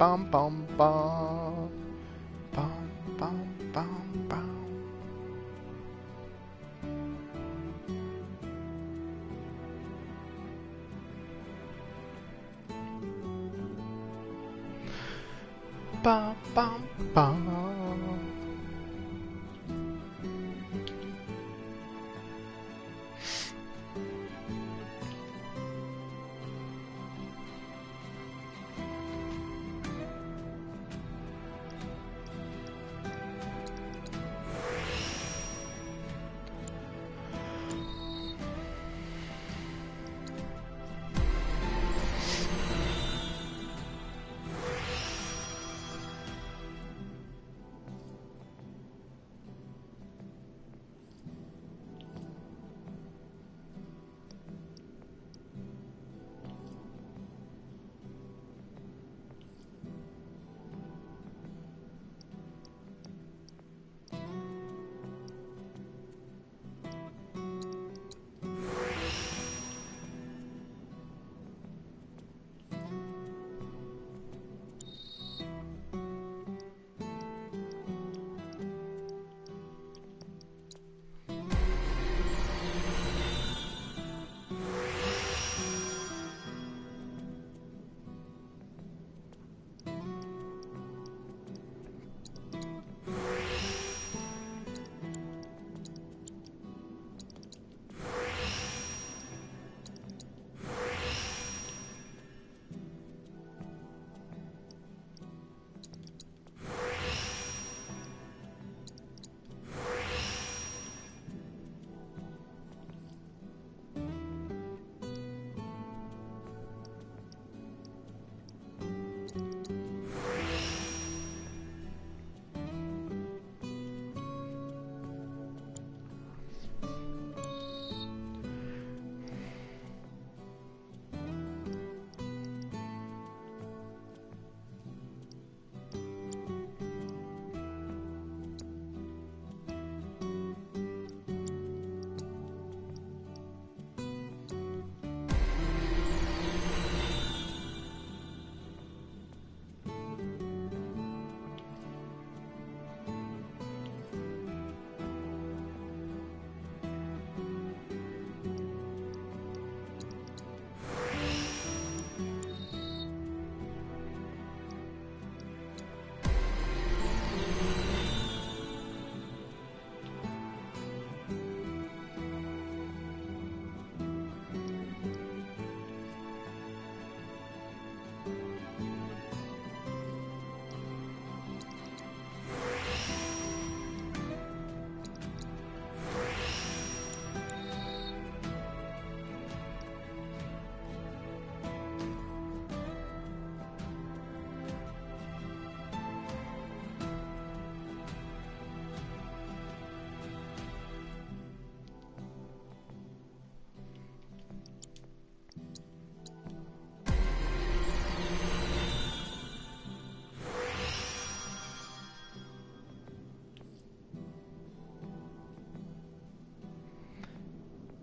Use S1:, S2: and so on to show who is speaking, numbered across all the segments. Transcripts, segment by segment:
S1: bum bum bum. Bum bum bum bum. Bum bum bum.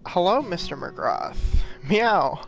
S1: Hello, Mr. McGrath. Meow.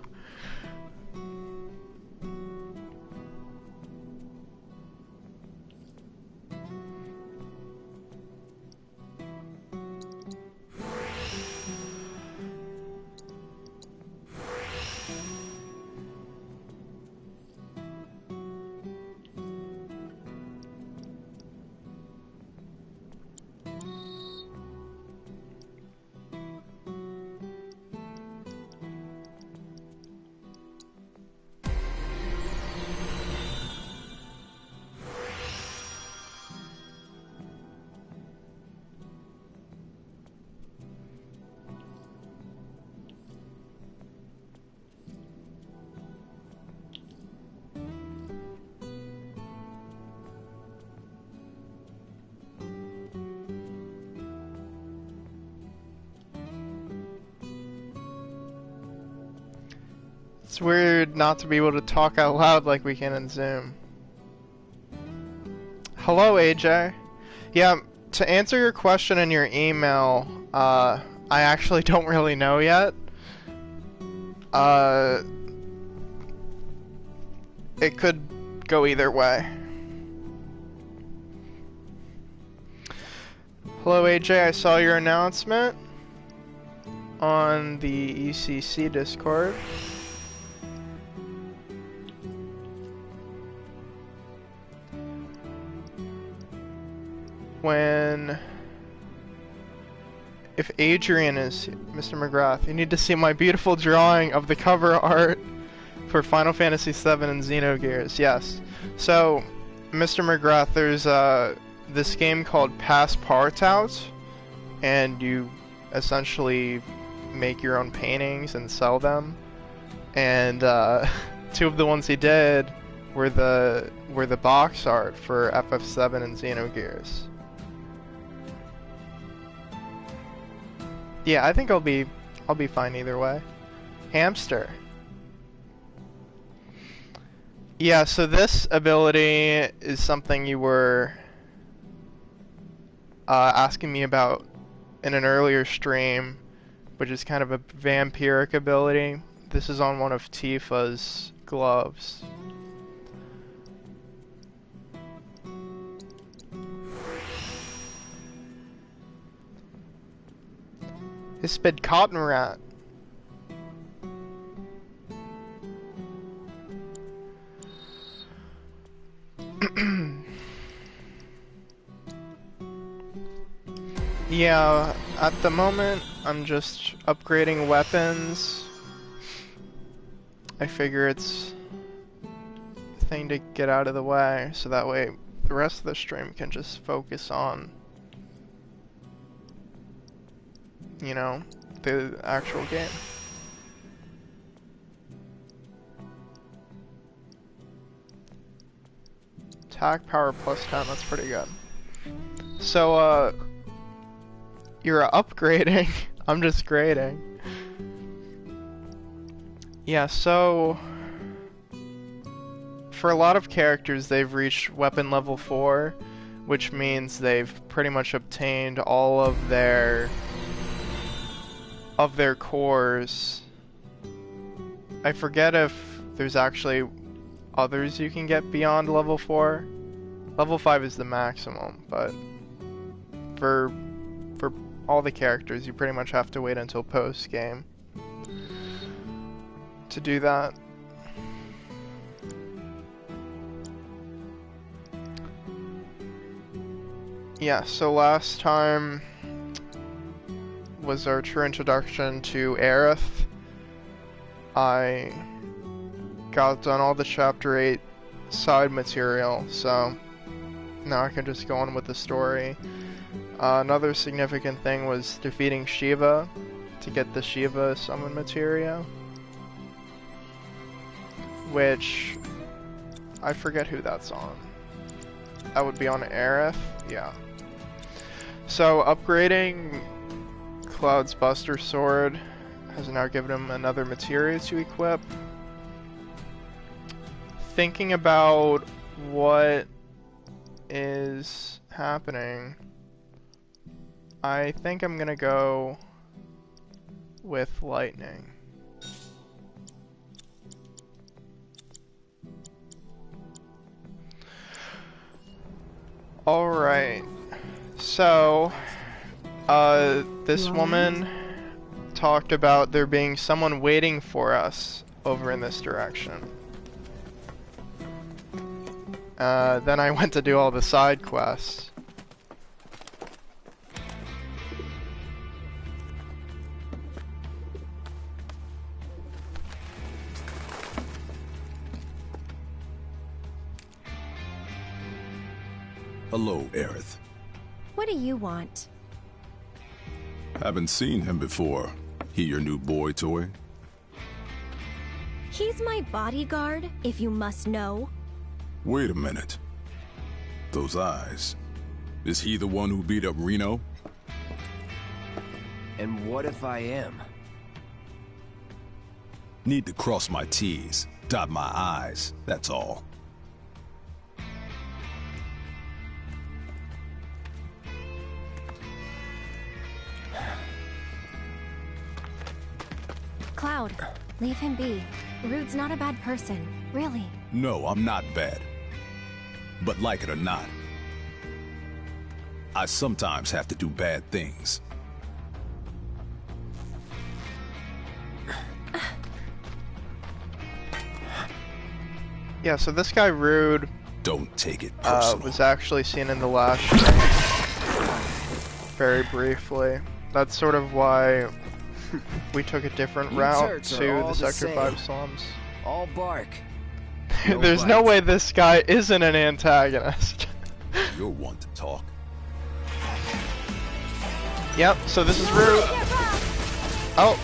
S1: It's weird not to be able to talk out loud like we can in Zoom. Hello, AJ. Yeah, to answer your question in your email, I actually don't really know yet. It could go either way. Hello AJ, I saw your announcement on the ECC Discord. If Adrian is Mr. McGrath, you need to see my beautiful drawing of the cover art for Final Fantasy VII and Xenogears. Yes. So, Mr. McGrath, there's this game called Passepartout, and you essentially make your own paintings and sell them. And two of the ones he did were the box art for FF7 and Xenogears. Yeah, I think I'll be fine either way. Hamster. Yeah, so this ability is something you were asking me about in an earlier stream, which is kind of a vampiric ability. This is on one of Tifa's gloves. Hispid cotton rat. Yeah, at the moment I'm just upgrading weapons. I figure it's a thing to get out of the way, so that way the rest of the stream can just focus on, you know, the actual game. Attack power plus 10, that's pretty good. So, you're upgrading. I'm just grading. Yeah, so for a lot of characters, they've reached weapon level 4, which means they've pretty much obtained all of their cores. I forget if there's actually others you can get beyond level 4. Level 5 is the maximum, but for all the characters, you pretty much have to wait until post-game to do that. Yeah, so last time was our true introduction to Aerith. I got done all the Chapter 8 side material, so now I can just go on with the story. Another significant thing was defeating Shiva to get the Shiva summon materia, which I forget who that's on. That would be on Aerith, yeah. So upgrading Cloud's Buster Sword has now given him another materia to equip. Thinking about what is happening, I think I'm gonna go with lightning. Alright, so this woman talked about there being someone waiting for us over in this direction. Then I went to do all the side quests.
S2: Hello, Aerith.
S3: What do you want?
S2: Haven't seen him before. He your new boy toy?
S3: He's my bodyguard, if you must know.
S2: Wait a minute. Those eyes. Is he the one who beat up Reno?
S4: And what if I am?
S2: Need to cross my T's, dot my I's, that's all.
S3: Cloud, leave him be. Rude's not a bad person, really.
S2: No, I'm not bad. But like it or not, I sometimes have to do bad things.
S1: Yeah, so this guy Rude
S2: Don't take it personal.
S1: was actually seen in the last stream very briefly. That's sort of why we took a different route to the Sector 5 slums.
S4: All bark.
S1: There's no way this guy isn't an antagonist.
S2: You're one to talk.
S1: Yep, so this is Rude. Oh,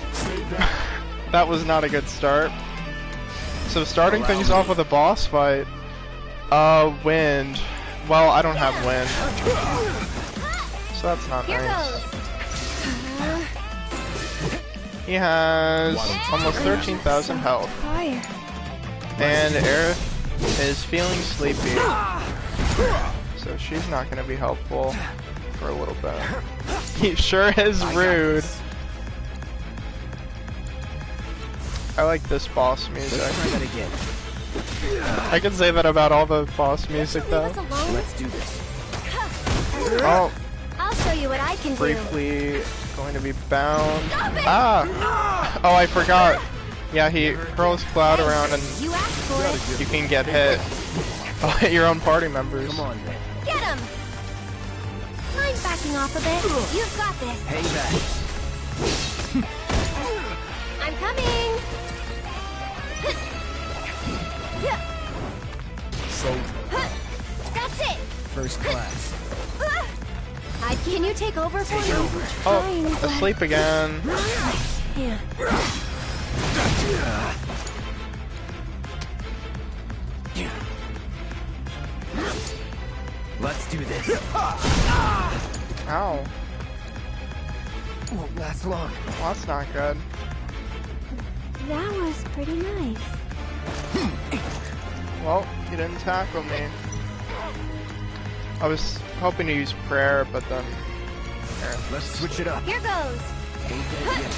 S1: that was not a good start. So starting things off with a boss fight. Wind. Well, I don't have wind. So that's not nice. He has almost 13,000 health. And Aerith is feeling sleepy. So she's not going to be helpful for a little bit. He sure is rude. I like this boss music. I can say that about all the boss music though.
S4: Let's do this.
S1: Oh,
S3: I'll show you what I can do.
S1: briefly going to be bound. Ah! Oh, I forgot. Yeah, he curls Cloud around and
S3: You asked for it.
S1: you can get hit by your own party members.
S4: Come on, then.
S3: Get him! Mind backing off a bit? You've got this.
S4: Hang back.
S3: I'm coming!
S4: Soldier.
S3: That's it!
S4: First class.
S3: Can you take over for me?
S1: Oh, asleep again.
S3: Yeah.
S4: Let's do this.
S1: Ow.
S4: Won't last long.
S1: Well, that's not good.
S3: That was pretty nice.
S1: Well, you didn't tackle me. I was hoping to use prayer, but then... Aerith
S4: Let's switch it up.
S3: Here goes!
S4: Ain't dead yet.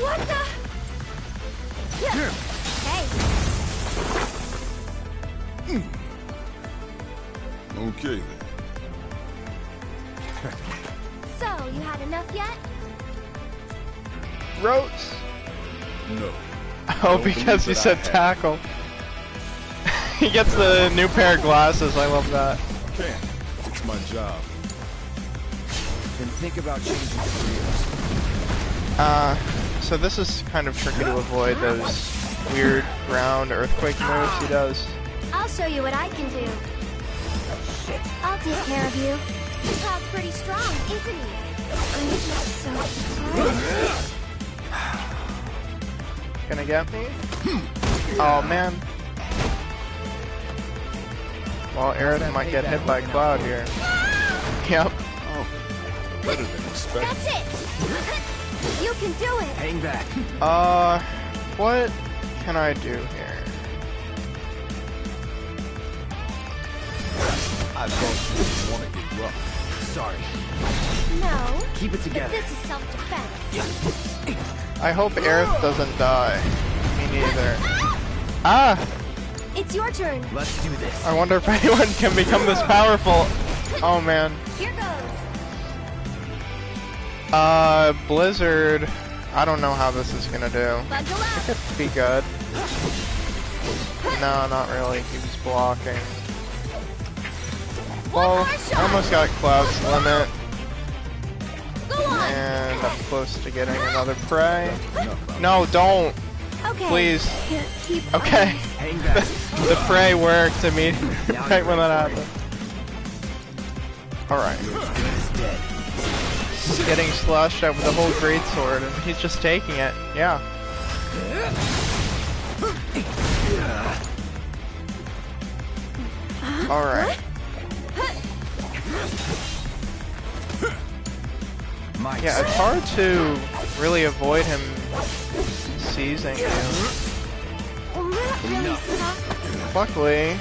S3: What the? Hey,
S2: Okay then.
S3: so you had enough yet?
S1: Rotes!
S2: No.
S1: Oh, because you said tackle. He gets the new pair of glasses, I love that.
S2: Can't. It's my job.
S4: Then think about changing careers.
S1: So this is kind of tricky to avoid those weird ground earthquake moves he does.
S3: I'll show you what I can do. I'll take care of you. Cloud's pretty strong, isn't he? I'm just so tired.
S1: Gonna get me? Oh man. Well, Aerith might get hit by Cloud here. Yep.
S2: Oh, better than expected.
S3: That's it! You can do it!
S4: Hang back.
S1: What can I do here?
S2: I thought you didn't want to get rough.
S4: Sorry.
S3: No.
S4: Keep it
S3: But
S4: together.
S3: this is self-defense.
S1: I hope Aerith doesn't die. Me neither. Ah!
S3: It's your turn.
S4: Let's do this.
S1: I wonder if anyone can become this powerful. Oh man.
S3: Here goes.
S1: Blizzard. I don't know how this is gonna do.
S3: Bundle
S1: It
S3: up.
S1: could be good. No, not really. He was blocking. Well, I almost got Cloud's limit.
S3: Go on.
S1: And I'm close to getting another prey. No, don't.
S3: Okay.
S1: Please.
S3: Can't keep
S1: Okay.
S4: Hang back.
S1: The prey worked immediately right when that happened. Alright.
S4: It's dead.
S1: He's getting slashed out with the whole greatsword and he's just taking it. Yeah. Alright.
S4: My
S1: Yeah, it's hard to really avoid him seizing you.
S3: Well, that really sucks.
S1: Luckily,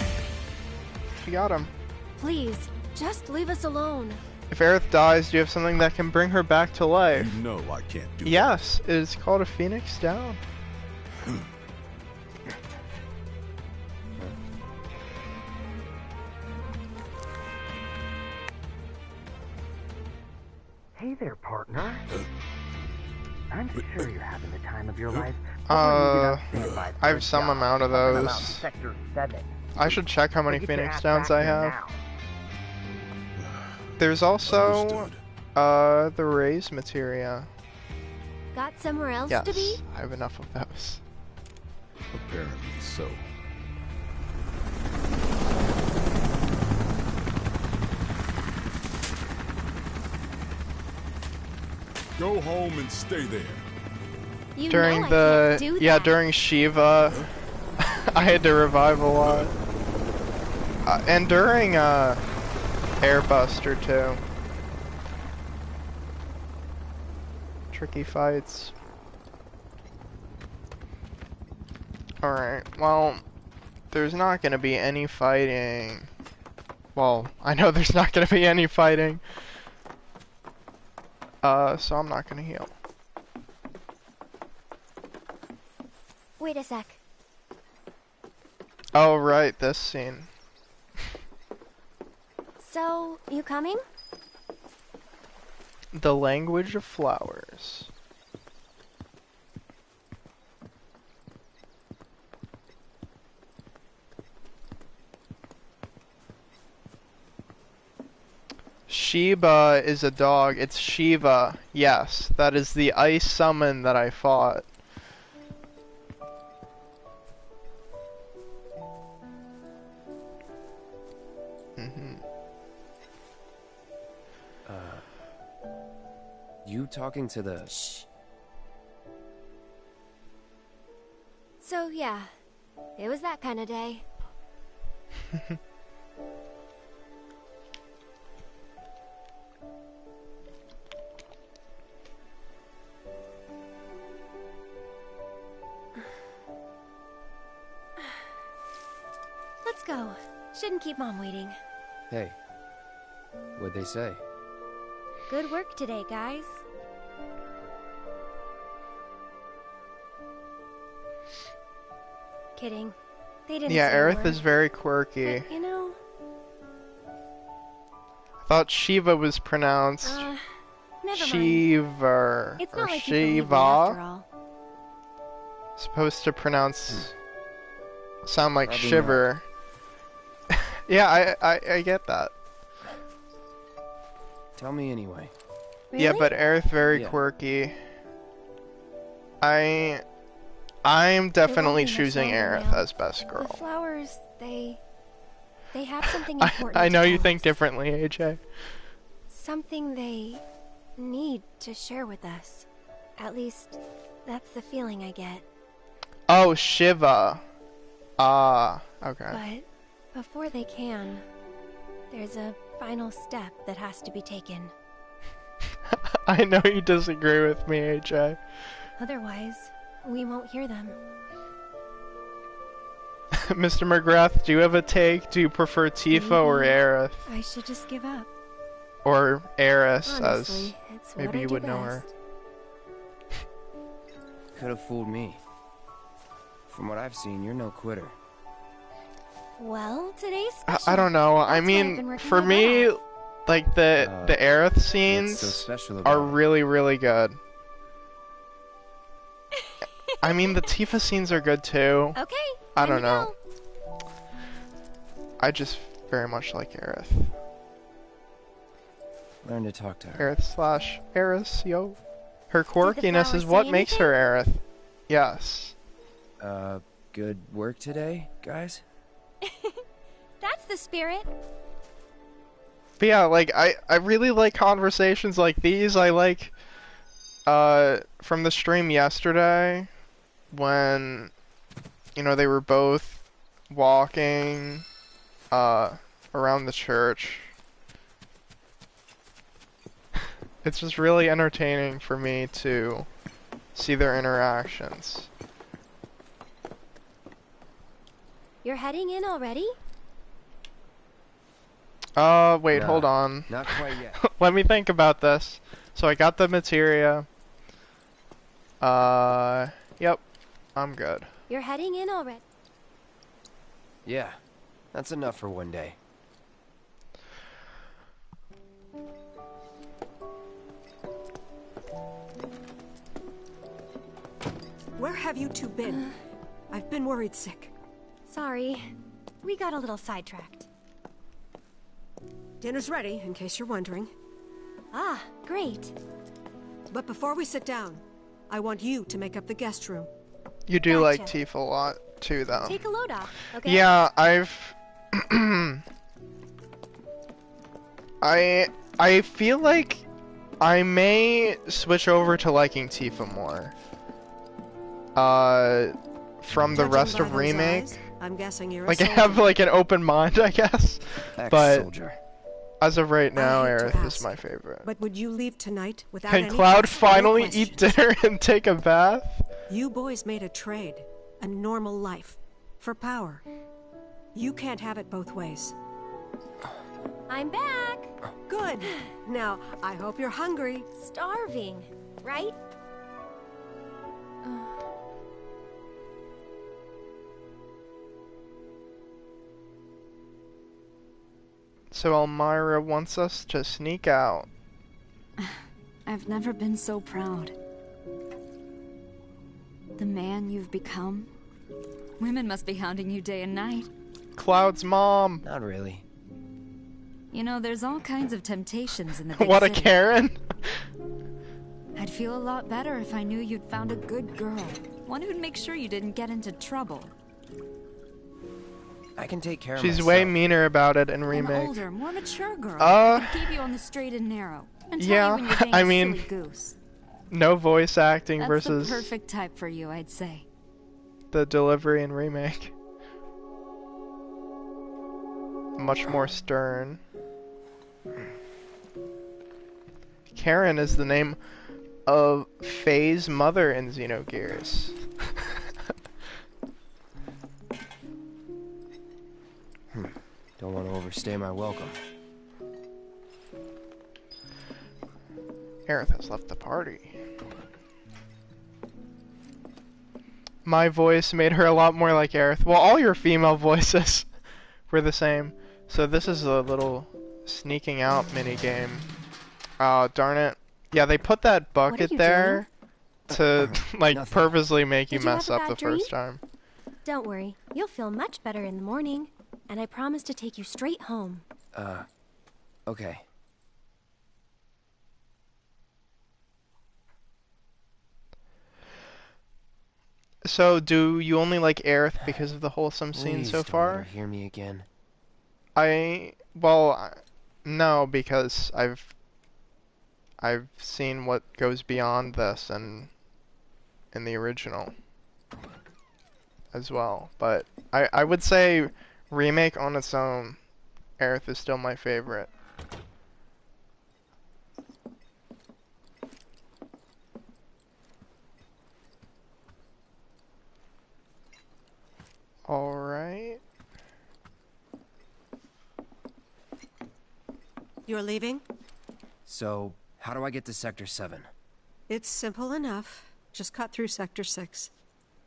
S1: he got him.
S3: Please, just leave us alone.
S1: If Aerith dies, do you have something that can bring her back to life?
S2: You know I can't do
S1: Yes, it is called a Phoenix Down.
S5: Hey there, partner. I'm sure you're having the time of your life.
S1: I have some amount of those.
S5: Sector 7.
S1: I should check how many
S5: Get your
S1: Phoenix
S5: ass
S1: Downs
S5: back
S1: I
S5: here
S1: have.
S5: now.
S1: There's also,
S2: Understood.
S1: the raise materia.
S3: Got somewhere else
S1: Yes,
S3: to be?
S1: I have enough of those.
S2: Apparently so. Go home and stay there.
S3: You
S1: During
S3: know I
S1: the,
S3: can't do
S1: yeah,
S3: that.
S1: during Shiva, I had to revive a lot. And during, Airbuster too. Tricky fights. Alright, well, there's not gonna be any fighting. Well, I know there's not gonna be any fighting. So I'm not gonna heal.
S3: Wait a sec.
S1: Oh, right, this scene.
S3: So, you coming?
S1: The language of flowers. Sheba is a dog. It's Shiva. Yes, that is the ice summon that I fought.
S4: You talking to the...
S3: Shh. So, yeah. It was that kind of day. Let's go. Shouldn't keep Mom waiting.
S4: Hey. What'd they say?
S3: Good work today, guys. Kidding. They didn't
S1: Yeah,
S3: say a
S1: Aerith
S3: word.
S1: is very quirky.
S3: But, you know,
S1: I thought Shiva was pronounced
S3: never mind.
S1: Shiva
S3: It's
S1: or
S3: not like you believe me after
S1: Shiva.
S3: all.
S1: Supposed to pronounce sound like
S4: Probably
S1: shiver. Yeah, I get that.
S4: Tell me anyway.
S3: Really?
S1: Yeah, but Aerith very
S4: Yeah.
S1: quirky. I'm definitely
S3: be much
S1: choosing
S3: longer
S1: Aerith
S3: now.
S1: as best
S3: The
S1: girl.
S3: flowers, they have something important
S1: I
S3: to
S1: know you
S3: tell
S1: think
S3: us.
S1: differently, AJ.
S3: Something they need to share with us. At least, that's the feeling I get.
S1: Oh, Shiva. Ah, okay.
S3: But before they can, there's a final step that has to be taken.
S1: I know you disagree with me, AJ.
S3: Otherwise, we won't hear them.
S1: Mr. McGrath, do you have a take? Do you prefer Tifa or
S3: Maybe
S1: Aerith?
S3: I should just give up.
S1: Or Aerith,
S3: Honestly,
S1: as
S3: it's
S1: maybe
S3: what I
S1: you
S3: do
S1: would know her.
S3: best.
S4: Could have fooled me. From what I've seen, you're no quitter.
S3: Well, today's
S1: I
S3: special.
S1: don't know.
S3: That's
S1: I
S3: why I've been
S1: mean,
S3: working
S1: for
S3: my
S1: me,
S3: butt off.
S1: like the Aerith
S4: What's so
S1: scenes
S4: special
S1: are
S4: about it?
S1: really, really good. I mean, the Tifa scenes are good too.
S3: Okay.
S1: I
S3: time
S1: don't
S3: to
S1: know.
S3: go.
S1: I just very much like Aerith.
S4: Learn to talk to her.
S1: Aerith / Aerith, yo. Her quirkiness
S3: flowers
S1: is what
S3: say
S1: makes her Aerith. Yes.
S4: Good work today, guys?
S3: That's the spirit.
S1: But yeah, like, I really like conversations like these. I like, from the stream yesterday, when, you know, they were both walking, around the church. It's just really entertaining for me to see their interactions.
S3: You're heading in already?
S1: Wait,
S4: Nah,
S1: hold on.
S4: Not quite yet.
S1: Let me think about this. So I got the materia. Yep. I'm good.
S3: You're heading in already.
S4: Yeah, that's enough for one day.
S6: Where have you two been? I've been worried sick.
S3: Sorry. We got a little sidetracked.
S6: Dinner's ready, in case you're wondering.
S3: Ah, great.
S6: But before we sit down, I want you to make up the guest room.
S1: You do like
S3: Gotcha.
S1: Tifa a lot too, though.
S3: Take a load off, okay?
S1: Yeah, I've I feel like I may switch over to liking Tifa more. From the
S6: Judging
S1: rest
S6: by
S1: of
S6: those
S1: Remake.
S6: eyes, I'm guessing you're
S1: Like
S6: a
S1: I have
S6: soldier.
S1: like an open mind, I guess. But
S4: Ex-soldier.
S1: as of right now,
S6: I hate to
S1: Aerith is
S6: ask,
S1: my favorite.
S6: But would you leave tonight without
S1: Can
S6: any
S1: Cloud
S6: fuss, no
S1: finally eat
S6: questions?
S1: dinner and take a bath?
S6: You boys made a trade, a normal life, for power. You can't have it both ways.
S3: I'm back.
S6: Good. Now, I hope you're hungry.
S3: Starving, right?
S1: So Elmira wants us to sneak out.
S7: I've never been so proud. The man you've become. Women must be hounding you day and night.
S1: Cloud's mom.
S4: Not really.
S7: You know, there's all kinds of temptations in the big
S1: What a
S7: city.
S1: Karen.
S7: I'd feel a lot better if I knew you'd found a good girl. One who'd make sure you didn't get into trouble.
S4: I can take care of
S1: She's
S4: myself.
S1: way meaner about it in
S7: An
S1: Remake.
S7: older, more mature girl.
S1: Uh,
S7: who could keep you on the straight and narrow. And tell
S1: yeah,
S7: you when you're being
S1: I
S7: a
S1: mean,
S7: silly goose.
S1: No voice acting
S7: That's
S1: versus
S7: the perfect type for you, I'd say.
S1: the delivery in Remake. Much more stern. Karen is the name of Faye's mother in Xenogears.
S4: Don't want to overstay my welcome.
S1: Aerith has left the party. My voice made her a lot more like Aerith. Well, all your female voices were the same. So this is a little sneaking out mini game. Oh, darn it. Yeah, they put that bucket
S3: you
S1: there to like
S4: Nothing.
S1: purposely make you
S3: Did you
S1: mess
S3: have a
S1: up the
S3: bad dream?
S1: first time.
S3: Don't worry. You'll feel much better in the morning. And I promise to take you straight home.
S4: Okay.
S1: So, do you only like Aerith because of the wholesome scene
S4: Please
S1: so
S4: don't let
S1: far?
S4: her hear me again.
S1: No, because I've seen what goes beyond this and in the original as well. But I would say Remake on its own, Aerith is still my favorite. Alright.
S6: You're leaving?
S4: So, how do I get to Sector 7?
S6: It's simple enough. Just cut through Sector 6.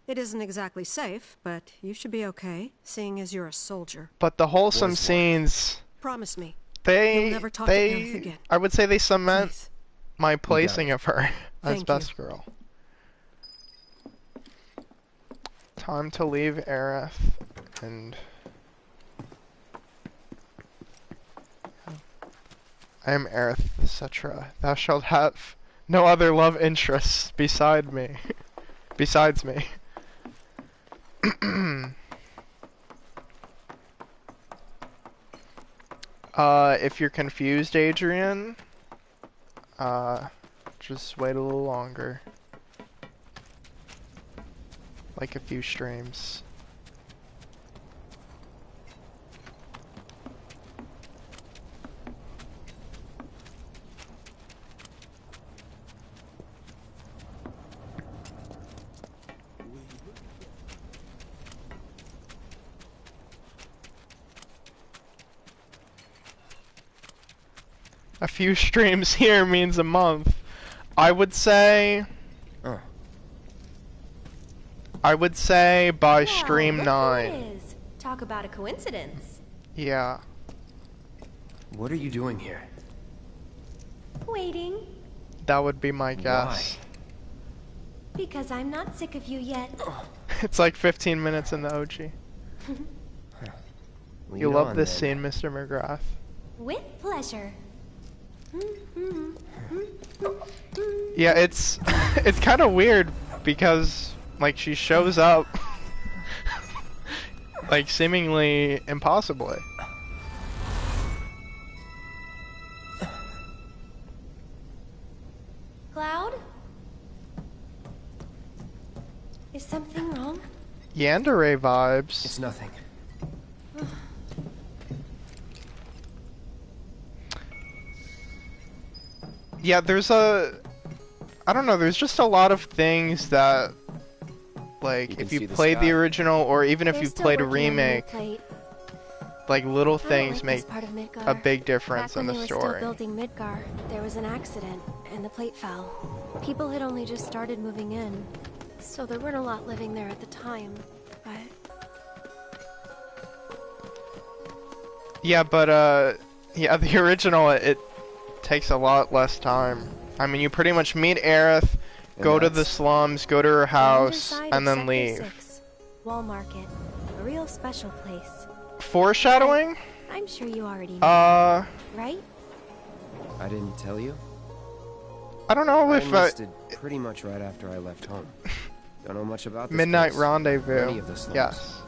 S6: It isn't exactly safe, but you should be okay, seeing as you're a soldier.
S1: But the wholesome
S4: Was one.
S1: scenes,
S6: Promise me.
S1: they,
S6: You'll never talk to Aerith again.
S1: I would say they cement
S6: Please.
S1: my placing
S4: it.
S1: of her as
S6: Thank
S1: best
S6: you.
S1: girl. Time to leave Aerith and I am Aerith, etc. Thou shalt have no other love interests beside me. Besides me. If you're confused, Adrian, just wait a little longer. Like a few streams. A few streams here means a month. I would say...
S4: Oh.
S1: I would say by
S3: Well,
S1: stream
S3: look
S1: 9.
S3: who it is. Talk about a coincidence.
S1: Yeah.
S4: What are you doing here?
S3: Waiting.
S1: That would be my guess.
S3: Because I'm not sick of you yet.
S1: It's like 15 minutes in the OG.
S4: Lead
S1: You love
S4: on,
S1: this
S4: then.
S1: scene, Mr. McGrath.
S3: With pleasure.
S1: Yeah, it's it's kind of weird because like she shows up like seemingly impossibly.
S3: Cloud? Is something wrong?
S1: Yandere vibes.
S4: It's nothing.
S1: Yeah, there's a... I don't know, there's just a lot of things that... Like,
S4: You can
S1: if you
S4: see the
S1: played the
S4: sky.
S1: original, or even if
S3: They're
S1: you
S3: still
S1: played a
S3: working on the new
S1: remake,
S3: plate.
S1: like, little
S3: I don't
S1: things
S3: like
S1: make
S3: this part of Midgar.
S1: a big difference
S3: Back
S1: in
S3: when
S1: the
S3: they
S1: story.
S3: were still building Midgar, there was an accident, and the plate fell. People had only just started moving in, so there weren't a lot living there at the time, but...
S1: Yeah, but, yeah, the original, it takes a lot less time. I mean, you pretty much meet Aerith, go to the
S4: that's-
S1: slums, go to her
S3: The
S1: house,
S3: underside
S1: and
S3: of
S1: then
S3: Sector
S1: leave.
S3: 6, Wall Market, a real special place.
S1: Foreshadowing?
S3: I'm sure you already know, right?
S4: I didn't tell you?
S1: I don't know
S4: I
S1: if
S4: enlisted pretty much right after I left home. Don't know much about this
S1: Midnight
S4: place.
S1: Rendezvous.
S4: Any of the slums.
S1: Yes.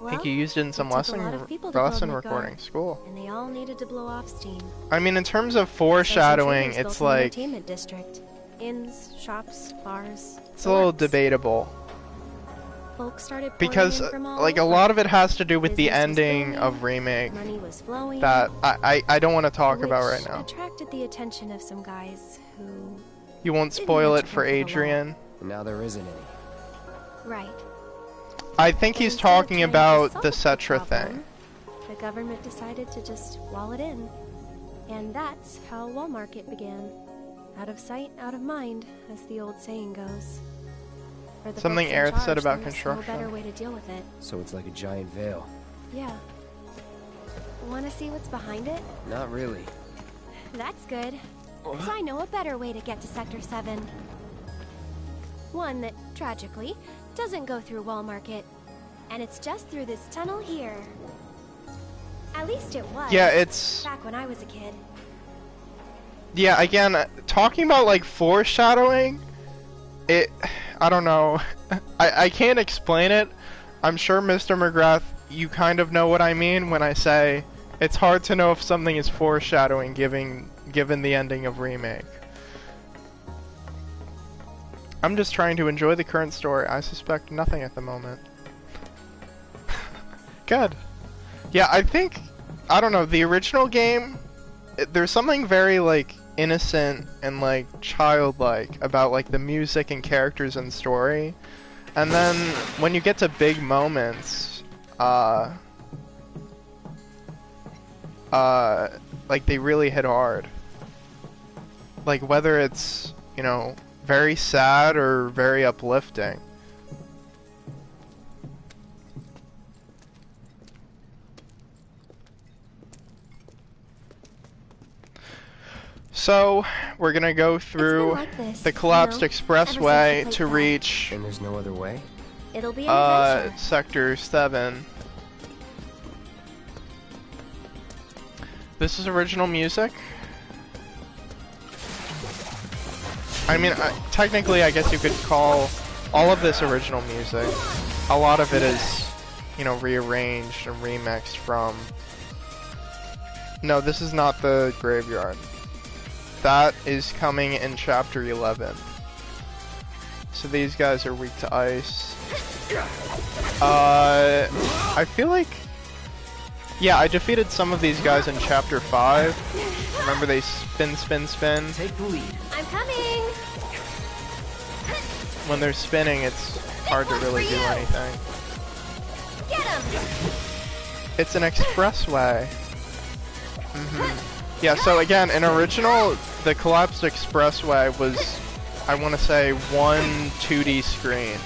S1: I think you used it in some
S3: it took a
S1: lesson
S3: lot of people to build Midgar,
S1: recordings. Cool.
S3: And they all needed to blow off steam.
S1: I mean, in terms of
S3: So some
S1: foreshadowing,
S3: traders
S1: it's
S3: built an
S1: like
S3: entertainment district. Inns, shops, bars.
S1: it's
S3: the
S1: a little
S3: works.
S1: debatable
S3: Folks started pouring
S1: because
S3: in from all
S1: like a
S3: over.
S1: lot of it has to do with the
S3: Business was
S1: ending
S3: booming,
S1: of Remake
S3: Money was flowing.
S1: that I don't want to talk about
S3: which
S1: right now.
S3: attracted the attention of some guys who...
S1: You won't
S3: didn't
S1: spoil
S3: much
S1: it for
S3: care for the law.
S1: Adrian.
S4: And now there isn't any.
S3: Right.
S1: I think
S3: But
S1: he's
S3: instead of
S1: talking
S3: trying to
S1: about
S3: solve
S1: the Cetra
S3: problem,
S1: thing.
S3: The government decided to just wall it in. And that's how Wall Market began. Out of sight, out of mind, as the old saying goes. For the
S1: Something
S3: folks in
S1: Aerith said
S3: charge,
S1: about
S3: there was
S1: construction.
S3: No better way to deal with it.
S4: So it's like a giant veil.
S3: Yeah. Want to see what's behind it?
S4: Not really.
S3: That's good. So I know a better way to get to Sector 7. One that, tragically, doesn't go through Wall Market. And it's just through this tunnel here. At least it was.
S1: Yeah, it's
S3: Back when I was a kid.
S1: yeah. Again, talking about like foreshadowing, I don't know. I can't explain it. I'm sure Mr. McGrath, you kind of know what I mean when I say it's hard to know if something is foreshadowing given the ending of Remake. I'm just trying to enjoy the current story. I suspect nothing at the moment. Good. Yeah, I think, I don't know, the original game, there's something very, like, innocent and, like, childlike about, like, the music and characters and story. And then, when you get to big moments, like, they really hit hard. Like, whether it's, you know, very sad or very uplifting. So, we're gonna go through
S3: like this,
S1: the collapsed
S3: you know,
S1: expressway
S3: ever since the
S1: to
S3: plate
S1: reach
S4: And there's no other way?
S3: It'll be an adventure.
S1: Sector 7. This is original music. I mean, technically, I guess you could call all of this original music. A lot of it is, you know, rearranged and remixed from... No, this is not the graveyard. That is coming in Chapter 11. So these guys are weak to ice. I feel like... Yeah, I defeated some of these guys in Chapter 5. Remember they spin, spin, spin?
S4: Take the lead.
S3: I'm coming!
S1: When they're spinning, it's hard to really do anything.
S3: Get him!
S1: It's an expressway. Yeah, so again, in original, the collapsed expressway was, I want to say, one 2D screen.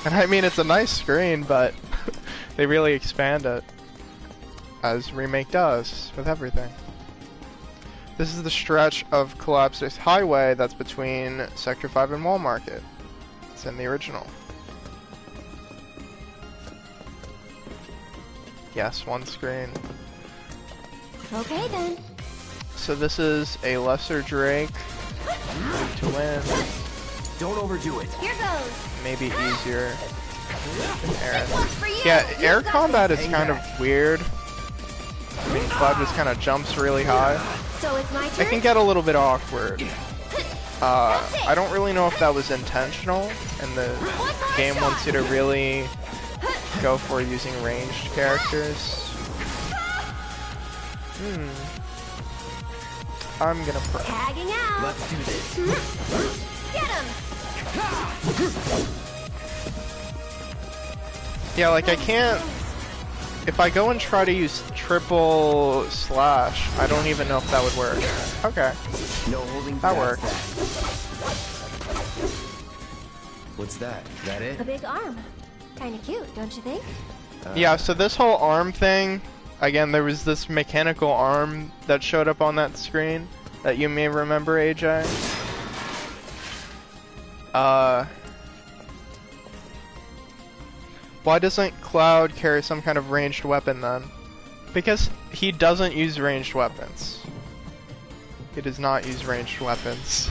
S1: And I mean, it's a nice screen, but they really expand it, as Remake does with everything. This is the stretch of collapsed highway that's between Sector 5 and Wall Market. It's in the original. Yes, one screen.
S3: Okay then.
S1: So this is a lesser Drake to win.
S4: Don't overdo it.
S3: Here goes.
S1: Maybe easier than air.
S3: This one's for you.
S1: Yeah,
S3: You
S1: air
S3: got
S1: combat
S3: this.
S1: is kind of weird. I mean, Cloud just kind of jumps really high.
S3: So it's my turn.
S1: It can get a little bit awkward. I don't really know if that was intentional, and the game wants you to really go for using ranged characters. I'm gonna pray.
S3: Tagging out.
S4: Let's do this.
S3: Get him.
S1: Yeah, like I can't. If I go and try to use triple slash, I don't even know if that would work. Okay,
S4: No holding
S1: that
S4: back.
S1: worked.
S4: What's that? That it?
S3: A big arm. Kinda cute, don't you think?
S1: Yeah, so this whole arm thing, again, there was this mechanical arm that showed up on that screen that you may remember, AJ. Why doesn't Cloud carry some kind of ranged weapon then? Because he doesn't use ranged weapons. He does not use ranged weapons.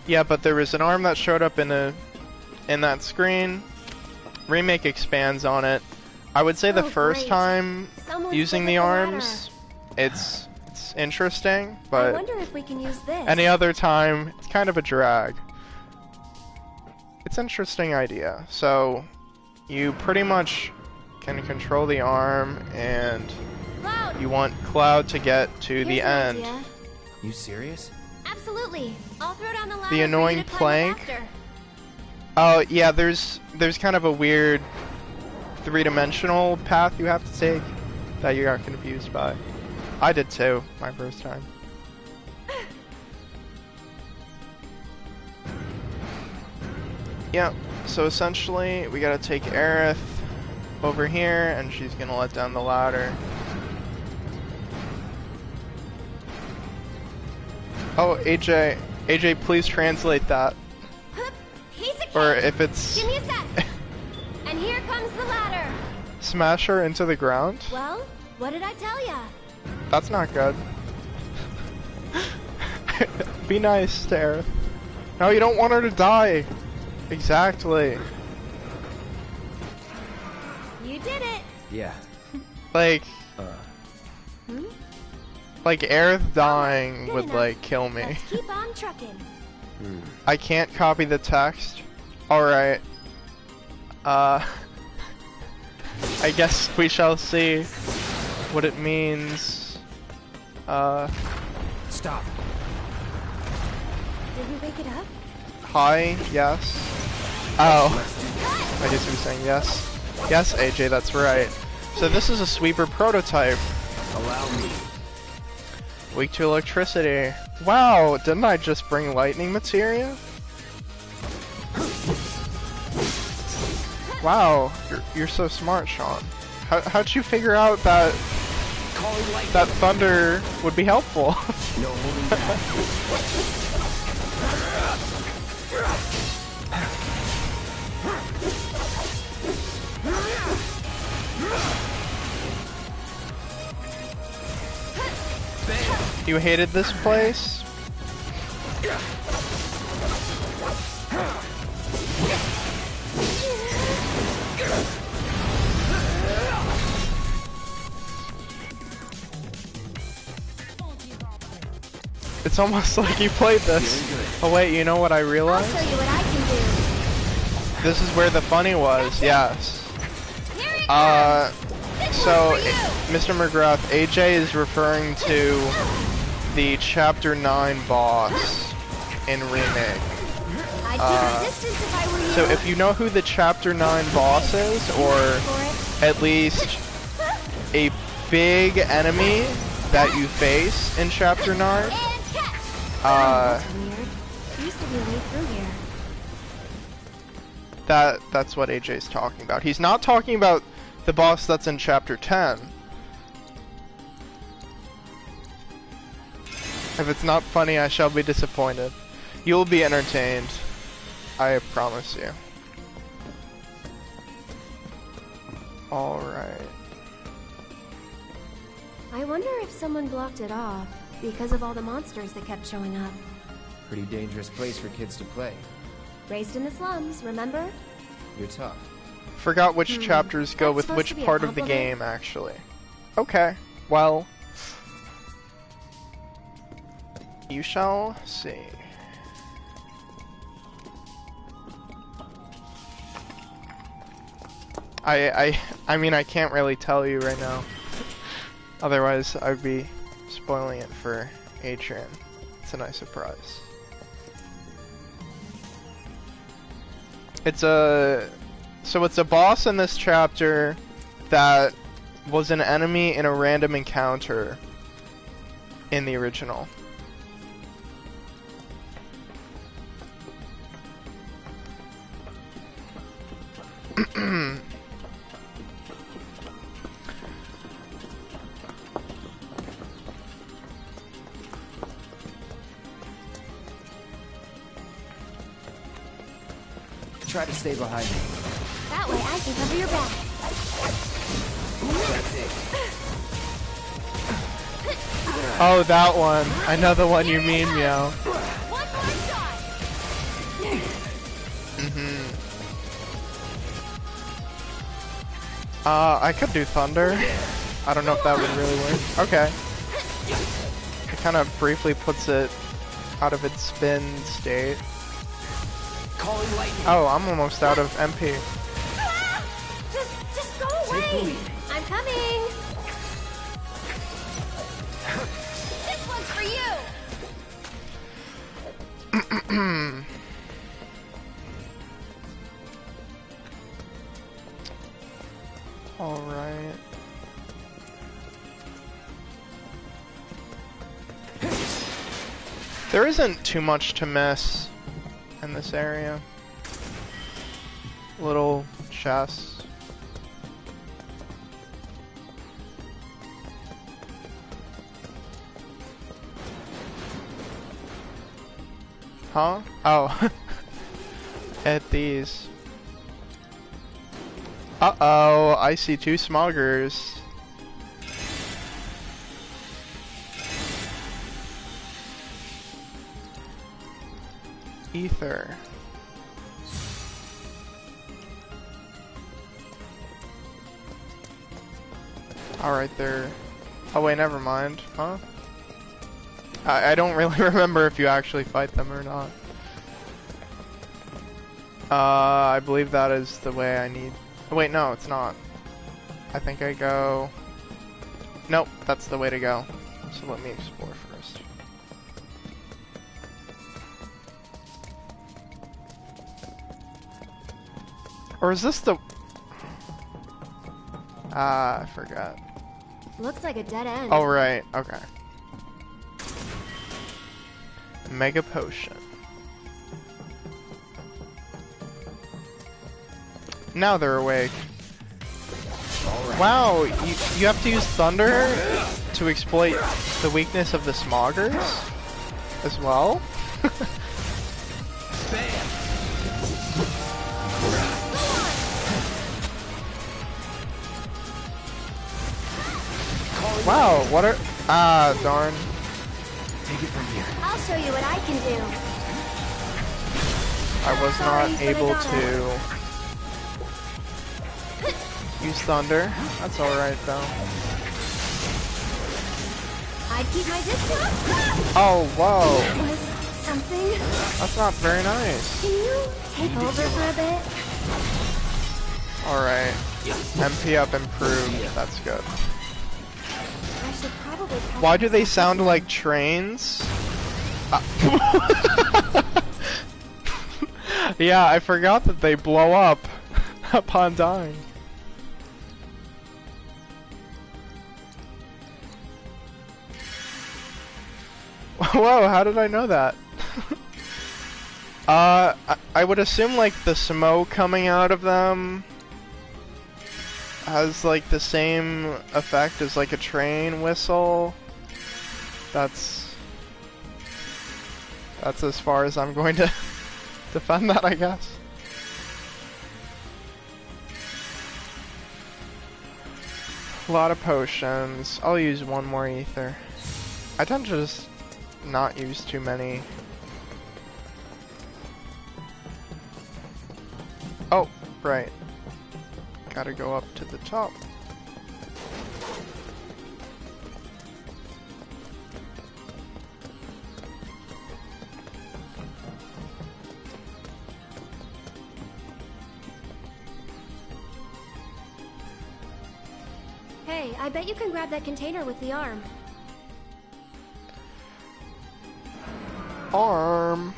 S1: Yeah, but there was an arm that showed up in that screen. Remake expands on it. I would say the first
S3: great.
S1: time
S3: Someone's
S1: using
S3: put
S1: the
S3: up
S1: arms, it's interesting,
S3: I
S1: but
S3: wonder if we can use this.
S1: any other time, it's kind of a drag. It's an interesting idea. So, you pretty much can control the arm, and
S3: Cloud.
S1: you want Cloud to get to the
S3: Here's an
S1: end.
S3: idea.
S4: You serious?
S3: Absolutely. I'll throw down the ladder.
S1: The
S3: for you
S1: annoying
S3: to climb
S1: plank?
S3: after.
S1: Oh, yeah, there's kind of a weird three-dimensional path you have to take that you got confused by. I did too, my first time. Yeah, so essentially, we gotta take Aerith over here, and she's gonna let down the ladder. Oh, AJ, please translate that.
S3: Piece of
S1: Or
S3: cake.
S1: if it's
S3: Give me a sec. And here comes the ladder.
S1: smash her into the ground,
S3: Well, what did I tell ya?
S1: that's not good. Be nice to Aerith. No, you don't want her to die. Exactly.
S3: You did it.
S4: Yeah.
S1: Like Aerith dying
S3: Good
S1: would
S3: enough.
S1: like kill me.
S3: Let's keep on trucking.
S1: I can't copy the text. Alright. I guess we shall see what it means.
S4: Stop.
S3: Did we wake it up?
S1: Hi, yes. Oh, I guess you were saying yes. Yes, AJ, that's right. So this is a sweeper prototype.
S4: Allow me.
S1: Weak to electricity. Wow, didn't I just bring lightning materia? Wow, you're so smart, Sean. How'd you figure out that
S4: Calling light.
S1: that thunder would be helpful?
S4: No holding back.
S1: You hated this place? It's almost like you played this. Oh wait, you know what I
S3: I'll
S1: realized?
S3: show you what I can do.
S1: This is where the funny was, yes.
S3: Here it comes. This
S1: So,
S3: one's for you.
S1: Mr. McGrath, AJ is referring to the Chapter 9 boss in Remake.
S3: I'd keep my distance if I were you.
S1: So if you know who the Chapter 9 boss is, or
S3: For it.
S1: at least a big enemy that you face in Chapter 9.
S3: That's weird. There used to be a way through here.
S1: That's what AJ's talking about. He's not talking about the boss that's in Chapter 10. If it's not funny, I shall be disappointed. You'll be entertained. I promise you. Alright.
S3: I wonder if someone blocked it off because of all the monsters that kept showing up.
S4: Pretty dangerous place for kids to play.
S3: Raised in the slums, remember?
S4: You're tough.
S1: Forgot which chapters go
S3: That's
S1: with
S3: supposed
S1: which
S3: to be a
S1: part of the
S3: compliment?
S1: game, actually. Okay, well... you shall see. I mean, I can't really tell you right now. Otherwise, I'd be spoiling it for Adrian. It's a nice surprise. It's a boss in this chapter that was an enemy in a random encounter in the original.
S4: Try to stay behind me.
S3: That way I can cover your back.
S4: That's it.
S1: Oh, that one. I know the one you mean, Meow.
S3: One more shot.
S1: I could do thunder. I don't know if that would really work. Okay. It kind of briefly puts it out of its spin state.
S4: Calling lightning.
S1: Oh, I'm almost out of MP.
S3: Just go away. I'm coming. This one's for you.
S1: Alright. There isn't too much to miss in this area. Little chests. Huh? Oh. At these. Uh-oh, I see two smoggers. Ether. Alright, they're... oh wait, never mind. Huh? I don't really remember if you actually fight them or not. I believe that is the way I need... wait, no, it's not. I think I go... nope, that's the way to go. So let me explore first. Or is this the... ah, I forgot.
S3: Looks like a dead end.
S1: Oh, right, okay. Mega Potion. Now they're awake. Wow, you have to use thunder to exploit the weakness of the smoggers as well? Wow, what are... ah, darn.
S4: Take it from here.
S3: I'll show you what I can do.
S1: I was
S3: Sorry,
S1: not
S3: but I
S1: able
S3: gotta.
S1: to use thunder. That's alright though.
S3: I'd keep my distance.
S1: Oh, whoa.
S3: Was something?
S1: That's not very nice.
S3: Can you take over for a bit?
S1: Alright. MP up improved. That's good.
S3: I should probably.
S1: Why do they sound like trains? Yeah, I forgot that they blow up upon dying. Whoa, how did I know that? I would assume like the smoke coming out of them has like the same effect as like a train whistle. That's as far as I'm going to defend that, I guess. A lot of potions. I'll use one more ether. I tend to just not use too many. Oh, right. Gotta go up to the top.
S3: Hey, I bet you can grab that container with the arm.
S1: Arm.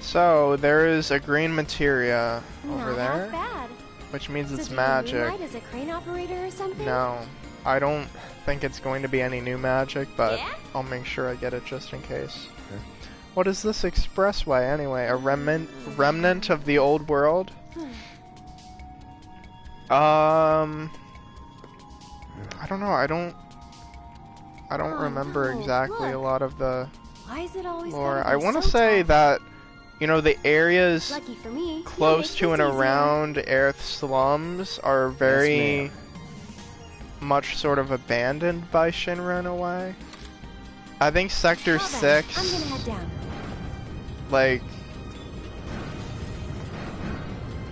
S1: So there is a green materia over there,
S3: Not bad.
S1: which means
S3: So
S1: it's
S3: do you
S1: magic.
S3: moonlight as a crane operator or something?
S1: No, I don't think it's going to be any new magic, but
S3: Yeah?
S1: I'll make sure I get it just in case. What is this expressway anyway? A remnant of the old world? I don't know. I don't remember
S3: no,
S1: exactly a
S3: look.
S1: lot of the
S3: Why is it always
S1: lore.
S3: gotta
S1: I
S3: be
S1: want to
S3: so
S1: say
S3: tough?
S1: that, you know, the areas
S3: Lucky for me.
S1: close to and around Aerith slums are very
S4: ma'am.
S1: much sort of abandoned by Shinra in a way. I think Sector
S3: Well then,
S1: 6,
S3: I'm gonna head down.
S1: like,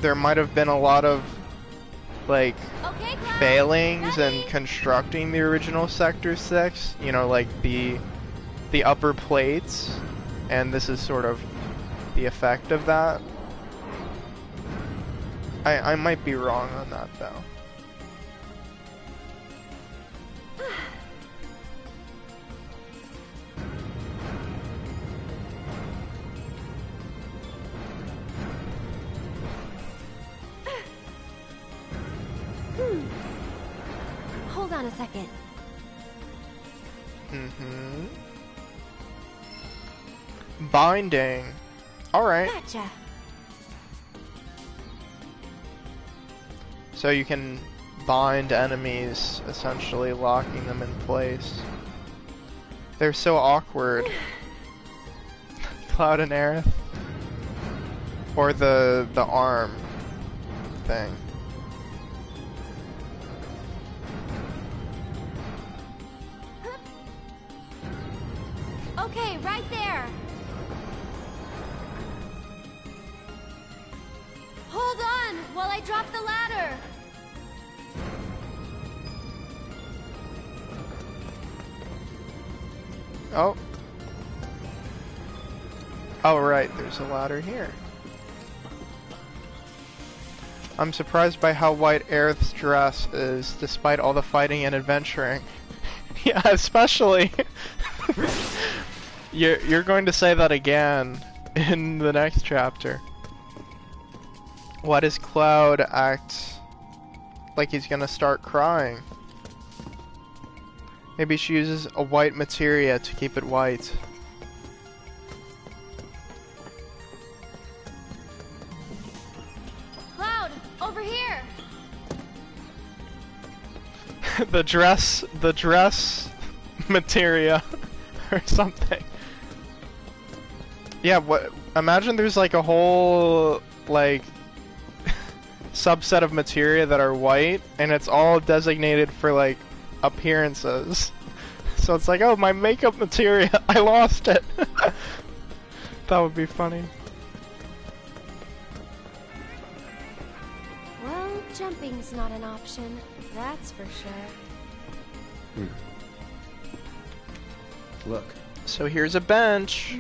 S1: there might have been a lot of, like,
S3: Okay, Cloud.
S1: failings
S3: Ready?
S1: in constructing the original Sector 6, you know, like the upper plates, and this is sort of the effect of that. I might be wrong on that though.
S3: Hold on a second.
S1: Binding. Alright.
S3: Gotcha.
S1: So you can bind enemies, essentially locking them in place. They're so awkward. Cloud and Aerith. Or the arm thing.
S3: Okay, right there. Hold on while I drop the ladder.
S1: Oh. Oh, right, there's a ladder here. I'm surprised by how white Aerith's dress is, despite all the fighting and adventuring. Yeah, especially. You're going to say that again in the next chapter. Why does Cloud act like he's gonna start crying? Maybe she uses a white materia to keep it white.
S3: Cloud, over here.
S1: the dress materia or something. Yeah, what? Imagine there's like a whole like subset of materia that are white, and it's all designated for like appearances. So it's like, oh, my makeup materia, I lost it. That would be funny.
S3: Well, jumping's not an option, that's for sure.
S4: Look,
S1: So here's a bench.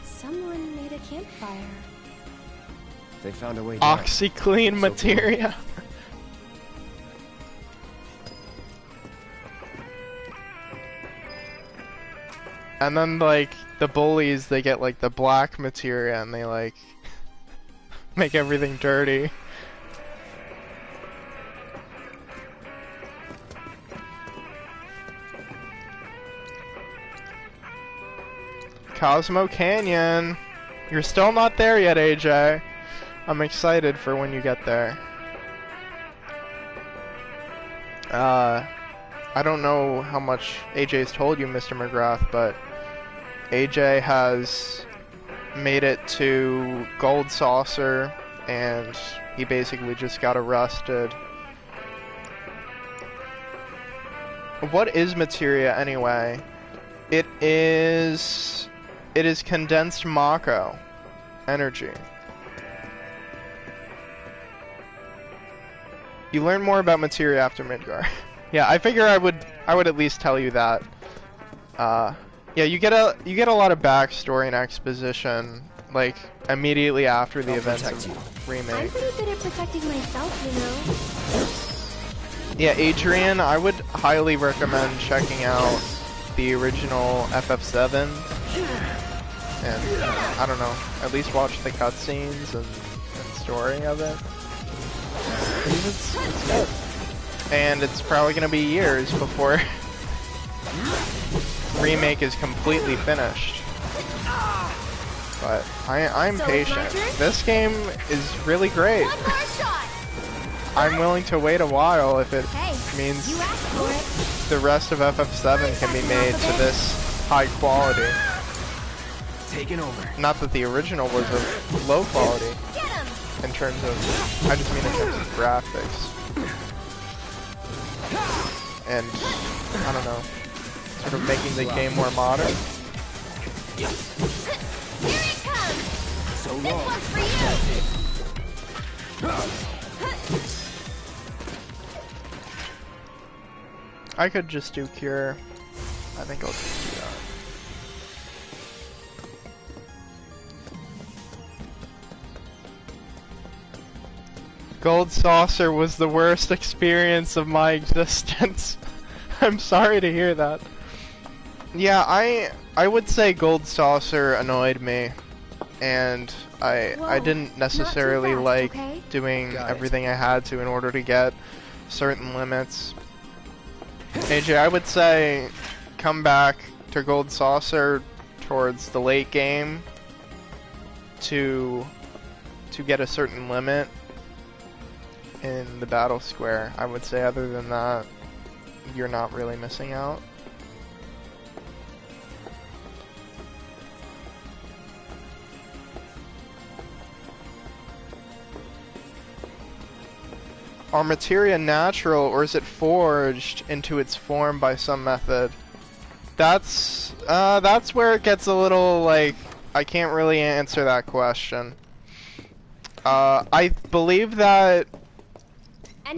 S3: Someone made a campfire.
S4: they found a way down.
S1: OxyClean
S4: So cool.
S1: materia. And then like the bullies, they get like the black materia, and they like Make everything dirty. Cosmo Canyon. You're still not there yet, AJ. I'm excited for when you get there. I don't know how much AJ's told you, Mr. McGrath, but AJ has made it to Gold Saucer, and he basically just got arrested. What is materia anyway? It is condensed Mako energy. You learn more about materia after Midgar. Yeah, I figure I would at least tell you that. Yeah, you get a lot of backstory and exposition like immediately after the events of Remake.
S3: I'm pretty good at protecting myself, you know.
S1: Yeah, Adrian, I would highly recommend checking out the original FF7, and I don't know, at least watch the cutscenes and story of it. It's good. And it's probably gonna be years before Remake is completely finished. But I'm patient. This game is really great. I'm willing to wait a while if it means the rest of FF7 can be made to this high quality.
S4: Taking over.
S1: Not that the original was of low quality in terms of, I just mean in terms of graphics. And, I don't know, sort of making the game more modern.
S3: Here it comes!
S4: So
S3: This
S4: long.
S3: one's for you!
S1: I could just do Cure. I think I'll just do that. Gold Saucer was the worst experience of my existence. I'm sorry to hear that. Yeah, I would say Gold Saucer annoyed me, and I didn't necessarily like doing everything I had to in order to get certain limits. AJ, I would say come back to Gold Saucer towards the late game to get a certain limit in the battle square. I would say other than that, you're not really missing out. Are materia natural, or is it forged into its form by some method? That's where it gets a little, like, I can't really answer that question. I believe that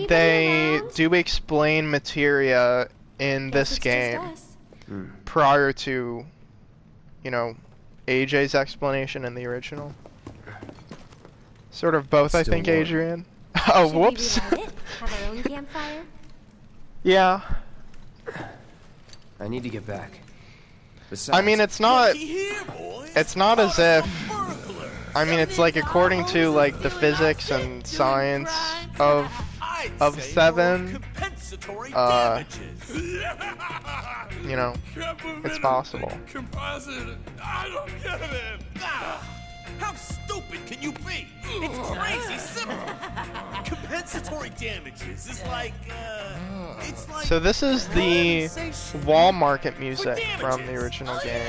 S1: they do explain materia in this game prior to, you know, AJ's explanation in the original. Sort of both, I think, Adrian. Oh, whoops.
S3: Have our own campfire?
S1: Yeah.
S4: I need to get back. Besides,
S1: I mean, it's not as if, I mean, it's like according to like the physics and science of 7, you know, it's possible.
S8: I don't get it. How stupid can you be? It's crazy simple. Compensatory damages is like, it's like...
S1: So this is the wall market music from the original game.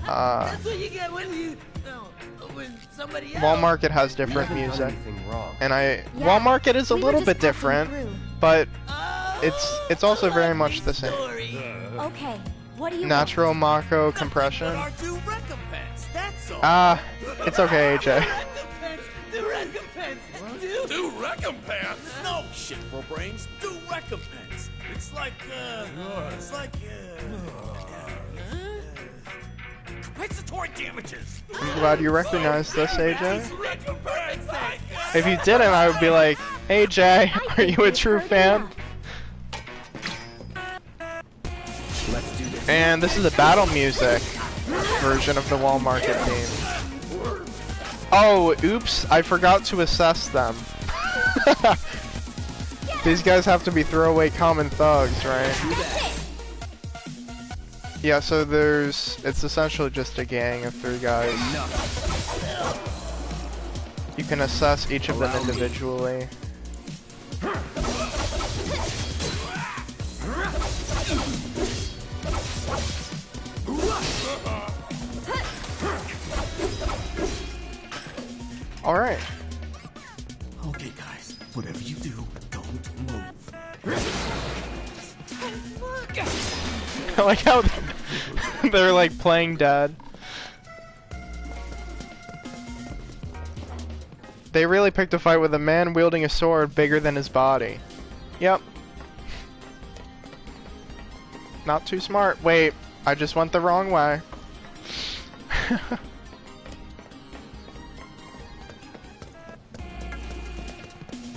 S8: That's what you get when somebody else...
S1: Wall market has different music, and wall market is a little bit different, but it's also very much the same.
S3: Okay, what do you
S1: Natural Mako compression. It's okay, AJ.
S8: Do recompense! Do recompense? No shit for brains. Do recompense. It's like, compensatory damages.
S1: I'm glad you recognize this, AJ. If you didn't, I would be like, AJ, are you a true fan? And this is a battle music version of the wall market theme. Oh, oops, I forgot to assess them. These guys have to be throwaway common thugs, right? Yeah, so it's essentially just a gang of 3 guys. You can assess each of them individually. Alright.
S8: Okay, guys, whatever you do, don't move.
S1: I like how they're like playing dead. They really picked a fight with a man wielding a sword bigger than his body. Yep. Not too smart. Wait, I just went the wrong way.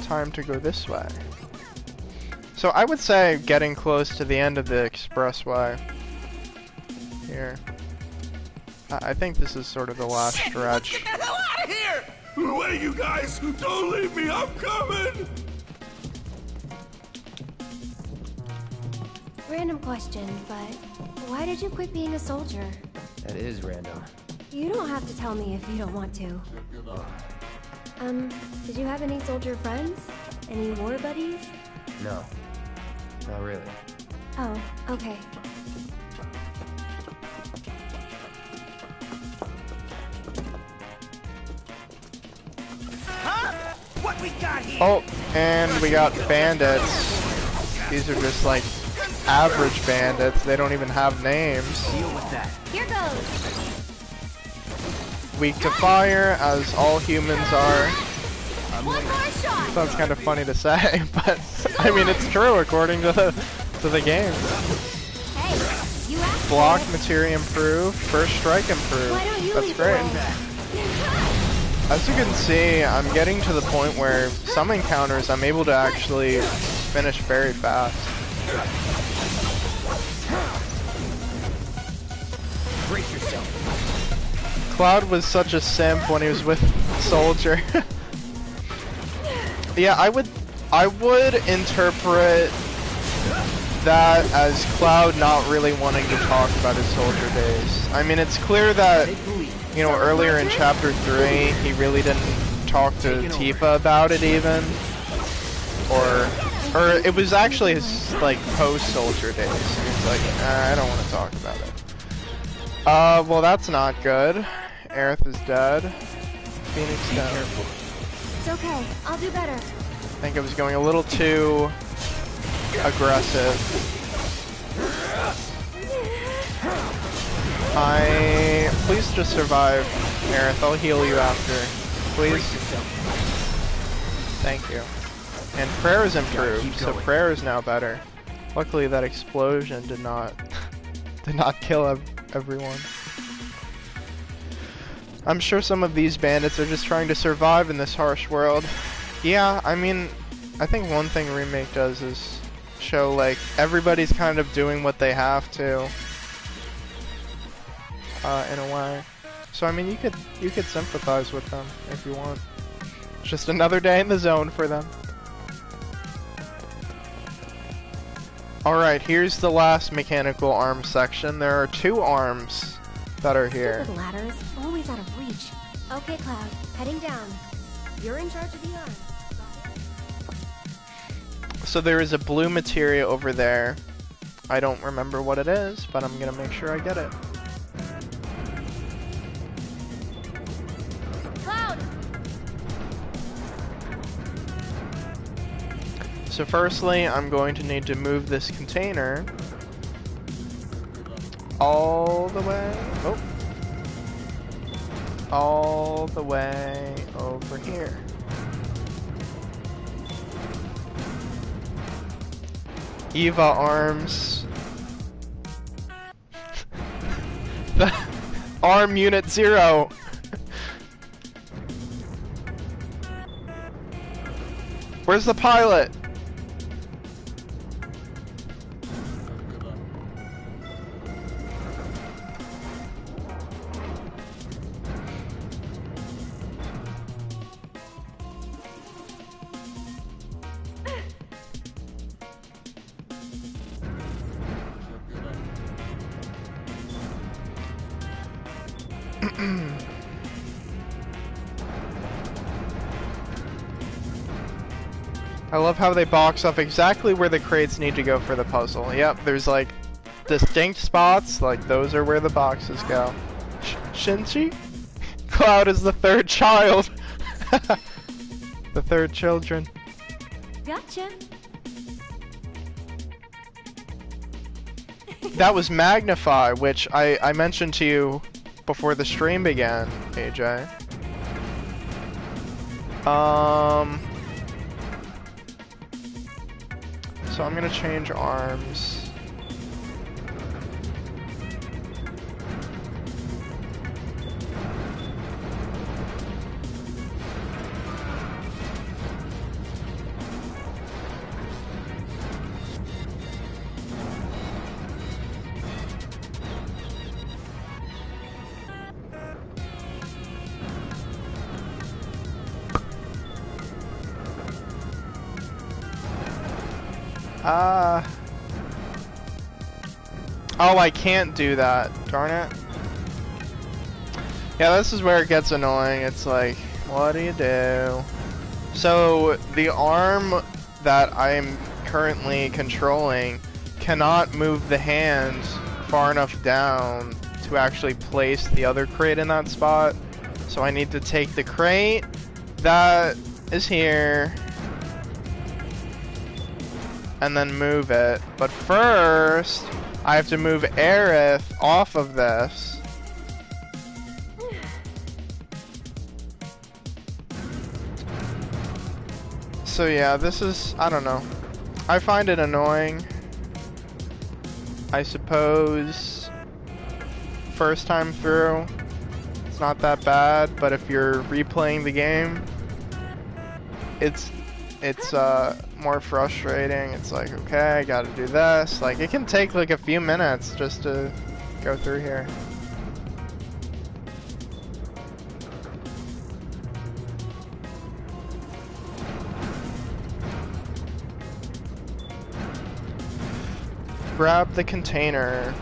S1: Time to go this way. So I would say getting close to the end of the expressway. Here. I think this is sort of the last stretch.
S8: Get the hell out of here! Wait, you guys! Don't leave me! I'm coming!
S3: Random question, but why did you quit being a soldier?
S4: That is random.
S3: You don't have to tell me if you don't want to. Did you have any soldier friends? Any war buddies?
S4: No. Not really.
S3: Oh, okay.
S8: Huh? What we got here?
S1: Oh, and we got bandits. These are just like average bandits. They don't even have names.
S5: Deal with that.
S3: Here goes!
S1: Weak to fire, as all humans are.
S3: One more shot!
S1: Sounds kind of funny to say, but I mean it's true according to the game.
S3: Hey, you asked
S1: Block
S3: for it.
S1: materia improved, first strike
S3: Why
S1: improved.
S3: don't you
S1: That's
S3: lead
S1: great.
S3: the way?
S1: As you can see, I'm getting to the point where some encounters I'm able to actually finish very fast.
S4: Brace yourself.
S1: Cloud was such a simp when he was with Soldier. Yeah, I would interpret that as Cloud not really wanting to talk about his Soldier days. I mean, it's clear that, you know, earlier in Chapter 3, he really didn't talk to Tifa about it even. Or it was actually his, like, post-Soldier days. He was like, I don't want to talk about it. Well, that's not good. Aerith is dead. Phoenix dead.
S3: It's okay, I'll do better.
S1: I think I was going a little too aggressive. Please just survive, Aerith. I'll heal you after. Please. Thank you. And prayer is improved, so prayer is now better. Luckily, that explosion did not kill everyone. I'm sure some of these bandits are just trying to survive in this harsh world. Yeah, I mean, I think one thing Remake does is show, like, everybody's kind of doing what they have to, in a way. So I mean, you could sympathize with them if you want. It's just another day in the zone for them. Alright, here's the last mechanical arm section. There are 2 arms that are here.
S3: Stupid ladders, always out of reach. Okay, Cloud, heading down. You're in charge of the arm.
S1: So there is a blue materia over there. I don't remember what it is, but I'm gonna make sure I get it.
S3: Cloud!
S1: So firstly, I'm going to need to move this container all the way, all the way over here. Eva arms. The arm unit 0. Where's the pilot? I love how they box up exactly where the crates need to go for the puzzle. Yep, there's like distinct spots, like those are where the boxes go. Shinji? Cloud is the third child. The third children.
S3: Gotcha.
S1: That was Magnify, which I mentioned to you before the stream began, AJ. So I'm gonna change arms. Oh, I can't do that. Darn it. Yeah, this is where it gets annoying. It's like, what do you do? So, the arm that I'm currently controlling cannot move the hand far enough down to actually place the other crate in that spot. So I need to take the crate that is here and then move it. But first, I have to move Aerith off of this. So yeah, this is, I don't know. I find it annoying. I suppose first time through, it's not that bad, but if you're replaying the game, it's more frustrating. It's like, okay, I gotta do this. Like, it can take like a few minutes just to go through here. Grab the container.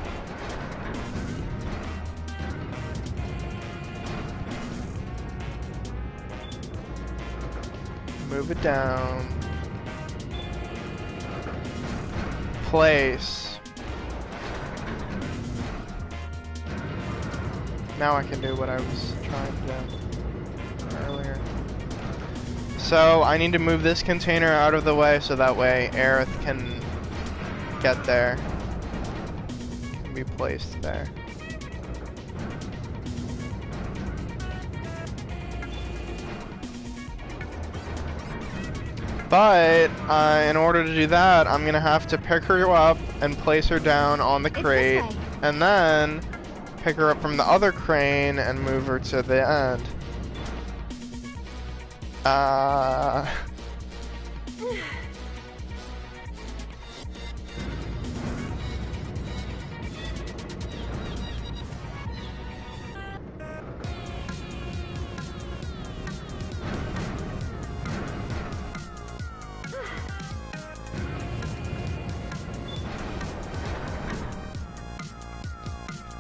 S1: Move it down. Place. Now I can do what I was trying to do earlier. So I need to move this container out of the way so that way Aerith can get there. Can be placed there. But, in order to do that, I'm gonna have to pick her up and place her down on the crate, and then pick her up from the other crane and move her to the end.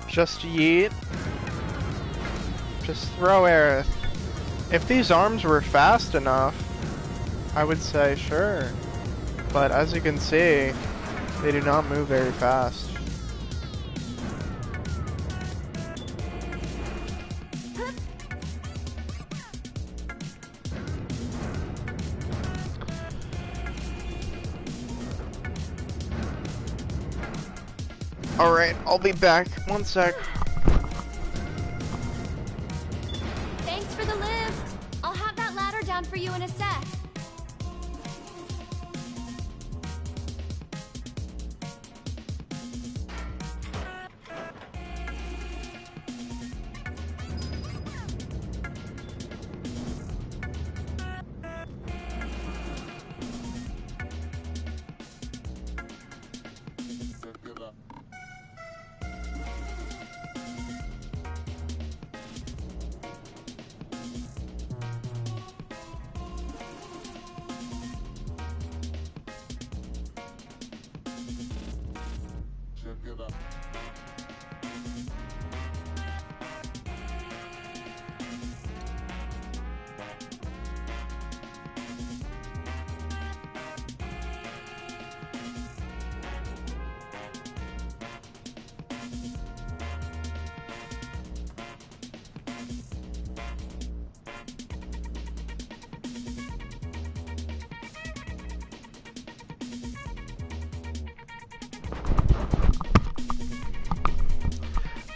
S1: Just yeet. Just throw Aerith. If these arms were fast enough, I would say sure. But as you can see, they do not move very fast. Alright, I'll be back. One sec.
S3: Thanks for the lift. I'll have that ladder down for you in a sec.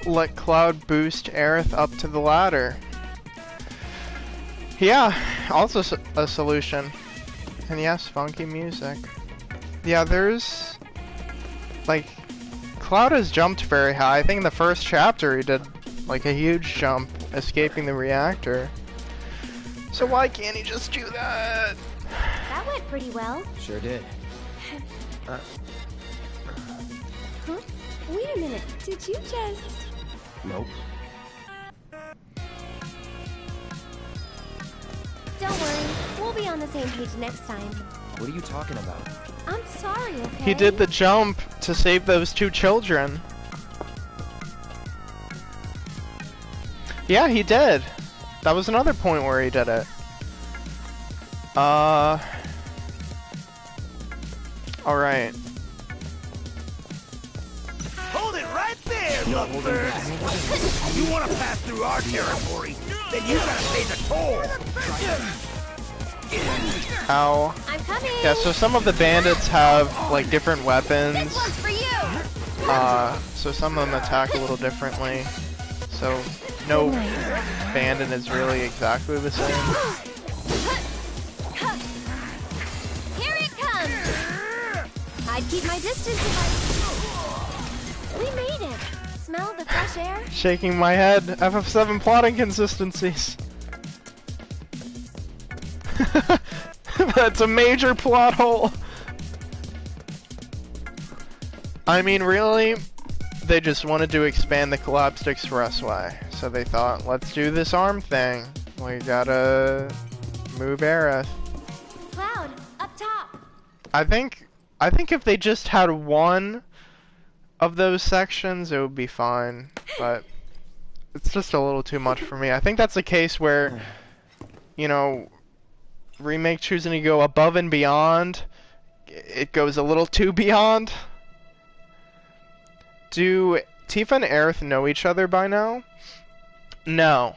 S1: let Cloud boost Aerith up to the ladder. Yeah, also a solution. And yes, funky music. Yeah, there's... like... Cloud has jumped very high. I think in the first chapter he did like a huge jump, escaping the reactor. So why can't he just do that?
S3: That went pretty well.
S4: Sure did.
S3: Huh? Wait a minute. Did you just...
S4: Nope.
S3: Don't worry. We'll be on the same page next time.
S4: What are you talking about?
S3: I'm sorry, okay?
S1: He did the jump to save those 2 children. Yeah, he did. That was another point where he did it. Alright.
S8: Hold it right there, lovebird! You want to pass through our territory, then you gotta pay the toll!
S1: Ow.
S3: I'm coming!
S1: Yeah, so some of the bandits have, like, different
S3: This
S1: weapons.
S3: one's for you!
S1: So some of them attack a little differently. So, no bandit is really exactly the same.
S3: Here it comes! I'd keep my distance if I... We made it! Smell the fresh air?
S1: Shaking my head. FF7 plotting consistencies. That's a major plot hole. I mean, really? They just wanted to expand the Collapsed Expressway. So they thought, let's do this arm thing. We gotta move Aerith.
S3: Cloud, up top!
S1: I think if they just had one of those sections, it would be fine. But it's just a little too much for me. I think that's a case where, you know, Remake choosing to go above and beyond, it goes a little too beyond. Do Tifa and Aerith know each other by now? No.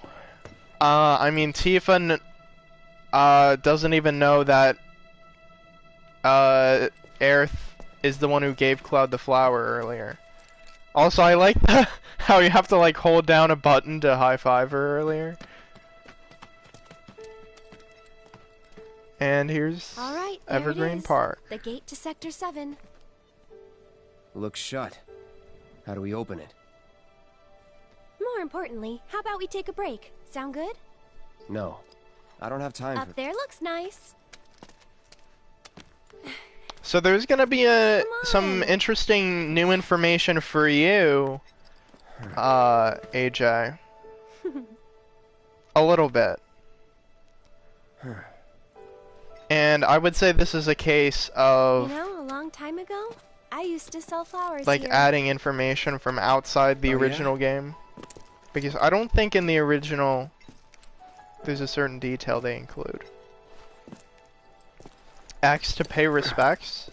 S1: I mean, Tifa doesn't even know that Aerith is the one who gave Cloud the flower earlier. Also, I like how you have to like hold down a button to high-five her earlier. And here's
S3: All right,
S1: Evergreen Park.
S3: The gate to Sector 7.
S4: Looks shut. How do we open it?
S3: More importantly, how about we take a break? Sound good?
S4: No. I don't have time
S3: Up there looks nice.
S1: So there's gonna be some interesting new information for you, AJ. A little bit. And I would say this is a case of...
S3: You know, a long time ago, I used to sell flowers
S1: like
S3: here.
S1: adding information from outside the original game. Because I don't think in the original there's a certain detail they include. X to pay respects.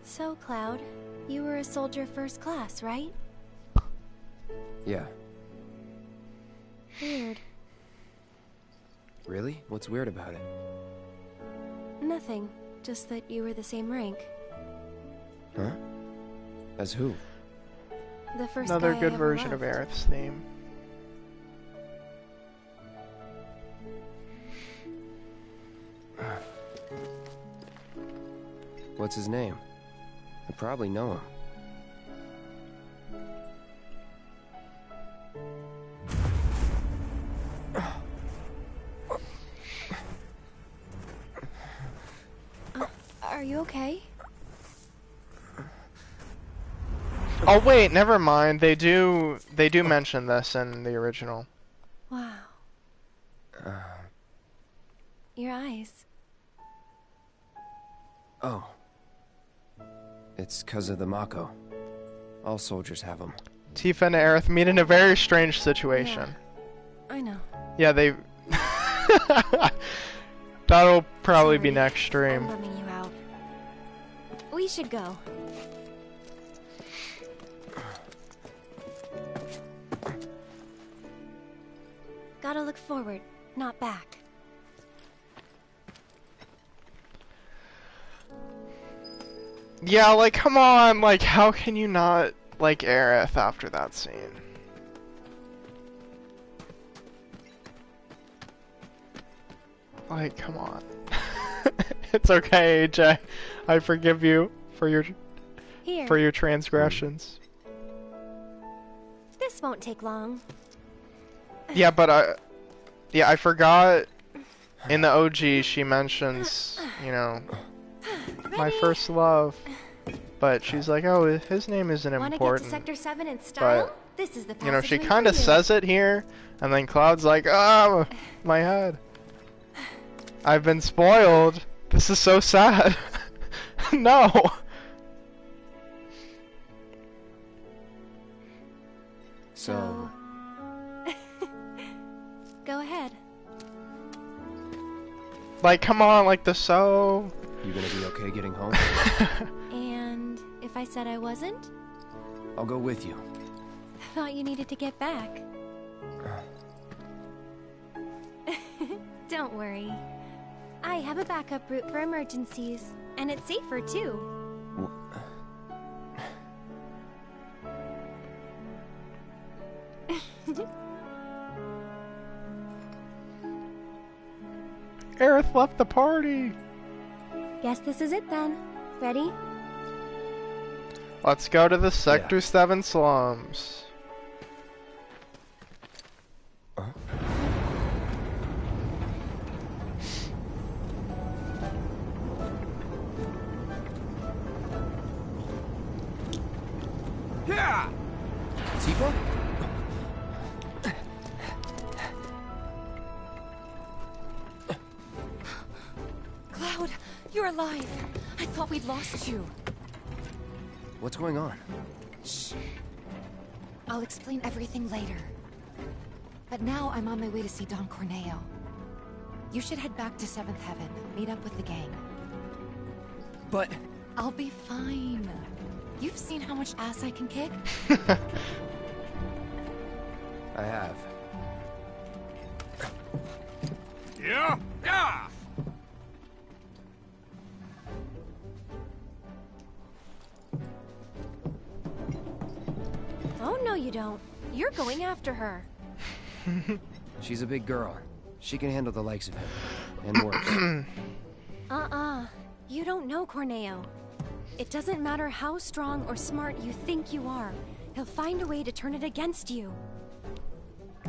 S3: So, Cloud, you were a soldier first class, right?
S4: Yeah.
S3: Weird.
S4: Really? What's weird about it?
S3: Nothing. Just that you were the same rank.
S4: Huh? As who?
S3: The first
S1: Another
S3: guy I
S1: good
S3: ever
S1: version of
S3: loved.
S1: Aerith's theme.
S4: What's his name? I probably know him.
S3: Are you okay?
S1: Oh wait, never mind. They do mention this in the original.
S3: Wow. Your eyes.
S4: Oh. It's 'cause of the Mako. All soldiers have them.
S1: Tifa and Aerith meet in a very strange situation.
S3: Yeah, I know.
S1: Yeah, they... That'll probably be
S3: Sorry,
S1: next stream.
S3: I'm bumming you out. We should go. Gotta look forward, not back.
S1: Yeah, like, come on, like, how can you not like Aerith after that scene? Like, come on. It's okay, AJ. I forgive you for your transgressions.
S3: This won't take long.
S1: Yeah, but I forgot in the OG she mentions, you know, my first love. But she's like, oh, his name isn't important.
S3: Want to get to Sector 7 in style?
S1: But,
S3: This is the
S1: you know, she
S3: passageway
S1: kind of
S3: for you.
S1: says it here, and then Cloud's like, oh, my head. I've been spoiled. This is so sad. No.
S4: So,
S3: Go ahead.
S1: Like, come on, like the so.
S4: you gonna be okay getting home?
S3: And if I said I wasn't?
S4: I'll go with you.
S3: Thought you needed to get back. Don't worry. I have a backup route for emergencies, and it's safer too.
S1: Aerith left the party.
S3: Guess this is it then. Ready?
S1: Let's go to the Sector 7 slums.
S8: Yeah!
S4: Tifa?
S7: Cloud, you're alive. I thought we'd lost you.
S4: What's going on?
S7: Shh. I'll explain everything later. But now I'm on my way to see Don Corneo. You should head back to 7th Heaven, meet up with the gang.
S4: But...
S7: I'll be fine. You've seen how much ass I can kick?
S4: I have.
S8: Yeah? Yeah!
S3: Oh, no you don't. You're going after her.
S4: She's a big girl. She can handle the likes of him. And worse.
S3: You don't know Corneo. It doesn't matter how strong or smart you think you are. He'll find a way to turn it against you.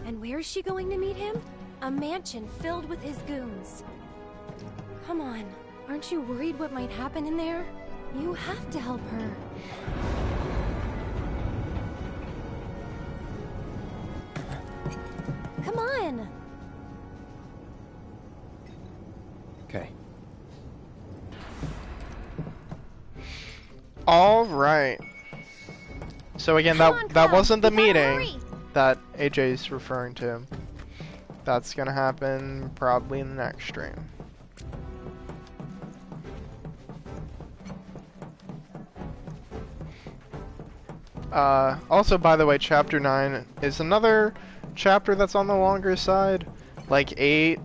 S3: And where is she going to meet him? A mansion filled with his goons. Come on. Aren't you worried what might happen in there? You have to help her. Come on!
S4: Okay.
S1: All right. So again,
S3: Come on,
S1: that
S3: Cloud,
S1: wasn't the
S3: we gotta hurry.
S1: meeting that AJ's referring to. That's gonna happen probably in the next stream. Also, by the way, Chapter 9 is another chapter that's on the longer side. Like 8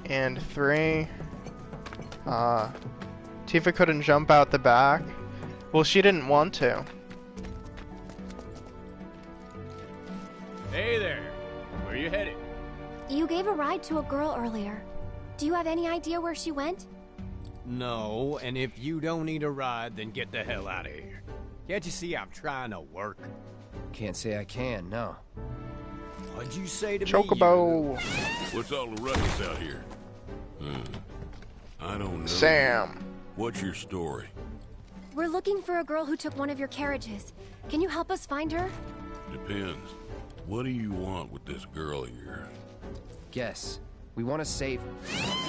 S1: and 3. Tifa couldn't jump out the back. Well, she didn't want to.
S8: Hey there. Where you headed?
S3: You gave a ride to a girl earlier. Do you have any idea where she went?
S9: No, and if you don't need a ride, then get the hell out of here. Can't you see I'm trying to work?
S4: Can't say I can, no.
S9: What'd you say to me?
S1: Chocobo.
S2: What's all the ruckus out here? I don't know.
S1: Sam.
S2: What's your story?
S3: We're looking for a girl who took one of your carriages. Can you help us find her?
S2: Depends. What do you want with this girl of yours?
S4: Guess. We want to save...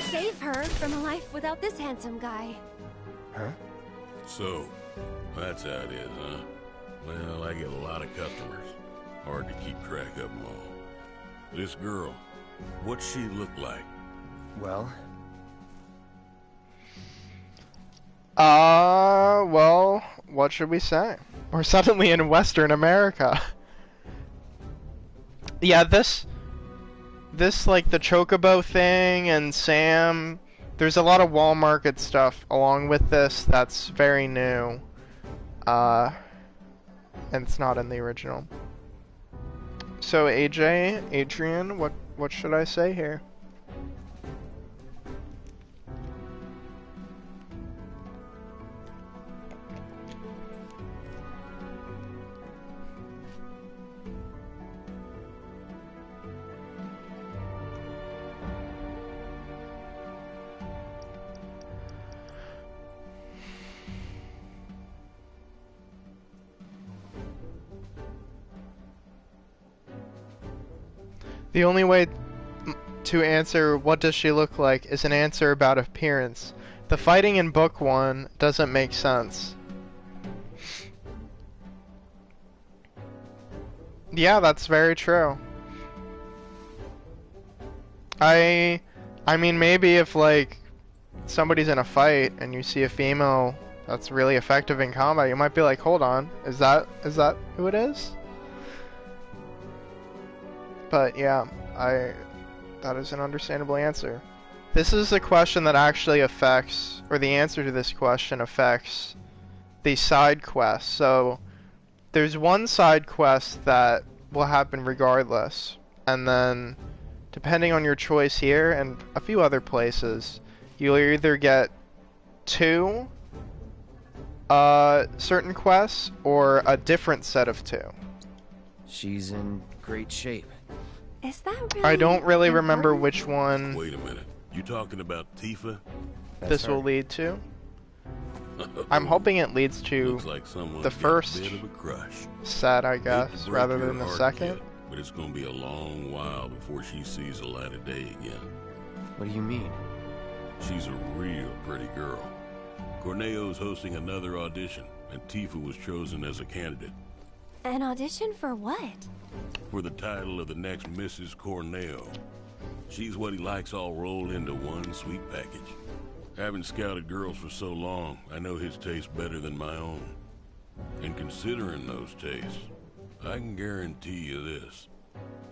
S3: Save her from a life without this handsome guy.
S4: Huh?
S2: So, that's how it is, huh? Well, I get a lot of customers. Hard to keep track of them all. This girl, what's she look like?
S4: Well...
S1: Well, what should we say? We're suddenly in Western America. Yeah, this like the Chocobo thing and Sam, There's a lot of wall market stuff along with this that's very new. And it's not in the original. So Adrian, what should I say here? The only way to answer what does she look like is an answer about appearance. The fighting in book 1 doesn't make sense. Yeah, that's very true. I mean, maybe if like somebody's in a fight and you see a female that's really effective in combat, you might be like, hold on, is that who it is? But yeah, that is an understandable answer. This is a question that actually affects, or the answer to this question affects the side quest. So there's one side quest that will happen regardless, and then depending on your choice here and a few other places, you'll either get 2 certain quests or a different set of 2.
S4: She's in great shape.
S3: Is that really
S1: I don't really
S3: important?
S1: remember which one
S2: Wait a minute. You talking about Tifa?
S1: this will lead to. I'm hoping it leads to
S2: Looks like someone
S1: the
S2: got a
S1: first
S2: bit of a crush.
S1: set, I
S2: Hate to
S1: guess,
S2: break
S1: rather
S2: your
S1: than the
S2: heart,
S1: second.
S2: kid, but it's gonna be a long while before she sees the light of day again.
S4: What do you mean?
S2: She's a real pretty girl. Corneo's hosting another audition, and Tifa was chosen as a candidate.
S3: An audition for what?
S2: For the title of the next Mrs. Corneo. She's what he likes all rolled into one sweet package. Having scouted girls for so long, I know his taste better than my own. And considering those tastes, I can guarantee you this.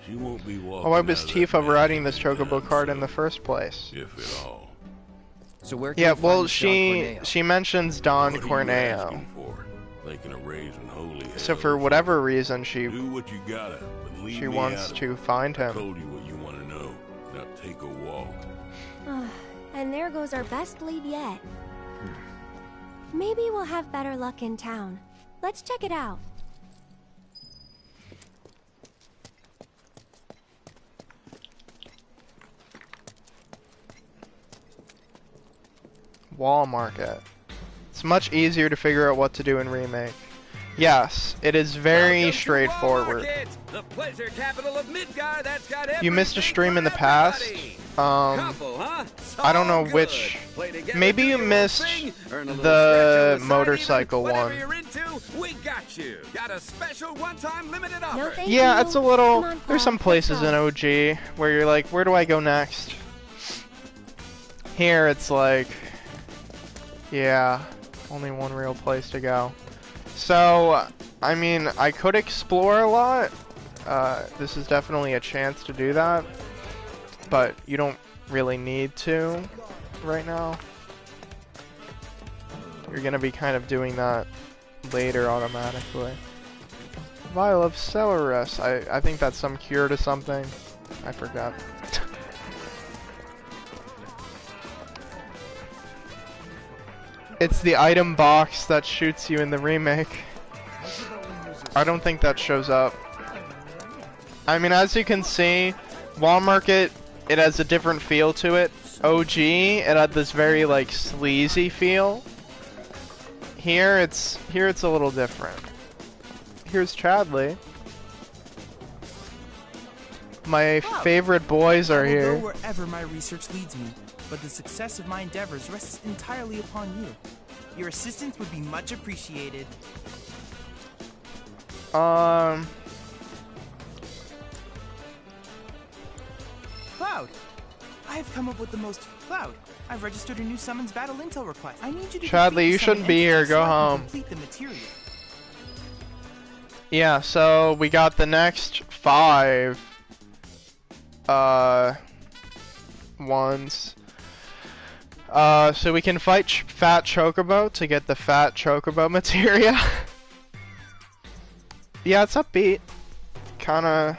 S2: She won't be walking
S1: Why was
S2: out of that
S1: Tifa writing this
S2: mansion
S1: chocobo
S2: anytime
S1: card in
S2: soon,
S1: the first place?
S2: if at all.
S4: So where can
S1: Yeah,
S4: we
S1: well,
S4: find Don Corneo?
S1: she mentions Don
S2: What are you
S1: Corneo.
S2: asking for? Thinking of raising holy hell
S1: So for
S2: or
S1: whatever reason, she
S2: something? Do what you gotta, but leave
S1: she
S2: me
S1: wants
S2: out of
S1: to
S2: it.
S1: find
S2: I
S1: him.
S2: told you what you want to know. Now take a walk.
S3: And there goes our best lead yet. Maybe we'll have better luck in town. Let's check it out.
S1: Wall market. It's much easier to figure out what to do in Remake. Yes, it is very straightforward.
S10: The pleasure capital of Midgar that's got
S1: You missed a
S10: everything
S1: stream
S10: for
S1: in the past.
S10: everybody.
S1: Um,
S10: Huh?
S1: I don't know
S10: So
S1: which.
S10: good. Play together,
S1: Maybe
S10: do
S1: you
S10: your own
S1: missed
S10: thing, earn a little
S1: the
S10: scratch on the side
S1: motorcycle
S10: even.
S1: one.
S10: Whatever you're into, we got you. Got a special one-time limited offer.
S3: No, thank
S1: Yeah,
S3: you.
S1: it's a little.
S3: Come on,
S1: There's
S3: Paul,
S1: some
S3: let's
S1: places
S3: go.
S1: in OG where you're like, where do I go next? Here it's like, yeah, only one real place to go. So, I mean, I could explore a lot. This is definitely a chance to do that, but you don't really need to right now. You're gonna be kind of doing that later automatically. Vial of Celarus. I think that's some cure to something. I forgot. It's the item box that shoots you in the remake. I don't think that shows up. I mean, as you can see, Wall Market, it has a different feel to it. OG, it had this very like sleazy feel. Here it's a little different. Here's Chadley. My favorite boys are
S11: I will
S1: here.
S11: go wherever my research leads me, but the success of my endeavors rests entirely upon you. Your assistance would be much appreciated. Cloud, I have come up with the most. Cloud, I've registered a new summons battle intel request. I need you to
S1: Chadley,
S11: complete
S1: you
S11: the
S1: shouldn't
S11: summon
S1: be here.
S11: entity
S1: Go
S11: so I can
S1: home.
S11: complete the material.
S1: Yeah, so we got the next 5 ones. So we can fight Fat Chocobo to get the Fat Chocobo materia. Yeah, it's upbeat. Kinda,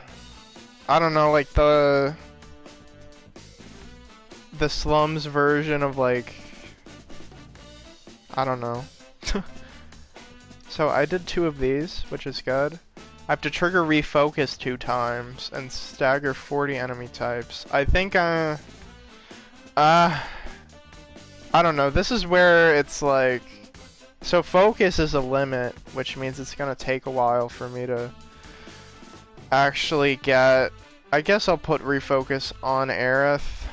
S1: I don't know, like the slums version of like, I don't know. So I did 2 of these, which is good. I have to trigger refocus 2 times and stagger 40 enemy types. I think I don't know. This is where it's like, so focus is a limit, which means it's gonna take a while for me to actually get. I guess I'll put refocus on Aerith,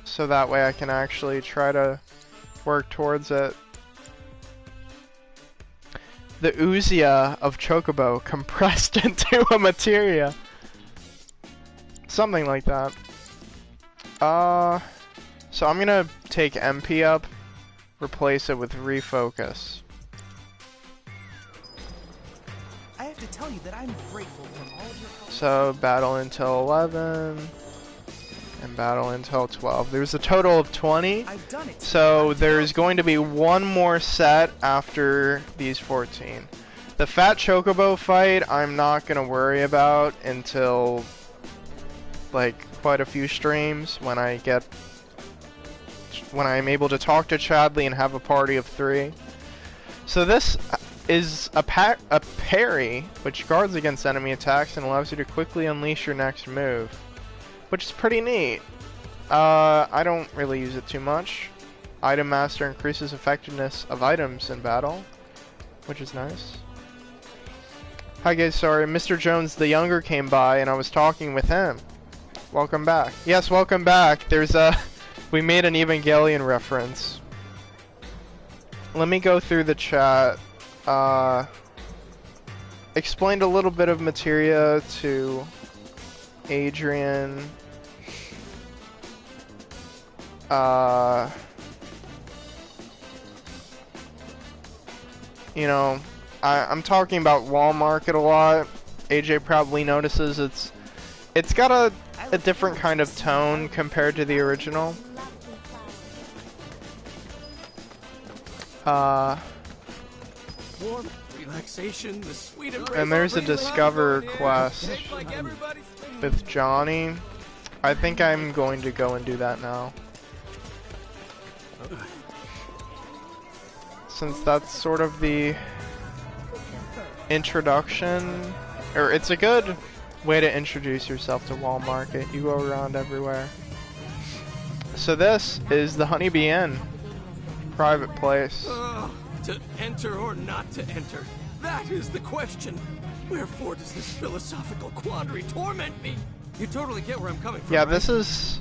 S1: so that way I can actually try to work towards it. The Uzia of Chocobo compressed into a materia. Something like that. So I'm gonna take MP up, replace it with refocus.
S11: I have to tell you that I'm grateful for all of your help.
S1: So battle until 11 and battle until 12. There's a total of 20.
S11: I've done it.
S1: So there's going to be one more set after these 14. The Fat Chocobo fight I'm not gonna worry about until like quite a few streams when I'm able to talk to Chadley and have a party of 3. So this is a parry, which guards against enemy attacks and allows you to quickly unleash your next move, which is pretty neat. I don't really use it too much. Item Master increases effectiveness of items in battle, which is nice. Hi guys, sorry, Mr. Jones the Younger came by and I was talking with him. Welcome back. Yes, welcome back. There's a... We made an Evangelion reference. Let me go through the chat. Explained a little bit of materia to Adrian. You know, I'm talking about Wall Market a lot. AJ probably notices it's got a different kind of tone compared to the original.
S8: Warm relaxation, the sweet
S1: And there's a Discover quest with Johnny. I think I'm going to go and do that now. Since that's sort of the introduction, or it's a good way to introduce yourself to Wall Market. You go around everywhere. So this is the Honeybee Inn. Private place.
S8: To enter or not to enter? That is the question. Wherefore does this philosophical quandary torment me? You totally get where I'm coming from,
S1: Yeah,
S8: right?
S1: this is...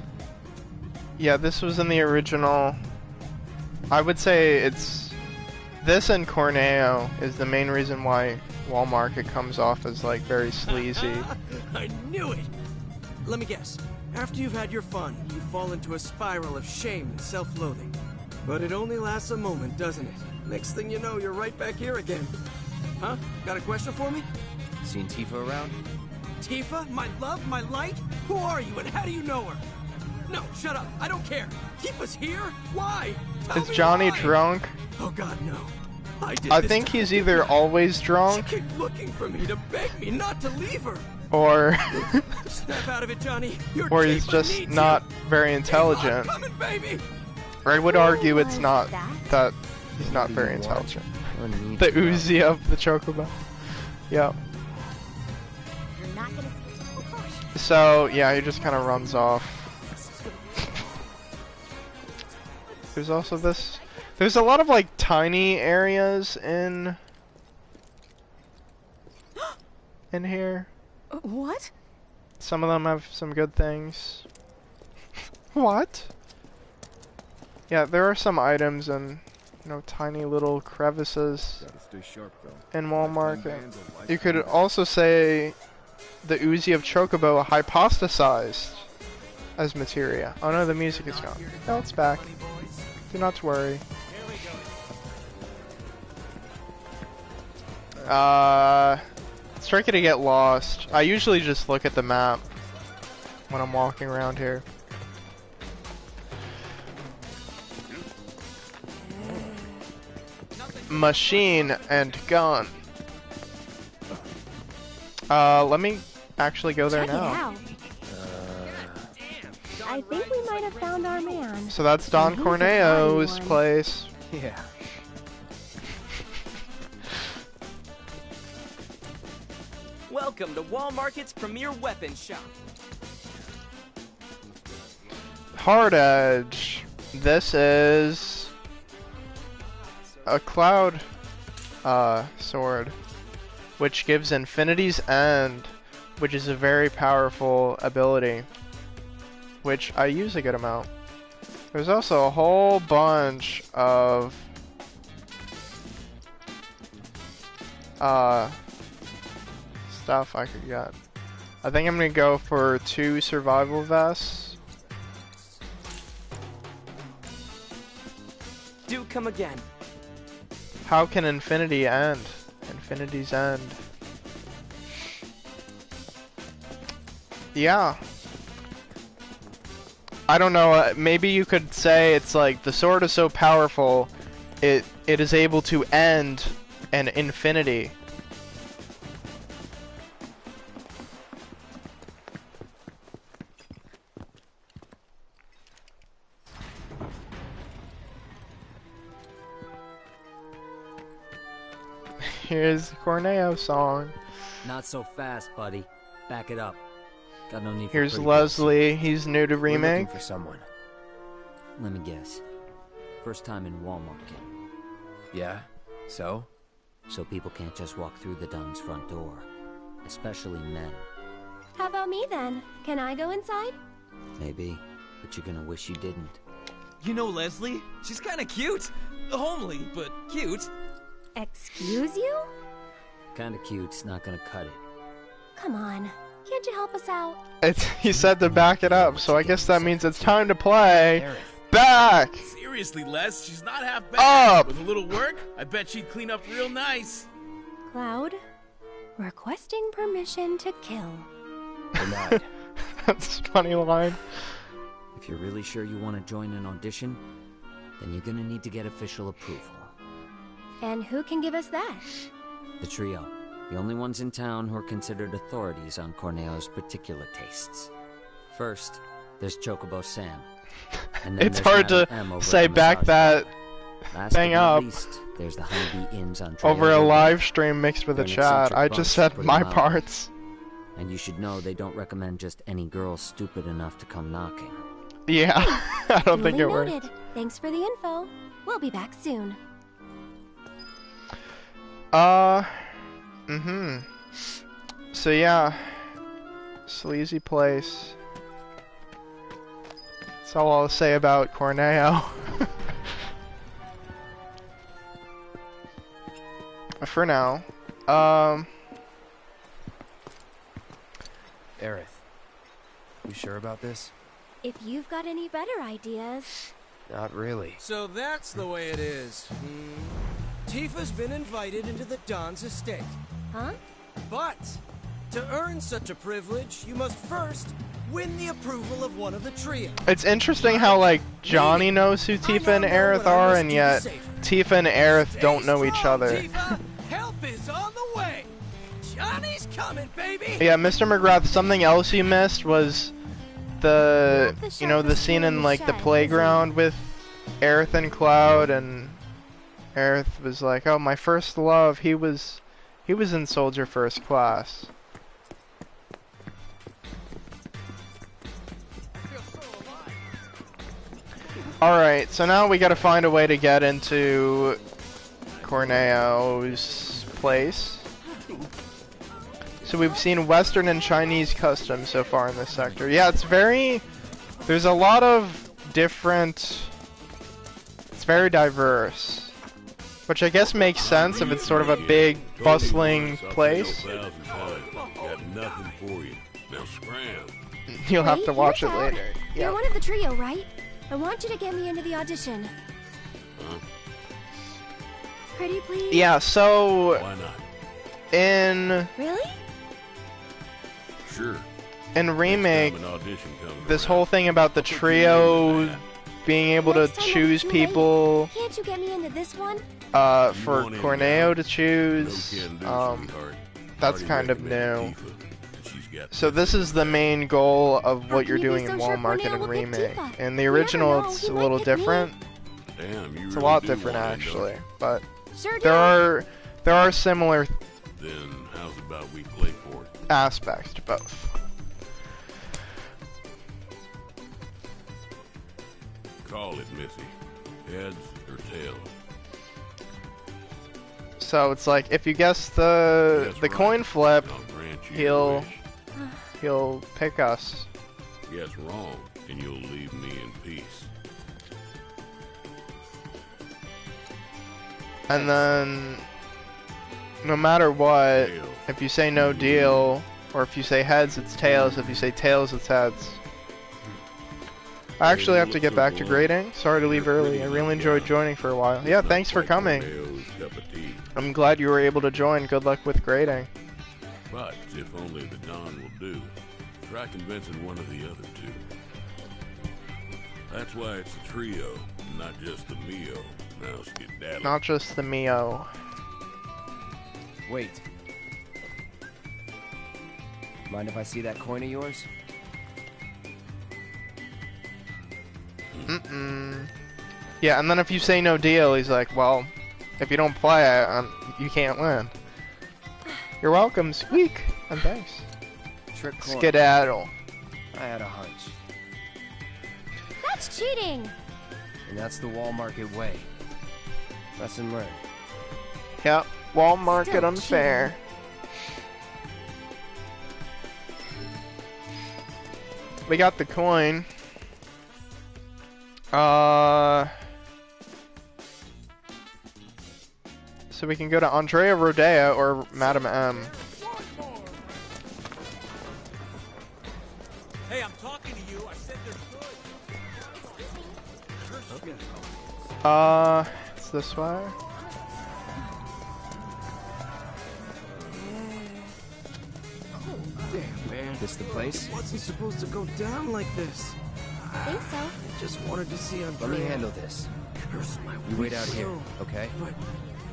S1: Yeah, this was in the original. I would say it's... This and Corneo is the main reason why Wall Market comes off as, like, very sleazy.
S8: I knew it! Let me guess. After you've had your fun, you fall into a spiral of shame and self-loathing. But it only lasts a moment, doesn't it? Next thing you know, you're right back here again. Huh? Got a question for me?
S11: Seen Tifa around?
S8: Tifa? My love? My light? Who are you and how do you know her? No, shut up. I don't care. Tifa's here? Why? Tell
S1: Is
S8: me
S1: Johnny
S8: why.
S1: drunk?
S8: Oh god, no.
S1: I think he's either always drunk
S8: She kept looking for me to beg me not to leave her.
S1: or
S8: Snap out of it, Johnny. Your
S1: or he's
S8: Tifa
S1: just
S8: needs
S1: not
S8: you.
S1: very intelligent.
S8: Tifa, I'm coming, baby.
S1: Or I would argue it's not that he's not very intelligent. The Uzi of the Chocobo. Yeah. So yeah, he just kind of runs off. There's also this. There's a lot of like tiny areas in here.
S12: What?
S1: Some of them have some good things. What? Yeah, there are some items and, you know, tiny little crevices in Wall Market. You could also say the Uzi of Chocobo hypostasized as materia. Oh no, the music is gone. No, it's back. Do not worry. It's tricky to get lost. I usually just look at the map when I'm walking around here. machine and gun. Let me actually go there
S3: Check it
S1: now.
S3: out. I think we might have found our man.
S1: So that's Don
S3: He's a
S1: Corneo's
S3: tiny one.
S1: place.
S4: Yeah.
S12: Welcome to Wall Market's premier weapon shop.
S1: Hard Edge. This is a cloud sword, which gives Infinity's End, which is a very powerful ability, which I use a good amount. There's also a whole bunch of stuff I could get. I think I'm gonna go for 2 survival vests.
S12: Do come again.
S1: How can infinity end? Infinity's End. Yeah. I don't know, maybe you could say it's like the sword is so powerful, it is able to end an infinity. Here's the Corneo song.
S13: Not so fast, buddy. Back it up. Got no need for
S1: Here's
S13: pretty
S1: Leslie. He's new to
S4: We're looking
S1: Remake.
S4: for someone.
S13: Let me guess. First time in Wall Market.
S4: Yeah? So?
S13: So people can't just walk through the Don's front door. Especially men.
S3: How about me then? Can I go inside?
S13: Maybe, but you're gonna wish you didn't.
S11: You know Leslie? She's kinda cute. Homely, but cute.
S3: Excuse you?
S13: Kinda cute's not gonna cut it.
S3: Come on. Can't you help us out?
S1: He said to back it up, so I guess that means it's time to play. Back!
S8: Seriously, Les, she's not half bad.
S1: Up!
S8: With a little work, I bet she'd clean up real nice.
S3: Cloud, requesting permission to kill.
S4: Denied.
S1: That's a funny line.
S13: If you're really sure you want to join an audition, then you're gonna need to get official approval.
S3: And who can give us that?
S13: The trio. The only ones in town who are considered authorities on Corneo's particular tastes. First, there's Chocobo Sam. And then
S1: It's
S13: there's
S1: hard
S13: Madam
S1: to
S13: M over
S1: say
S13: at the
S1: back
S13: massage
S1: that
S13: parlor.
S1: thing
S13: Last but not
S1: up
S13: least, there's the Honeybee Inns on
S1: over a
S13: Trail.
S1: live stream mixed with a
S13: They're an
S1: chat.
S13: eccentric
S1: I
S13: bunch,
S1: just
S13: to
S1: said
S13: put it
S1: my
S13: mildly.
S1: parts.
S13: And you should know they don't recommend just any girl stupid enough to come knocking.
S1: Yeah, I don't think
S3: Duly
S1: it works.
S3: noted. Thanks for the info. We'll be back soon.
S1: So yeah, sleazy place. That's all I'll say about Corneo. For now.
S4: Aerith, you sure about this?
S3: If you've got any better ideas.
S4: Not really.
S11: So that's the way it is. Tifa's been invited into the Don's estate.
S3: Huh?
S11: But to earn such a privilege, you must first win the approval of one of the trio.
S1: It's interesting how like Johnny knows who Tifa and Aerith are, and yet Tifa and Aerith don't know each other.
S11: Tifa, help is on the way. Johnny's coming, baby.
S1: Yeah, Mr. McGrath, something else you missed was the, you know, the scene in like the playground with Aerith and Cloud, and Aerith was like, "Oh, my first love, he was in Soldier First Class." Alright, so now we gotta find a way to get into Corneo's place. So we've seen Western and Chinese customs so far in this sector. Yeah, it's very... There's a lot of different... It's very diverse. Which I guess makes sense if it's sort of a big, bustling place.
S2: Got nothing for you. Now scram.
S1: You'll have to watch it
S3: here's out.
S1: later.
S3: You're
S1: Yep.
S3: one of the trio, right? I want you to get me into the audition. Pretty please?
S1: Yeah, so...
S2: Why not?
S1: In...
S3: Really?
S2: Sure.
S1: In Remake,
S2: An audition comes
S1: this
S2: around,
S1: whole thing about the
S2: I'll put you in
S1: trio
S2: that.
S1: being able to
S3: Next time I'll be
S1: choose
S3: too late.
S1: people.
S3: Can't you get me into this one?
S1: For Corneo to choose. That's kind of new. So this is the main goal of what you're doing in Wall Market and Remake. In the original, it's a little different. It's a lot different actually, but there are similar
S2: Then how's about we play for it?
S1: aspects to both.
S2: Call it, Missy. Heads or tails?
S1: So it's like if you guess the coin flip, he'll pick us.
S2: Guess wrong, and you'll leave me in peace.
S1: And then no matter what, if you say no deal, or if you say heads, it's tails. If you say tails, it's heads. I actually have to get back to grading. Sorry to leave early. I really enjoyed joining for a while. Yeah, thanks for coming. I'm glad you were able to join. Good luck with grading.
S2: But if only the Don will do, try convincing one of the other two. That's why it's a trio, not just the Mio. Now skedaddle.
S1: Not just the Mio.
S4: Wait. Mind if I see that coin of yours?
S1: Yeah, and then if you say no deal, he's like, well, if you don't play it, you can't win. You're welcome, squeak, and thanks.
S4: Trick coin.
S1: Skedaddle.
S4: I had a hunch.
S3: That's cheating!
S4: And that's the Wall Market way. Lesson learned.
S1: Yep, Wall Market unfair. We got the coin. So we can go to Andrea Rodea or Madame M.
S8: Hey, I'm talking to you. I said they're good.
S1: It's this way.
S11: Damn, man.
S4: This the place?
S11: It wasn't supposed to go down like this.
S3: I think so.
S11: I just wanted to see Andrea.
S4: Let me handle this. You wait out here, okay?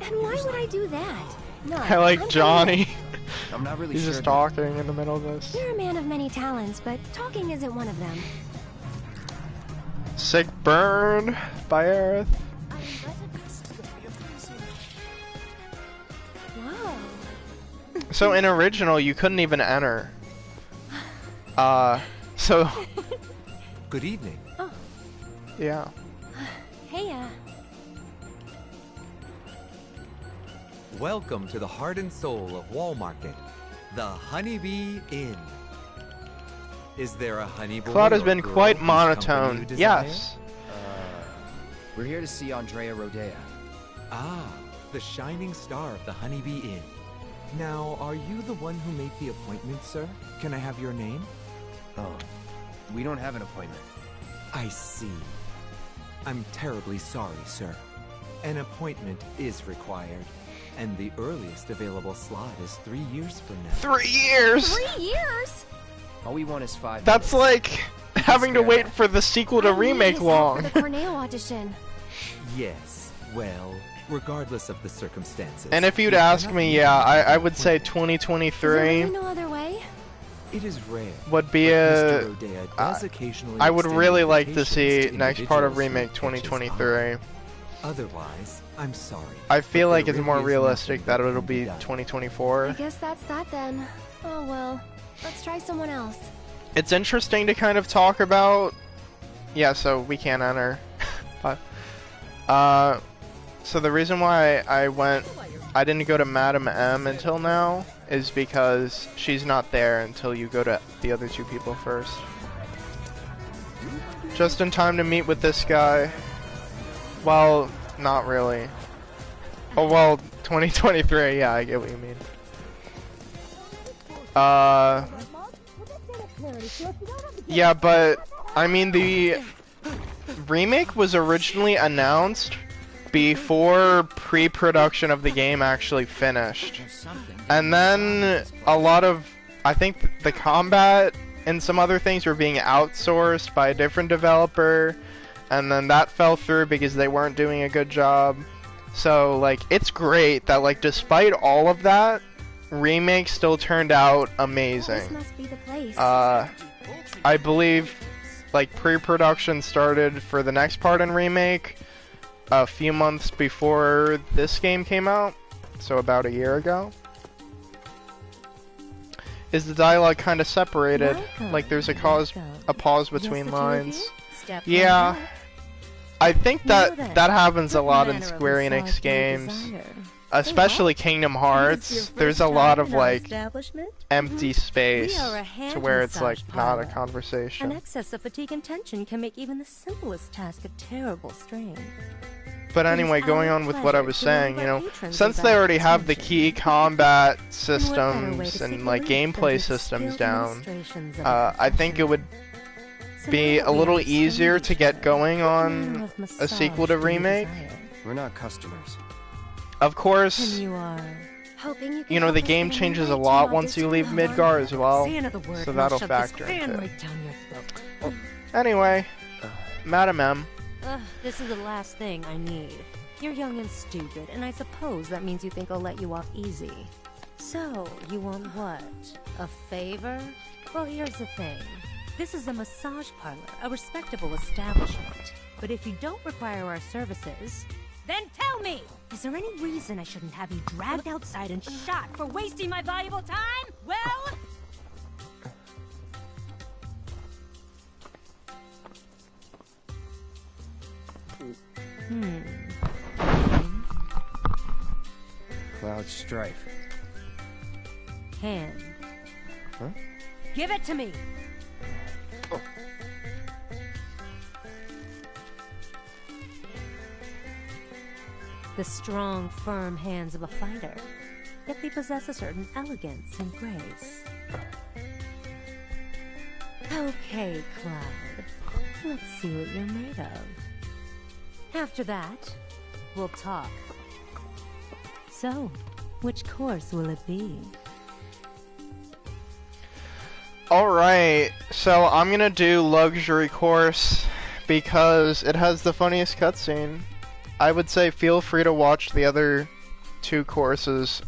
S3: And why would I do that? No,
S1: I like
S3: I'm
S1: Johnny.
S4: I'm not really
S1: He's
S4: sure
S1: just talking in the middle of this.
S3: You're a man of many talents, but talking isn't one of them.
S1: Sick burn by Aerith.
S3: Whoa.
S1: So in original, you couldn't even enter. So.
S14: Good evening.
S3: Oh.
S1: Yeah.
S3: Hey,
S14: Welcome to the heart and soul of Wall Market, the Honeybee Inn. Is there a honey boy
S1: Claude has
S14: or
S1: been
S14: girl
S1: quite
S14: whose
S1: monotone.
S14: company you desire?
S1: Yes.
S4: We're here to see Andrea Rodea.
S14: Ah, the shining star of the Honeybee Inn. Now, are you the one who made the appointment, sir? Can I have your name?
S4: Oh, we don't have an appointment.
S14: I see. I'm terribly sorry, sir. An appointment is required, and the earliest available slot is 3 years from now.
S1: 3 years?
S3: 3 years?
S4: All we want is 5
S1: That's
S4: minutes.
S1: like having to wait for the sequel to Remake long.
S3: For the Corneo audition.
S14: Yes, well, regardless of the circumstances.
S1: And if you'd ask me, yeah, I would say 2023
S3: Is there really no other way?
S14: It is rare.
S1: would be
S14: but
S1: a.
S14: Mr. Rodea does occasionally
S1: I would
S14: extend
S1: really like to
S14: invitations
S1: see next part of
S14: individuals who
S1: Remake
S14: catches
S1: 2023.
S14: eye. Otherwise, I'm sorry.
S1: I feel
S14: but
S1: like
S14: there
S1: it's more
S14: really is
S1: realistic
S14: nothing
S1: that it'll
S14: can be
S1: be
S14: done.
S1: 2024.
S3: I guess that's that then. Oh well. Let's try someone else.
S1: It's interesting to kind of talk about. Yeah, so we can't enter. But so the reason why I didn't go to Madame M until now is because she's not there until you go to the other two people first. Just in time to meet with this guy. Well, not really. Oh well, 2023. Yeah, I get what you mean. Yeah, but I mean the remake was originally announced before pre-production of the game actually finished. And then a lot of, I think the combat and some other things were being outsourced by a different developer. and then that fell through because they weren't doing a good job. So, like, it's great that, like, despite all of that, Remake still turned out amazing.
S3: This must be the place.
S1: I believe, like, pre-production started for the next part in Remake a few months before this game came out, so about a year ago. Is the dialogue kind of separated?
S15: Welcome.
S1: Like, there's a pause between
S15: Yes,
S1: lines.
S15: Step
S1: Yeah.
S15: right up.
S1: I think
S15: Now
S1: that
S15: then,
S1: that happens a
S15: what
S1: lot in
S15: manner of
S1: Square
S15: massage
S1: Enix
S15: do you
S1: games,
S15: desire?
S1: especially Kingdom
S15: Is this your
S1: Hearts. There's a
S15: first
S1: lot
S15: time
S1: of
S15: in our
S1: like
S15: establishment?
S1: empty space
S15: We are a
S1: to
S15: hand
S1: where it's like
S15: massage
S1: not a
S15: parlor.
S1: conversation.
S15: An excess of fatigue and tension can make even the simplest task a terrible strain.
S1: But anyway, going on with what I was saying, you know, since they already have the key combat systems and like gameplay systems down, I think it would be a little easier to get going on a sequel to Remake.
S4: We're not customers.
S1: Of course,
S3: Hoping you can
S1: you know,
S3: help
S1: the
S3: us
S1: game
S3: get an
S1: changes a
S3: invite to
S1: lot
S3: an
S1: once you leave
S3: audition.
S1: Midgar as well,
S15: Say another word
S1: so
S15: and I'll
S1: that'll
S15: shove this
S1: factor
S15: fan
S1: into it.
S15: right down your throat.
S1: Anyway, Madam M.
S15: Ugh, this is the last thing I need. You're young and stupid, and I suppose that means you think I'll let you off easy. So, you want what? A favor? Well, here's the thing. This is a massage parlor, a respectable establishment. But if you don't require our services, then tell me! Is there any reason I shouldn't have you dragged outside and shot for wasting my valuable time? Well...
S4: Cloud Strife.
S15: Hand.
S4: Huh?
S15: Give it to me! The strong, firm hands of a fighter, yet they possess a certain elegance and grace. Okay, Cloud. Let's see what you're made of. After that, we'll talk. So, which course will it be?
S1: Alright, so I'm gonna do Luxury Course because it has the funniest cutscene. I would say feel free to watch the other two courses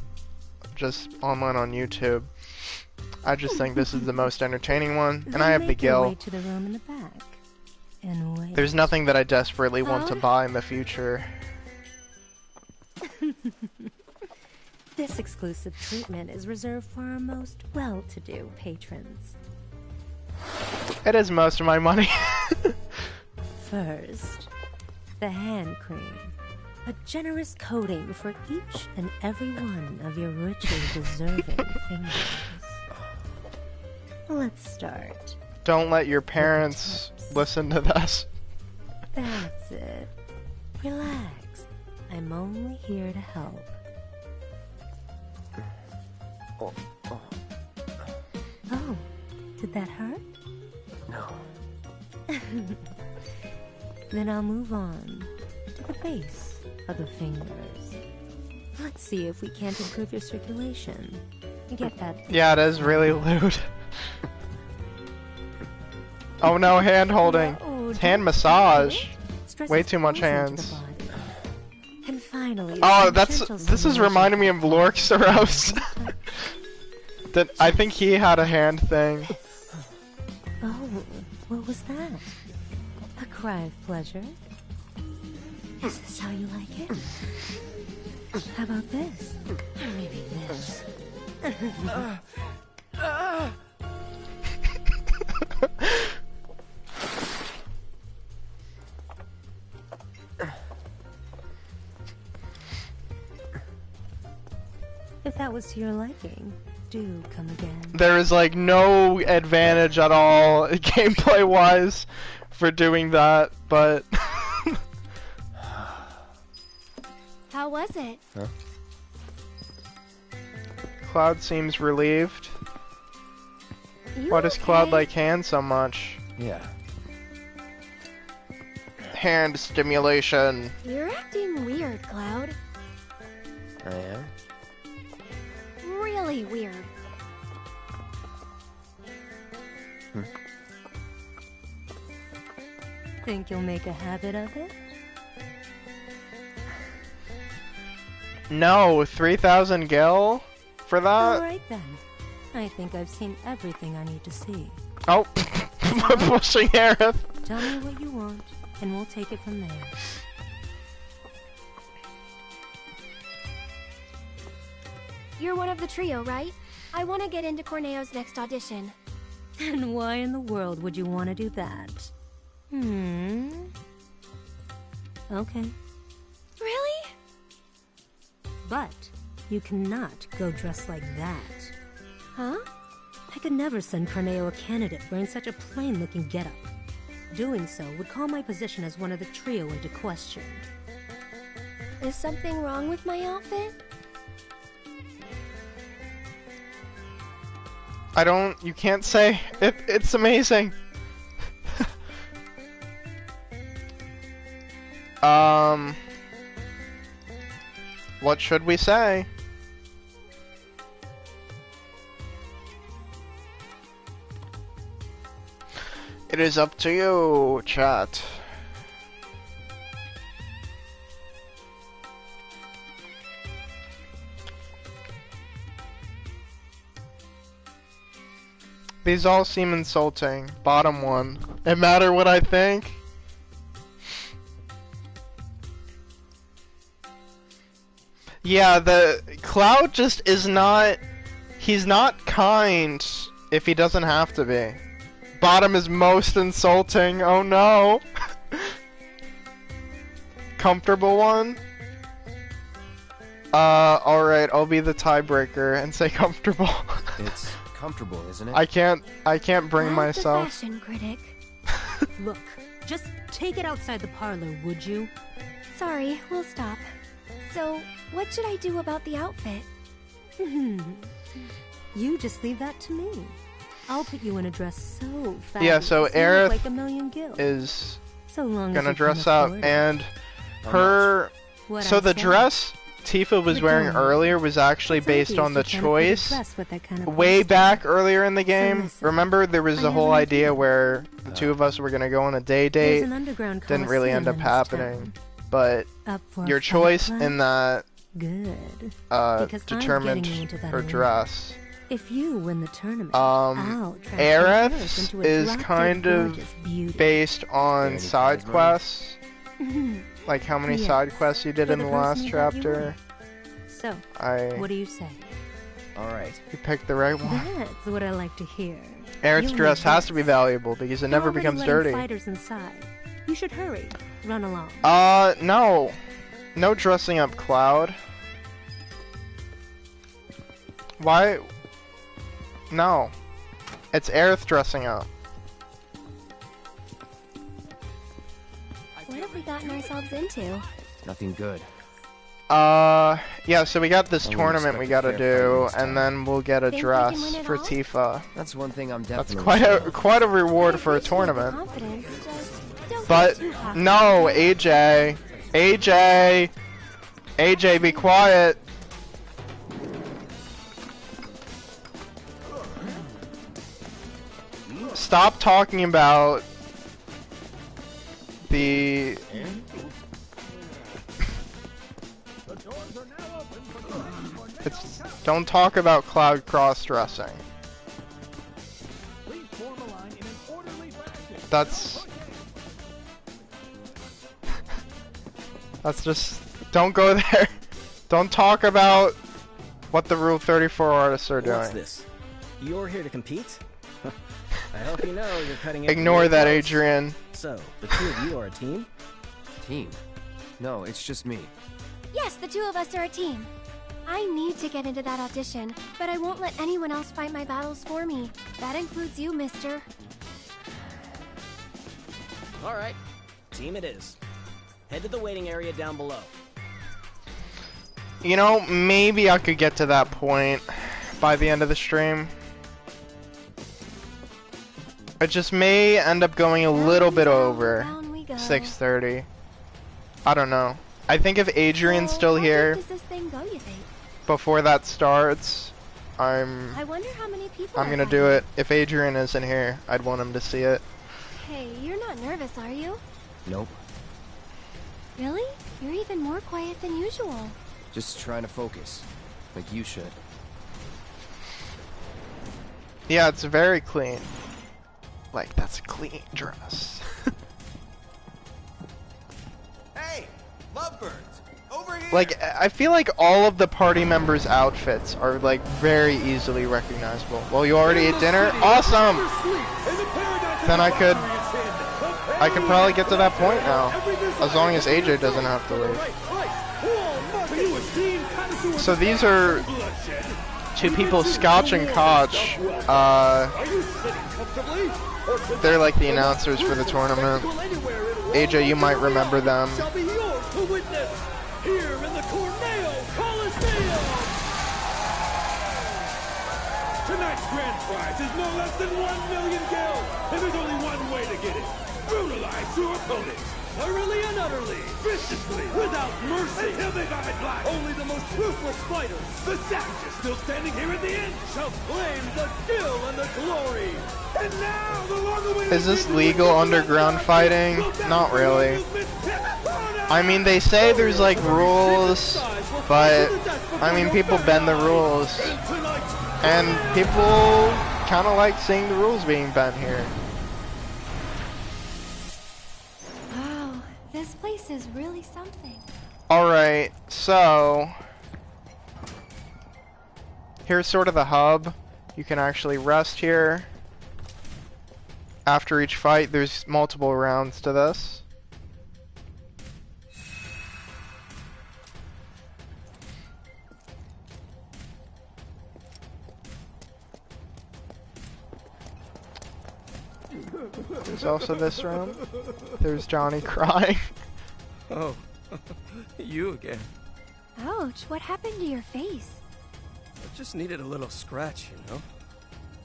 S1: just online on YouTube. I just think this is the most entertaining one, and I have the
S15: Make your way
S1: Gil.
S15: to the room in the back. And wait.
S1: There's nothing that I desperately want to buy in the future.
S15: This exclusive treatment is reserved for our most well-to-do patrons.
S1: It is most of my money.
S15: First, the hand cream. A generous coating for each and every one of your richly deserving fingers. Let's start.
S1: Don't let your parents listen to this.
S15: That's it. Relax. I'm only here to help. Oh, did that hurt?
S4: No.
S15: Then I'll move on to the base of the fingers. Let's see if we can't improve your circulation. Get that.
S1: Yeah, it is really lewd. Oh no, hand holding. It's hand massage. Way too much hands.
S15: And finally,
S1: Oh, this is reminding me of Lorxeros. That I think he had a hand thing.
S15: Oh, what was that? A cry of pleasure? Is this how you like it? How about this? Or maybe this? If that was to your liking, do come again.
S1: There is like no advantage at all gameplay wise for doing that, but
S3: How was it?
S4: Huh?
S1: Cloud seems relieved.
S3: You
S1: Why does Cloud
S3: okay?
S1: like hand so much?
S4: Yeah.
S1: Hand stimulation.
S3: You're acting weird, Cloud.
S4: I am?
S3: Really weird.
S15: Think you'll make a habit of it?
S1: No, 3,000 gil for that?
S15: Alright then. I think I've seen everything I need to see.
S1: Oh, I'm pushing Aerith.
S15: Tell me what you want, and we'll take it from there.
S3: You're one of the trio, right? I want to get into Corneo's next audition.
S15: And why in the world would you want to do that? Okay.
S3: Really?
S15: But you cannot go dressed like that.
S3: Huh?
S15: I could never send Corneo a candidate wearing such a plain-looking getup. Doing so would call my position as one of the trio into question.
S3: Is something wrong with my outfit?
S1: You can't say. It's amazing. What should we say? It is up to you, chat. These all seem insulting. Bottom one. It matter what I think? Yeah, the Cloud just is not... He's not kind if he doesn't have to be. Bottom is most insulting. Oh no. Comfortable one? Alright, I'll be the tiebreaker and say comfortable.
S4: It's comfortable, isn't it?
S1: I can't bring
S3: Not
S1: myself.
S3: The fashion critic.
S15: Look, just take it outside the parlor, would you?
S3: Sorry, we'll stop. So, what should I do about the outfit?
S15: You just leave that to me. I'll put you in a dress so fabulous.
S1: Yeah, so
S15: you look
S1: Aerith
S15: like a million gil.
S1: is
S15: so long
S1: gonna
S15: as you
S1: dress
S15: can
S1: up,
S15: afford it.
S1: and her...
S15: What
S1: So
S15: I
S1: the
S15: say.
S1: dress Tifa was wearing earlier was actually
S15: It's
S1: based
S15: obvious
S1: on the
S15: you can't afford a
S1: choice
S15: dress with that kind of
S1: way
S15: costume.
S1: back earlier in the game.
S15: listen,
S1: Remember there was
S15: I
S1: the
S15: have
S1: whole
S15: an
S1: idea where the two of us were gonna go on a day date.
S15: There's an underground
S1: Didn't really end up
S15: Colosseum in this
S1: happening. But
S15: Up for a
S1: your
S15: fight
S1: choice
S15: club?
S1: in that
S15: Good. Because I'm
S1: determined
S15: getting you into that
S1: her
S15: arena.
S1: dress.
S15: If you win the tournament, I'll transform
S1: Aerith
S15: into a
S1: is
S15: drop-dead
S1: kind of
S15: gorgeous beauty.
S1: based on side quests. Like how many
S15: Yes,
S1: side quests you did
S15: for
S1: in the
S15: person
S1: last
S15: who got you
S1: chapter.
S15: So,
S1: I
S15: what do you say?
S4: Alright.
S1: You picked the right one.
S15: That's what I like to hear.
S1: Aerith's
S15: You'll
S1: dress
S15: need
S1: has to be
S15: this.
S1: valuable because it
S15: They're
S1: never
S15: already
S1: becomes
S15: letting
S1: dirty.
S15: Fighters inside. You should hurry. Run along.
S1: No. No dressing up Cloud. Why? No. It's Aerith dressing up.
S3: What have we gotten ourselves into?
S4: Nothing good.
S1: Yeah, so we got this
S4: I wouldn't
S1: tournament we
S4: expect a
S1: gotta
S4: fair fight
S1: do,
S4: this time.
S1: and then we'll get a
S3: Think we can
S1: dress
S3: win it
S1: for
S3: all?
S1: Tifa.
S4: That's one thing I'm
S1: That's
S4: definitely
S1: quite a reward for a
S3: Appreciate the
S1: tournament.
S3: confidence, just don't
S1: But
S3: get too hot.
S1: no, AJ, be quiet. Stop talking about the. Don't talk about Cloud cross-dressing. That's just, don't go there. Don't talk about what the Rule 34 artists are doing.
S16: What's this? You're here to compete? I hope you know you're cutting it.
S1: Ignore that, Adrian.
S16: So, the two of you are a team?
S4: Team? No, it's just me.
S3: Yes, the two of us are a team. I need to get into that audition, but I won't let anyone else fight my battles for me. That includes you, mister.
S16: Alright, team it is. Head to the waiting area down below.
S1: You know, maybe I could get to that point by the end of the stream. It just may end up going a little bit over 6:30. I don't know. I think if Adrian's still here
S3: Does this thing go, you think?
S1: before that starts,
S3: I wonder how many people
S1: I'm
S3: are
S1: gonna do it. If Adrian isn't here, I'd want him to see it.
S3: Hey, you're not nervous, are you?
S4: Nope.
S3: Really? You're even more quiet than usual.
S4: Just trying to focus. Like you should.
S1: Yeah, it's very clean. Like, that's a clean dress.
S8: Hey, lovebirds, over here.
S1: Like, I feel like all of the party members' outfits are, like, very easily recognizable. Well, you already ate dinner? Awesome! Then I could probably get to that point now. As long as AJ doesn't have to leave. So these are two people, Scotch and Koch. They're like the announcers for the tournament. AJ, you might remember them.
S17: Tonight's grand prize is no less than 1 million gil, and there's only one way to get it. Brutalize your opponents, thoroughly and utterly, viciously, without mercy, until they vomit black. Only the most ruthless fighters, the savages still standing here at the end, shall claim the skill and the glory. And now, the long-awaited
S1: Is this legal underground fighting? Not really. I mean, they say there's like rules, but I mean, people bend the rules. And people kind of like seeing the rules being bent here.
S3: Wow, this place is really something.
S1: Alright, so here's sort of the hub. You can actually rest here. After each fight, there's multiple rounds to this. There's also this room. There's Johnny crying.
S18: Oh, you again.
S3: Ouch, what happened to your face?
S18: I just needed a little scratch, you know?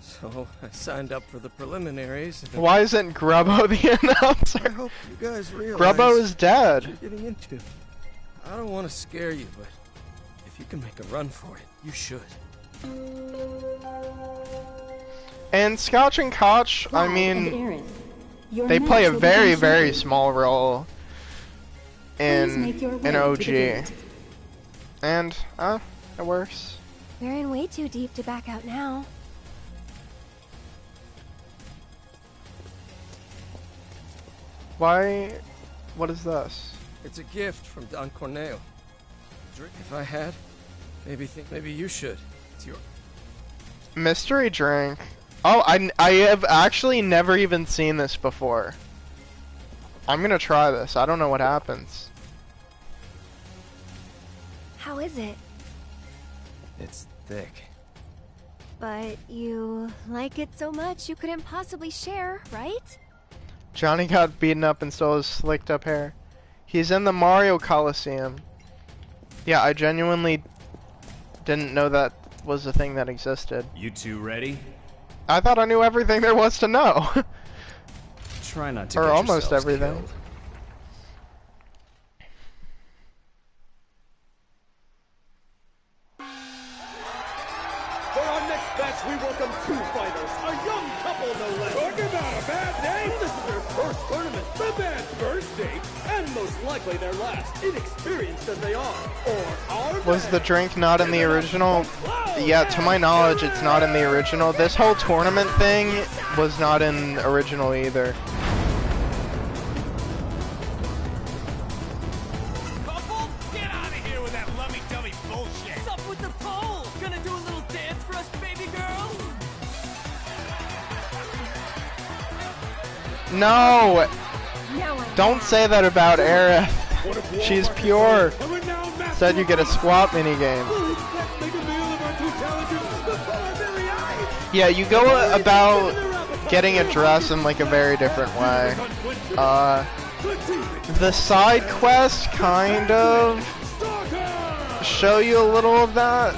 S18: So I signed up for the preliminaries.
S1: Why isn't Grubbo the announcer?
S18: I hope you guys realize
S1: Grubbo is dead.
S18: what you're getting into. I don't want to scare you, but if you can make a run for it, you should.
S1: And Scotch and Koch, I mean, they play a very, very small role in OG. And, it works.
S3: We're in way too deep to back out now.
S1: Why? What is this?
S18: It's a gift from Don Corneo. If I had, maybe you should. It's your
S1: Mystery drink. Oh, I have actually never even seen this before. I'm gonna try this. I don't know what happens.
S3: How is it?
S4: It's thick.
S3: But you like it so much you couldn't possibly share, right?
S1: Johnny got beaten up and still has slicked up hair. He's in the Mario Coliseum. Yeah, I genuinely didn't know that was a thing that existed.
S19: You two ready?
S1: I thought I knew everything there was to know.
S19: Try not to
S1: or
S19: get
S1: almost
S19: yourselves
S1: everything.
S19: killed.
S17: For our next match, we welcome two fighters, a young couple no less. Talk about a bad day! This is their first tournament, the bad first date, and most likely their last, inexperienced as they are. Or are
S1: Was
S17: they?
S1: the drink not in the original? Yeah, to my knowledge, it's not in the original. This whole tournament thing was not in original either.
S8: Couple, get out of here with that lummy-dummy bullshit.
S12: What's up with the pole? Gonna do a little dance for us, baby girl?
S1: No! Don't say that about Aerith. She's pure. Said you get a squat minigame. Yeah, you go about getting a dress in like a very different way. The side quests kind of show you a little of that.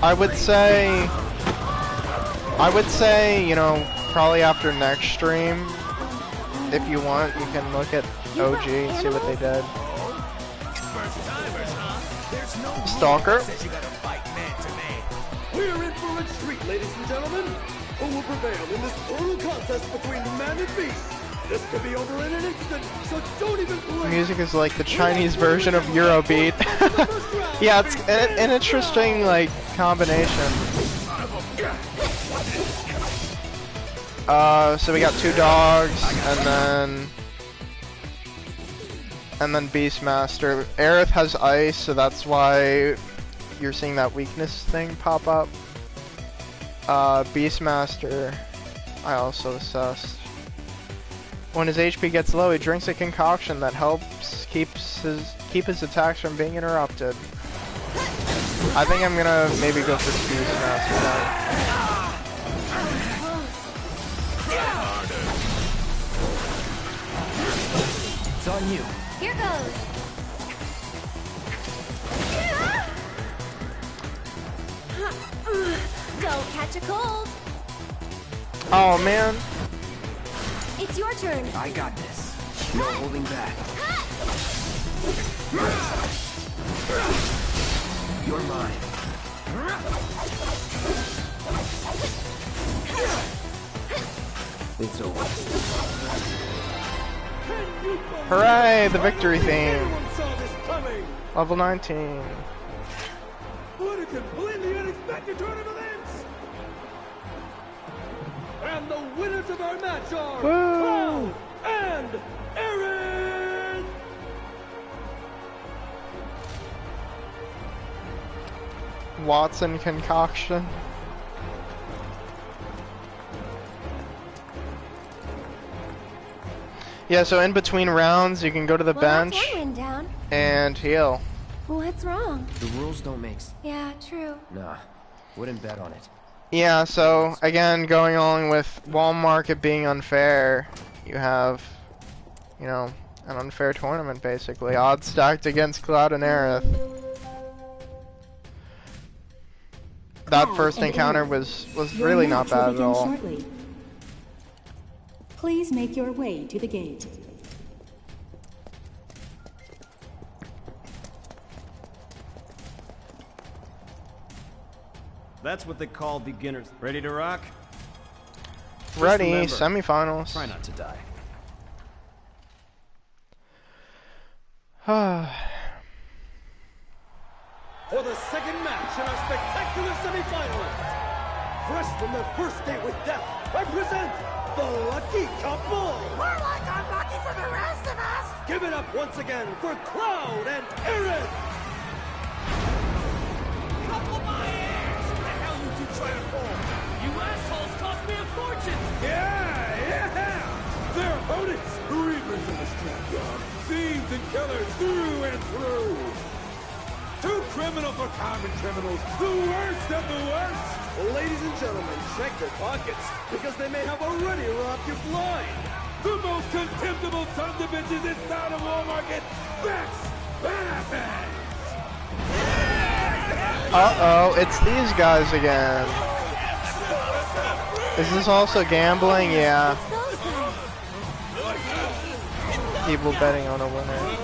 S1: I would say, you know, probably after next stream, if you want, you can look at OG and see what they did. Stalker.
S17: We're in for a treat, ladies and gentlemen. Who will prevail in this brutal contest between man and beast? This could be over in an instant, so don't even blink.
S1: The music is like the Chinese version of Eurobeat. Yeah, it's an interesting like combination. So we got 2 dogs, and then Beastmaster. Aerith has ice, so that's why you're seeing that weakness thing pop up. Beastmaster, I also assessed. When his HP gets low, he drinks a concoction that helps keep his attacks from being interrupted. I think I'm gonna maybe go for Beastmaster now.
S4: It's on you.
S3: Here goes. Don't catch a cold.
S1: Oh man.
S3: It's your turn.
S4: I got this. No holding back. You're mine. It's over.
S1: Hooray, the victory theme.
S17: Everyone saw this coming.
S1: Level 19.
S17: What a completely unexpected turn of events! And the winners of our match are Cloud and Aerith!
S1: Watson concoction. Yeah, so in between rounds, you can go to the bench
S3: That's one win down.
S1: and heal.
S3: What's wrong?
S4: The rules don't make sense.
S3: Yeah, true.
S4: Nah, wouldn't bet on it.
S1: Yeah, so again, going along with Wall Market being unfair, you have, you know, an unfair tournament basically. Odds stacked against Cloud and Aerith. That first encounter was really not bad at all.
S20: Shortly. Please make your way to the gate.
S19: That's what they call beginners. Ready to rock?
S1: Ready,
S19: remember,
S1: semifinals.
S19: Try not to die.
S17: For the second match in our spectacular semifinals, fresh from their first date with death, I present the Lucky Couple!
S21: We're like unlucky for the rest of us!
S17: Give it up once again for Cloud and Aerith!
S8: Couple my ass! What the hell you two trying to pull? You assholes cost me a fortune!
S17: Yeah! Their opponents, reapers of the scrapyard, thieves and killers through and through! Two criminal for common criminals, the worst of the worst! Ladies and gentlemen, check their pockets, because they may have already robbed you blind! The most contemptible sons of bitches in town of Wall Market, that's Benefits!
S1: Uh-oh, it's these guys again. Is this also gambling? Yeah. People betting on a winner.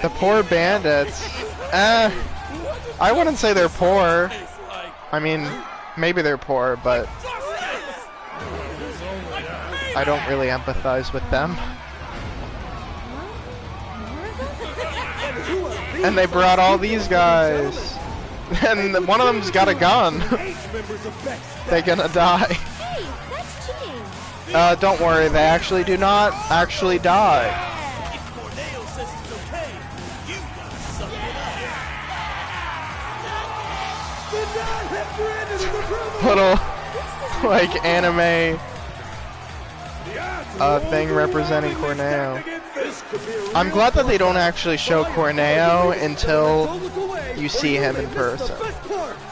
S1: The poor bandits. I wouldn't say they're poor. I mean, maybe they're poor, but I don't really empathize with them. And they brought all these guys. And one of them's got a gun. They're gonna die.
S3: Hey, that's cheating.
S1: Don't worry, they actually do not actually die. Little, like, anime thing representing Corneo. I'm glad that they don't actually show Corneo until you see him in person.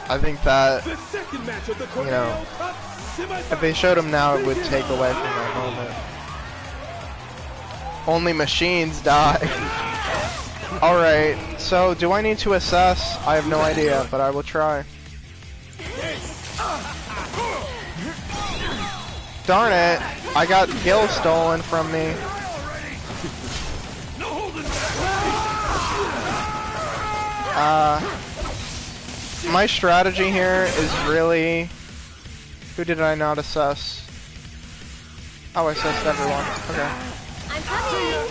S1: I think that, you know, if they showed him now, it would take away from that moment. Only machines die. Alright, so do I need to assess? I have no idea, but I will try. Darn it, I got Gil stolen from me. my strategy here is really... Who did I not assess? Oh, I assessed everyone. Okay.
S3: I'm coming!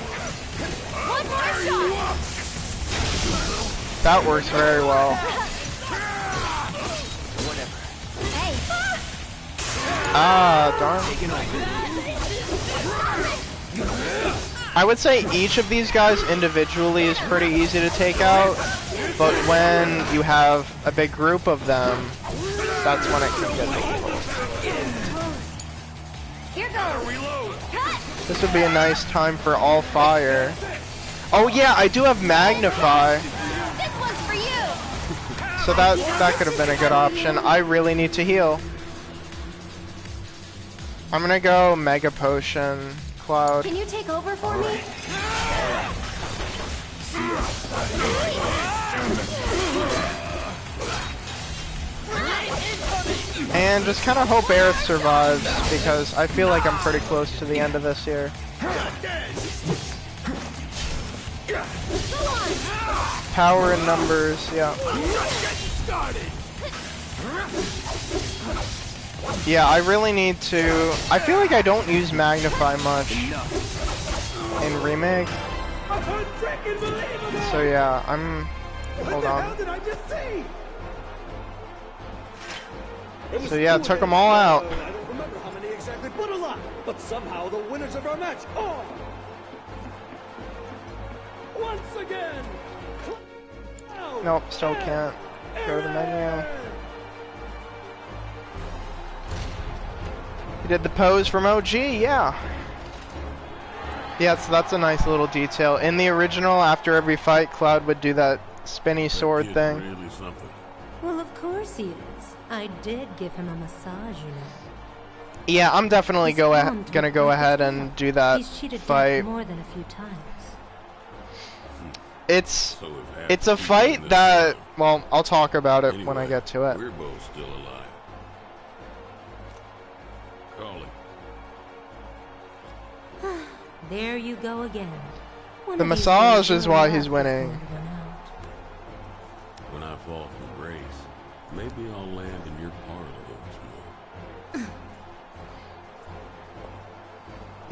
S3: One more shot!
S1: That works very well.
S3: Hey!
S1: Ah, darn. I would say each of these guys individually is pretty easy to take out, but when you have a big group of them, that's when it can get difficult.
S3: Here goes! Cut!
S1: This would be a nice time for all fire. Oh yeah, I do have Magnify.
S3: This one's for you!
S1: So that could have been a good option. I really need to heal. I'm gonna go Mega Potion, Cloud.
S3: Can you take over for me?
S1: And just kind of hope Aerith survives, because I feel like I'm pretty close to the end of this here. Power in numbers, yeah. Yeah, I really need to... I feel like I don't use Magnify much in Remake. So yeah, I'm... Hold on. So yeah, took them all out.
S17: I don't remember how many exactly, but a lot. But somehow the winners of our match are... Once again...
S1: Nope, still can't. Go to the menu. He did the pose from OG, yeah. Yeah, so that's a nice little detail. In the original, after every fight, Cloud would do that spinny sword thing.
S2: Really something.
S15: Well, of course he is. I did give him a massage, you know.
S1: Yeah, I'm definitely gonna go ahead and do that
S15: He's cheated
S1: fight.
S15: more than a few times.
S1: It's a fight that, well, I'll talk about it when I get to it.
S2: We're both still alive. Calling.
S15: There you go again.
S1: The massage is why he's winning.
S2: When I fall from grace, maybe I'll land in your parlor once more.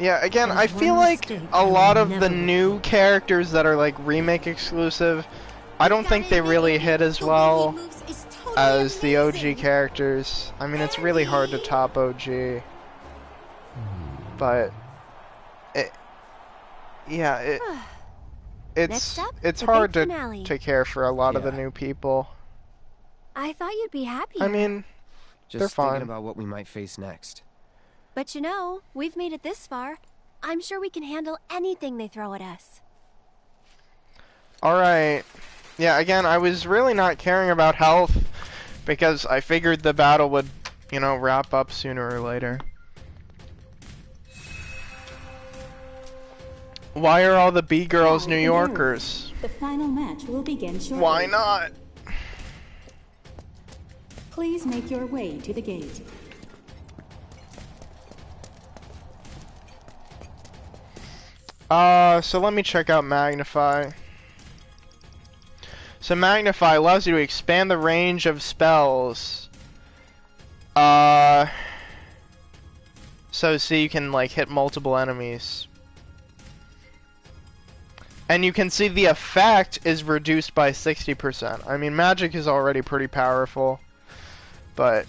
S1: Yeah, again, I feel like a lot of the new characters that are like remake exclusive, I don't think they really hit as well as the OG characters. I mean, it's really hard to top OG. But it's hard to care for a lot of the new people.
S3: I thought you'd be happier.
S1: I mean,
S4: Just
S1: they're fine.
S4: thinking about what we might face next.
S3: But you know, we've made it this far. I'm sure we can handle anything they throw at us.
S1: Alright. Yeah, again, I was really not caring about health because I figured the battle would, you know, wrap up sooner or later. Why are all the B-girls New Yorkers?
S20: The final match will begin shortly.
S1: Why not?
S20: Please make your way to the gate.
S1: So let me check out Magnify. So Magnify allows you to expand the range of spells. So you can like hit multiple enemies. And you can see the effect is reduced by 60%. I mean, magic is already pretty powerful. But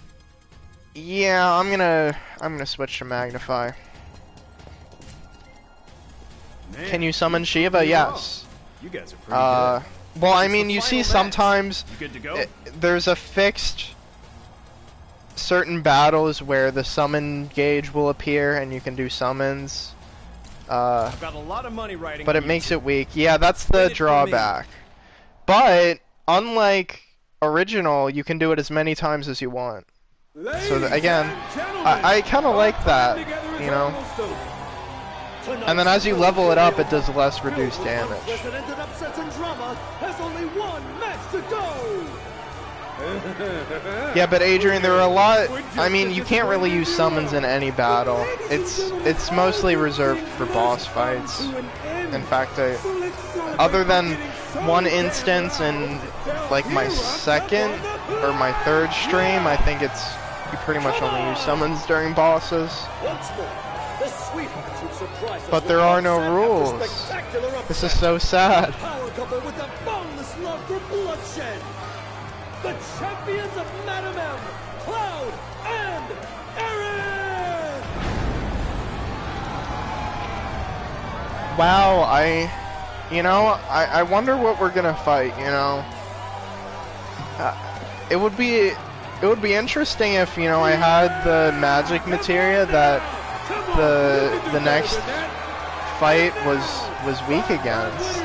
S1: yeah, I'm gonna switch to Magnify. Can you summon Shiva? Yes.
S19: You guys are pretty good.
S1: Well, I mean, you see sometimes
S19: You good to go?
S1: There's a fixed certain battles where the summon gauge will appear and you can do summons.
S19: I've got a lot of money writing.
S1: But it makes it weak. Yeah, that's the drawback. But unlike original, you can do it as many times as you want. So again, I kind of like that, you know. And then as you level it up, it does less reduced damage.
S17: Unprecedented upsets and drama has only one match to go.
S1: Yeah, but Adrian, there are a lot. I mean, you can't really use summons in any battle. It's mostly reserved for boss fights. In fact, other than one instance in like my second or my third stream, I think you pretty much only use summons during bosses. But there are no rules. This is so sad.
S17: The champions of Madam M, Cloud and Aerith!
S1: Wow, I wonder what we're gonna fight, you know? It would be interesting if, you know, I had the magic materia that the next fight was weak against.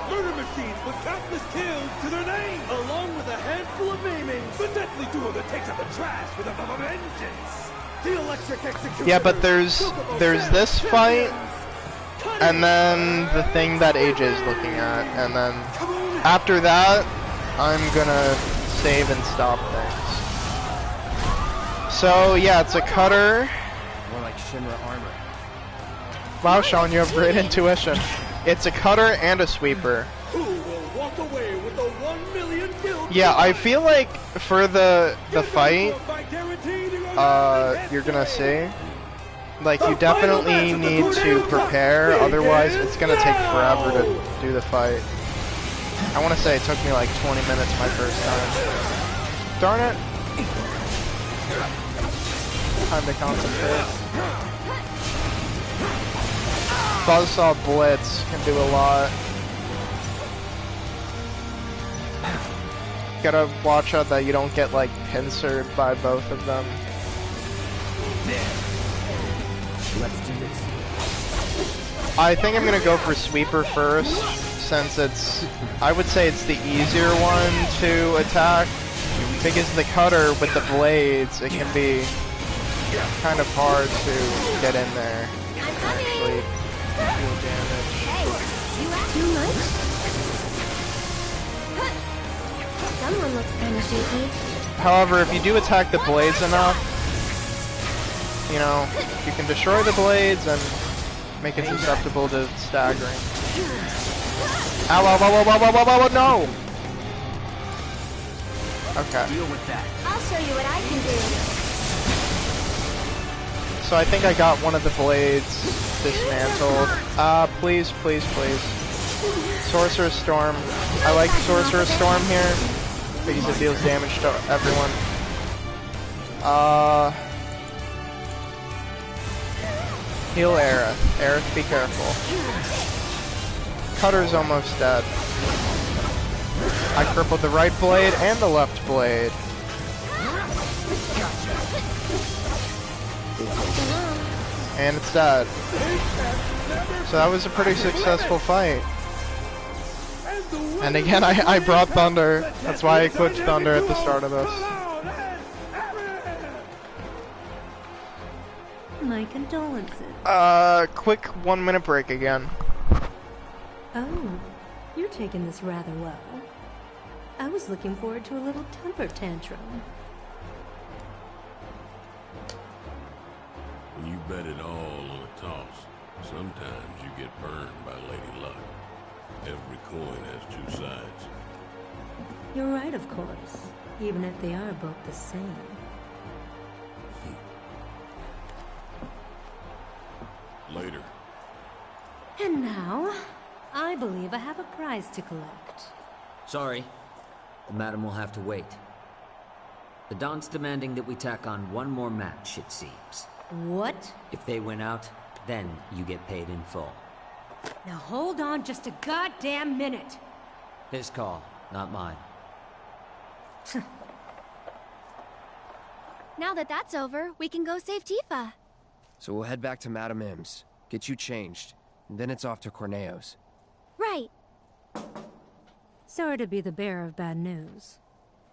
S17: Murder machines with countless kills to their name, along with a handful of maimings. The deathly duo that takes out the trash with a vengeance. The electric executioner.
S1: Yeah, but there's this fight, and then the thing that AJ is looking at, and then after that, I'm gonna save and stop things. So yeah, it's a cutter.
S4: More like Shinra armor.
S1: Wow, Sean, you have great intuition. It's a cutter and a sweeper.
S17: Who will walk away with the 1 million guild?
S1: Yeah, I feel like for the fight, you're gonna see, like, you definitely need to prepare, otherwise it's gonna take forever to do the fight. I want to say it took me like 20 minutes my first time. Darn it. Time to concentrate. Buzzsaw Blitz can do a lot. Gotta watch out that you don't get like pincered by both of them.
S4: Let's do this.
S1: I think I'm gonna go for Sweeper first, since I would say it's the easier one to attack, because the cutter with the blades, it can be kind of hard to get in there and actually deal damage.
S3: Too much? Someone looks kind of shaky.
S1: However, if you do attack the blades enough, you know, you can destroy the blades and make it susceptible to staggering. Ow, ow, ow, ow, ow, ow, ow, ow, no! Okay.
S21: Deal with that.
S3: I'll show you what I can do.
S1: So I think I got one of the blades dismantled. Please, please, please. Sorcerer's Storm. I like Sorcerer's Storm here, because it deals damage to everyone. Heal Aerith. Aerith, be careful. Cutter's almost dead. I crippled the right blade and the left blade. And it's dead. So that was a pretty successful fight. And again, I brought Thunder. That's why I equipped Thunder at the start of this.
S15: My condolences.
S1: Quick 1 minute break again.
S15: Oh, you're taking this rather well. I was looking forward to a little temper tantrum.
S2: When you bet it all on a toss, sometimes you get burned by Lady Luck. Every coin has two sides.
S15: You're right, of course, even if they are both the same.
S2: Later.
S15: And now, I believe I have a prize to collect.
S13: Sorry. The madam will have to wait. The Don's demanding that we tack on one more match, it seems.
S15: What?
S13: If they win out, then you get paid in full.
S15: Now hold on just a goddamn minute.
S13: His call, not mine.
S3: Now that that's over, we can go save Tifa.
S4: So we'll head back to Madam M's, get you changed, and then it's off to Corneo's.
S3: Right.
S15: Sorry to be the bearer of bad news,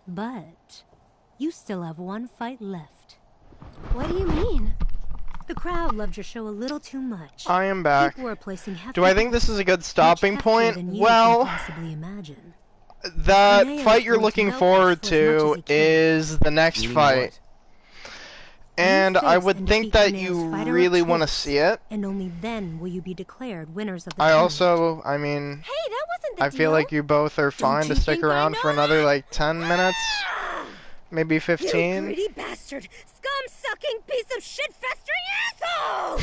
S15: but you still have one fight left.
S3: What do you mean?
S15: The crowd loved your show a little too much.
S1: I am back.
S15: People were placing hefty
S1: Do I think this is a good stopping point?
S15: than you
S1: Well,
S15: can possibly imagine.
S1: that
S15: Corneo's
S1: fight you're
S15: going to
S1: looking
S15: help
S1: forward
S15: us for as much
S1: to
S15: as he can.
S1: is the next
S14: You mean
S1: fight. And I
S15: face
S1: would
S15: and
S1: think
S15: defeat
S1: that
S15: Corneo's
S1: you
S15: fighter of
S1: really want to
S15: choice,
S1: see it.
S15: and only then will you be declared winners of the
S1: I
S15: tournament.
S1: also, I mean,
S3: Hey, that wasn't the
S1: I feel
S3: deal.
S1: like you both are fine to
S3: you
S1: stick
S3: think I
S1: around
S3: know
S1: for another like 10 minutes, maybe
S3: You
S1: 15.
S3: greedy bastard! Scum-sucking piece of shit-festering asshole!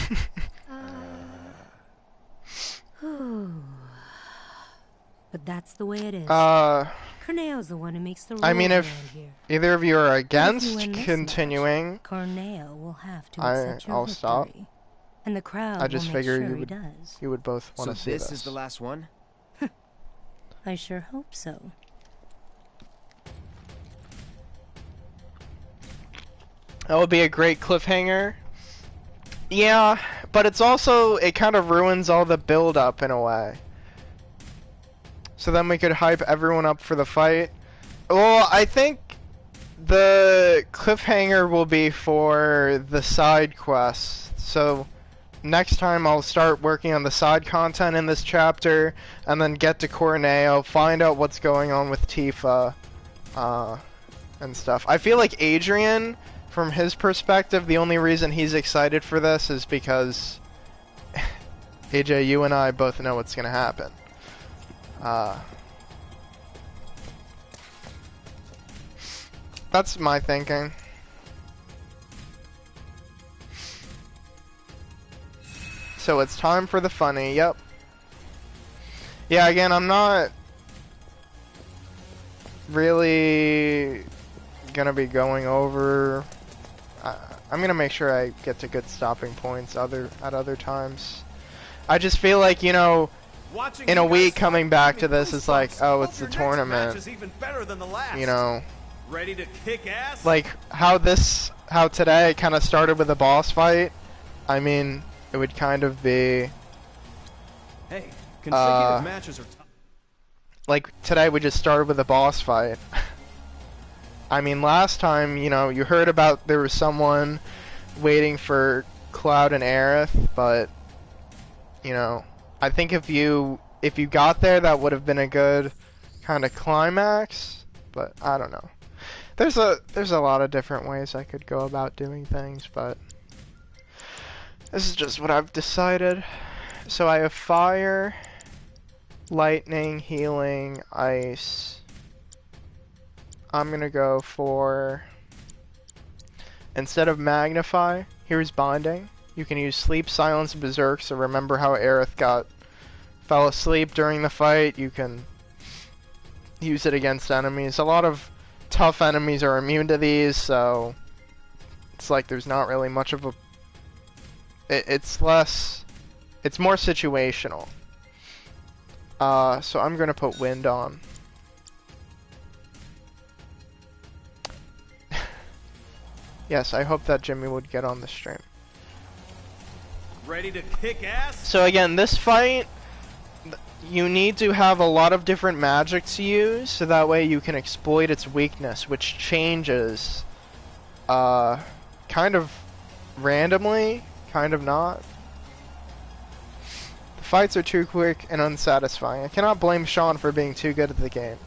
S15: But that's the way it is. Corneo's the one who makes the rules
S1: I mean, if
S15: around here.
S1: either of you are
S15: But if you
S1: against
S15: win this
S1: continuing,
S15: match, Corneo will have to accept your
S1: I'll
S15: victory.
S1: stop.
S15: And the crowd
S1: I just
S15: will make
S1: figure
S15: sure
S1: you
S15: he
S1: would,
S15: does.
S1: you would both want to
S4: So
S1: see
S4: this
S1: this.
S4: is the last one?
S15: I sure hope so.
S1: That would be a great cliffhanger. Yeah, but it's also, it kind of ruins all the build-up in a way. So then we could hype everyone up for the fight. Well, I think the cliffhanger will be for the side quests. So next time I'll start working on the side content in this chapter, and then get to Corneo, find out what's going on with Tifa, and stuff. I feel like Adrian, from his perspective, the only reason he's excited for this is because AJ, you and I both know what's gonna happen. That's my thinking. So it's time for the funny, yep. Yeah, again, I'm not really gonna be going over... I'm gonna make sure I get to good stopping points at other times. I just feel like, you know, in a week coming back to this is like, oh, it's the tournament. You know,
S8: Ready to kick ass?
S1: like how today kind of started with a boss fight. I mean, it would kind of be
S19: Hey, consecutive matches are tough.
S1: like today we just started with a boss fight. I mean, last time, you know, you heard about there was someone waiting for Cloud and Aerith, but you know, I think if you got there, that would have been a good kind of climax. But I don't know. There's a lot of different ways I could go about doing things, but this is just what I've decided. So I have fire, lightning, healing, ice. I'm gonna go for, instead of magnify, here's binding. You can use sleep, silence, and berserk. So remember how Aerith fell asleep during the fight. You can use it against enemies. A lot of tough enemies are immune to these, so it's like there's not really much of a... It's more situational. So I'm gonna put wind on. Yes, I hope that Jimmy would get on the stream.
S8: Ready to kick ass?
S1: So again, this fight, you need to have a lot of different magic to use, so that way you can exploit its weakness, which changes kind of randomly, kind of not. The fights are too quick and unsatisfying. I cannot blame Sean for being too good at the game.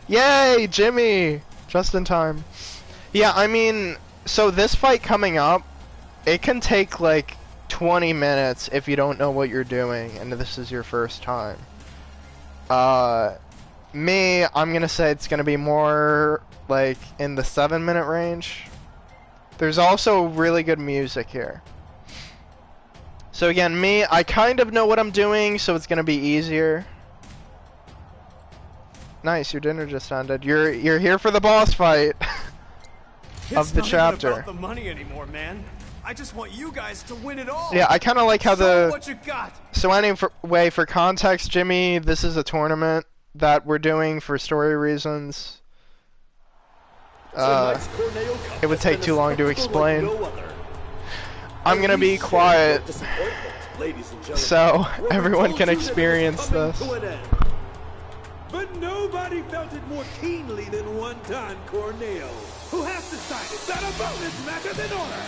S1: Yay, Jimmy! Just in time. Yeah, I mean, so this fight coming up, it can take like 20 minutes if you don't know what you're doing and this is your first time. I'm gonna say it's gonna be more like in the 7-minute range. There's also really good music here. So again, I kind of know what I'm doing, so it's gonna be easier. Nice, your dinner just ended. You're here for the boss fight of the chapter.
S19: It's not about the money anymore, man. I just want you guys to win it all.
S1: Yeah, I kind of like how
S19: Show what you got.
S1: So anyway, for context, Jimmy, this is a tournament that we're doing for story reasons. It would take too long to explain. I'm gonna be quiet so everyone can experience this.
S17: But nobody felt it more keenly than one-time Corneo, who has decided that a bonus match is in order.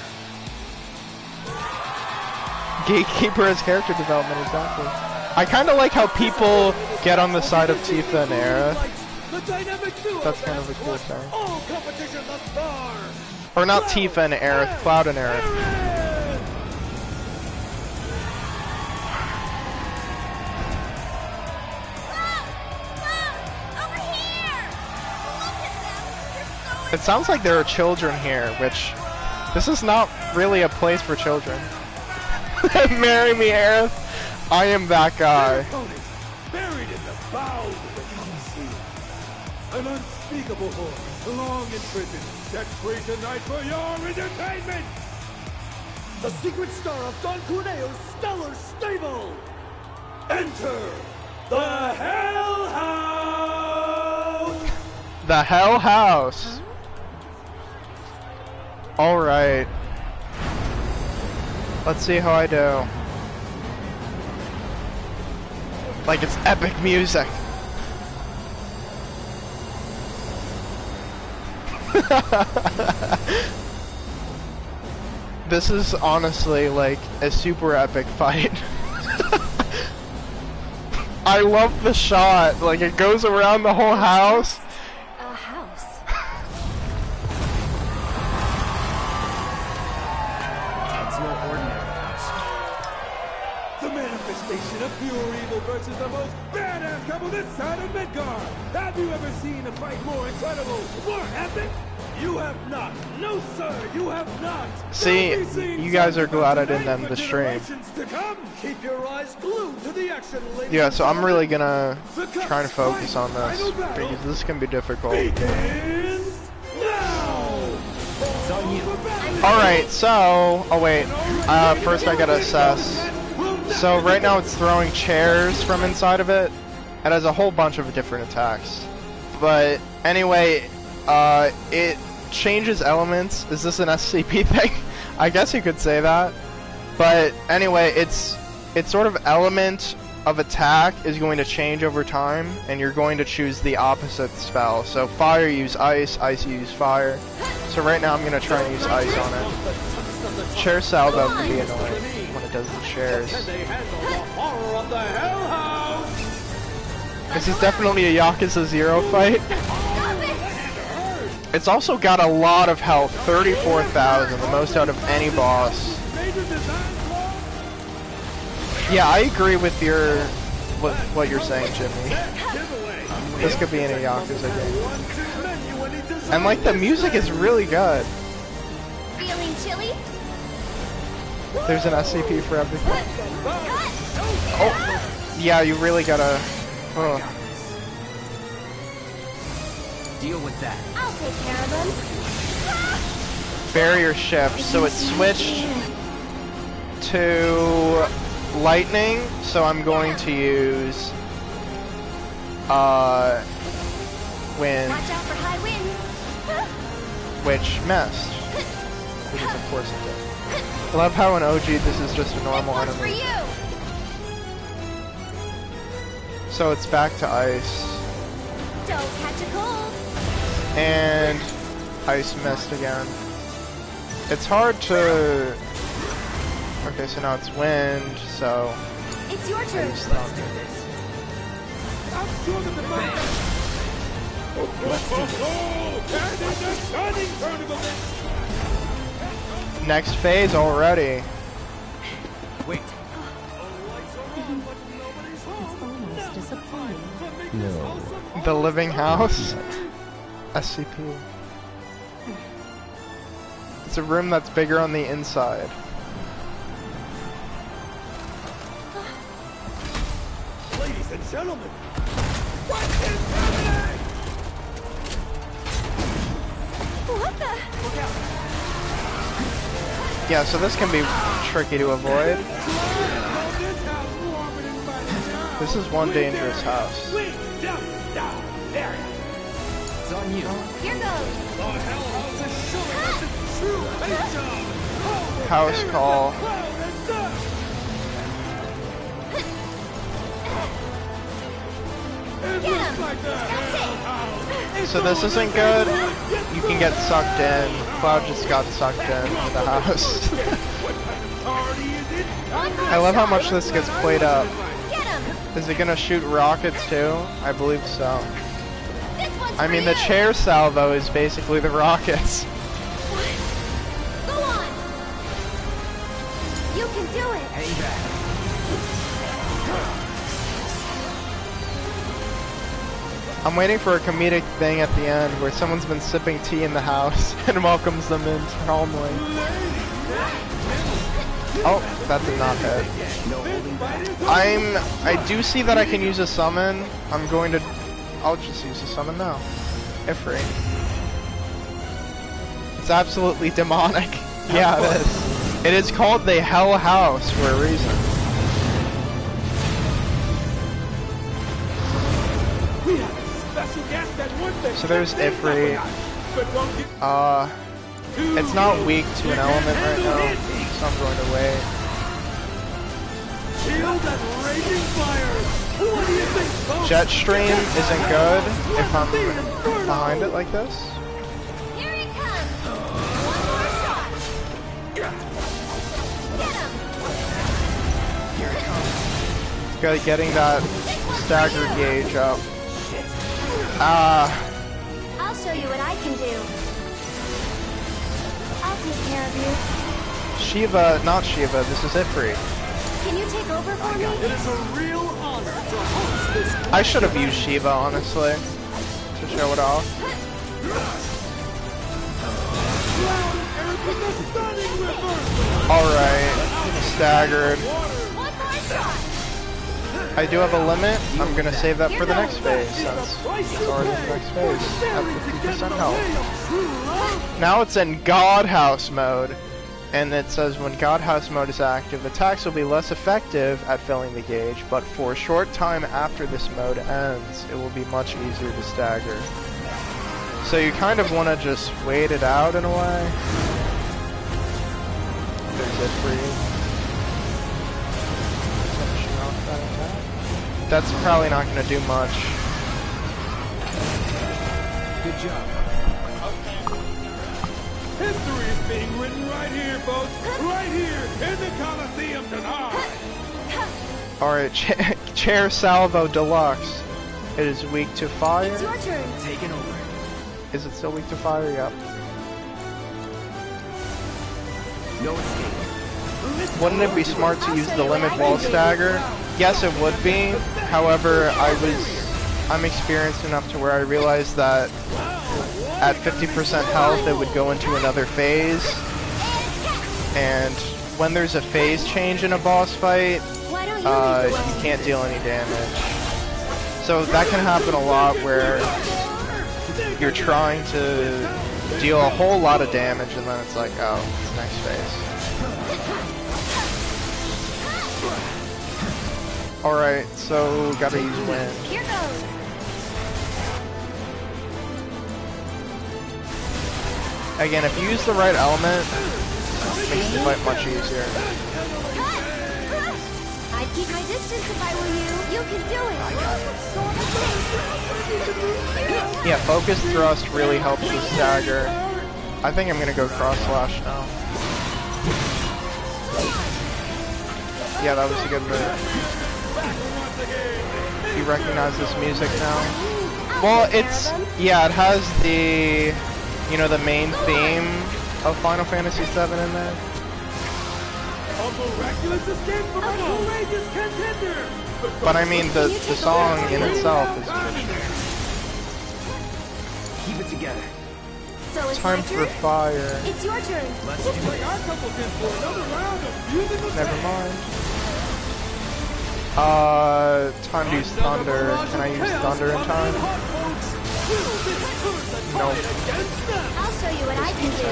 S1: Gatekeeper has character development, exactly. I kind of like how people get on the side of Tifa and Aerith. That's kind of a cool thing. Or not Tifa and Aerith, Cloud and Aerith. It sounds like there are children here, which this is not really a place for children. Marry me, Aerith. I am that guy.
S17: Buried in the bowels of the sea. An unspeakable horror, long in prison, set free tonight for your entertainment. The secret star of Don Corneo's stellar stable. Enter the Hell House.
S1: The Hell House. All right. Let's see how I do. Like it's epic music. This is honestly like a super epic fight. I love the shot. Like it goes around the whole house.
S3: A house.
S11: It's no ordinary house.
S17: The manifestation of pure evil versus the most badass couple this side of Midgard. Have you ever seen a fight more incredible, more epic? You have not. No, sir, you have not.
S1: See, you guys are glad I didn't end the stream.
S17: Keep your eyes glued to the action, ladies.
S1: Yeah, so I'm really gonna try to focus on this because this can be difficult. Alright, so, oh wait, first I gotta assess. So right now it's throwing chairs from inside of it. It has a whole bunch of different attacks. But anyway, it changes elements. Is this an SCP thing? I guess you could say that. But anyway, it's sort of element of attack is going to change over time, and you're going to choose the opposite spell. So fire use ice, ice use fire. So right now I'm going to try and use ice on it. Chair salvo can be annoying when it does the chairs. This is definitely a Yakuza 0 fight. It's also got a lot of health, 34,000, the most out of any boss. Yeah, I agree with what you're saying, Jimmy. This could be in a Yakuza game. And like the music is really good.
S3: Feeling chilly?
S1: There's an SCP for everything. Oh, yeah, you really gotta. Oh.
S11: Deal with that.
S3: I'll take care of them.
S1: Barrier shift, so it switched to lightning, so I'm going to use wind,
S3: Watch out for high winds.
S1: which missed, because of course it did. I love how in OG this is just a normal enemy.
S3: For you.
S1: So it's back to ice.
S3: Don't catch a cold.
S1: And ice mist again. It's hard to... Okay, so now it's wind, so...
S3: It's your turn. Next phase already.
S11: Wait.
S15: It's almost disappointing.
S4: No.
S1: The living house? SCP. It's a room that's bigger on the inside.
S17: Ladies and gentlemen, what is happening?
S3: What the?
S17: Look out.
S1: Yeah, so this can be tricky to avoid. This is one dangerous house.
S11: It's on you.
S3: Here goes.
S1: House call.
S3: Get him. That's it.
S1: So this isn't good. You can get sucked in. Cloud just got sucked in the house. I love how much this gets played up.
S3: Get him.
S1: Is it gonna shoot rockets too? I believe so. I mean, the chair salvo is basically the rockets.
S3: Go on. You can do it.
S4: Hang back.
S1: I'm waiting for a comedic thing at the end where someone's been sipping tea in the house and welcomes them in calmly. Oh, that did not hit. I do see that I can use a summon. I'll just use a summon now. Ifrit. It's absolutely demonic. Yeah, it is. It is called the Hell House for a reason. So there's Ifrit. It's not weak to an element right now, so I'm going to wait. Jet stream isn't good if I'm behind it like this.
S3: Here it comes. One more shot. Get him.
S1: Getting that stagger gauge up.
S3: I'll show you what I can do. I'll take care of you.
S1: Shiva, not Shiva, this is Ifrit.
S3: Can you take over for me?
S17: It is a real honor to host this.
S1: I should have used Shiva, honestly, to show it off. Alright, staggered. I do have a limit. I'm gonna save that for the next phase, since it's already the next phase at 50% health. Now it's in God House mode, and it says when God House mode is active, attacks will be less effective at filling the gauge, but for a short time after this mode ends, it will be much easier to stagger. So you kind of want to just wait it out in a way. There's it for you. That's probably not going to do much.
S17: Good job. History is being written right here, folks. Right here in the Coliseum tonight.
S1: Alright, Chair Salvo Deluxe. It is weak to fire.
S3: It's your turn.
S4: Taking over.
S1: Is it still weak to fire? Yep.
S4: No escape.
S1: Wouldn't it be smart to use the limit wall stagger? Yes, it would be. However, I'm experienced enough to where I realized that at 50% health it would go into another phase. And when there's a phase change in a boss fight, you can't deal any damage. So that can happen a lot where you're trying to deal a whole lot of damage and then it's like, oh, it's next phase. Alright, so gotta use wind.
S3: Here goes.
S1: Again, if you use the right element, it makes the fight much easier.
S3: I'd keep my distance if I were you. You can do it.
S1: Yeah, focus thrust really helps with stagger. I think I'm gonna go cross slash now. Yeah, that was a good move. You recognize this music now? Well, it has the, the main theme of Final Fantasy VII in there. But I mean, the song in itself is good.
S4: Keep it together.
S3: So it's
S1: Time for fire.
S3: It's your turn.
S4: Let's do it.
S1: Never mind. Time to use thunder. Can I use thunder in time? No.
S3: I'll show you what I can do.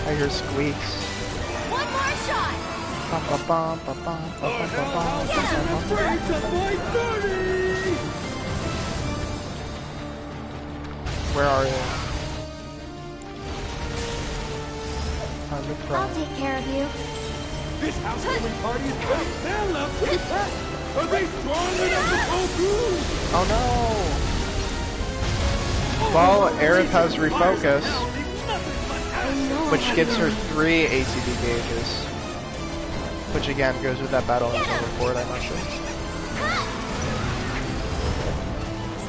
S1: I hear squeaks.
S3: One more shot.
S1: Where are you? Time to cry.
S3: I'll take care of you.
S17: This housewarming party is going down up to the pack. Are they strong enough to pull through?
S1: Oh no! Well, Aerith has refocus, which gives her 3 ATB gauges. which again goes with that battle intel report I mentioned.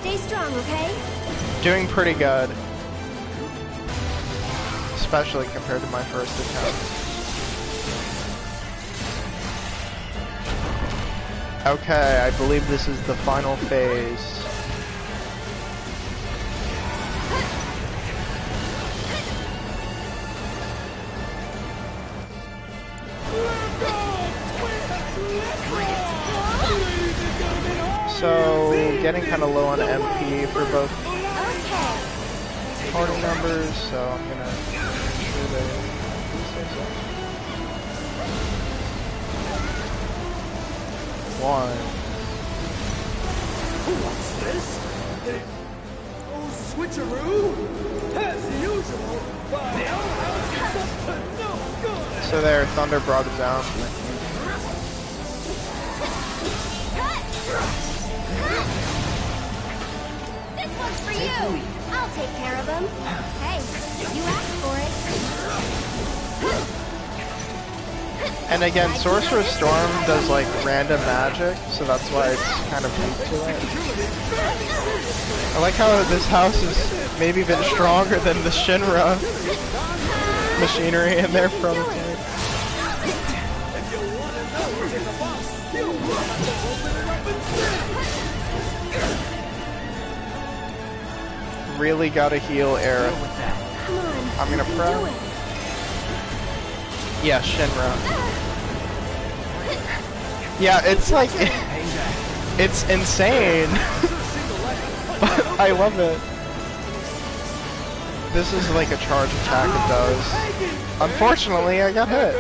S3: Stay strong, okay?
S1: Doing pretty good, especially compared to my first attempt. Okay, I believe this is the final phase. So, getting kind of low on MP for both party members, so I'm gonna make sure they say so. One.
S17: What's this? Oh, switcheroo? As usual, but now it's up to no good.
S1: So there, Thunder brought it down.
S3: This one's for you! I'll take care of him. Hey, you asked for it.
S1: And again, Sorcerer's Storm does like random magic, so that's why it's kind of weak to it. I like how this house is maybe even stronger than the Shinra machinery in their prototype. Really gotta heal Aerith. I'm gonna pray. Yeah, Shinra. Yeah, it's like it's insane. But I love it. This is like a charge attack it does. Unfortunately, I got hit.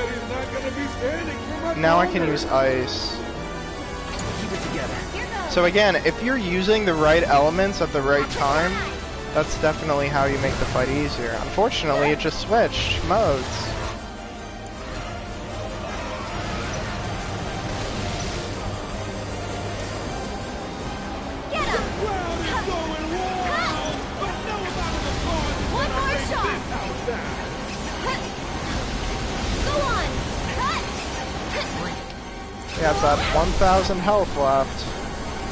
S1: Now I can use ice. So again, if you're using the right elements at the right time, that's definitely how you make the fight easier. Unfortunately, it just switched modes.
S3: One more shot! Go on!
S1: Yeah, it's at 1,000 health left.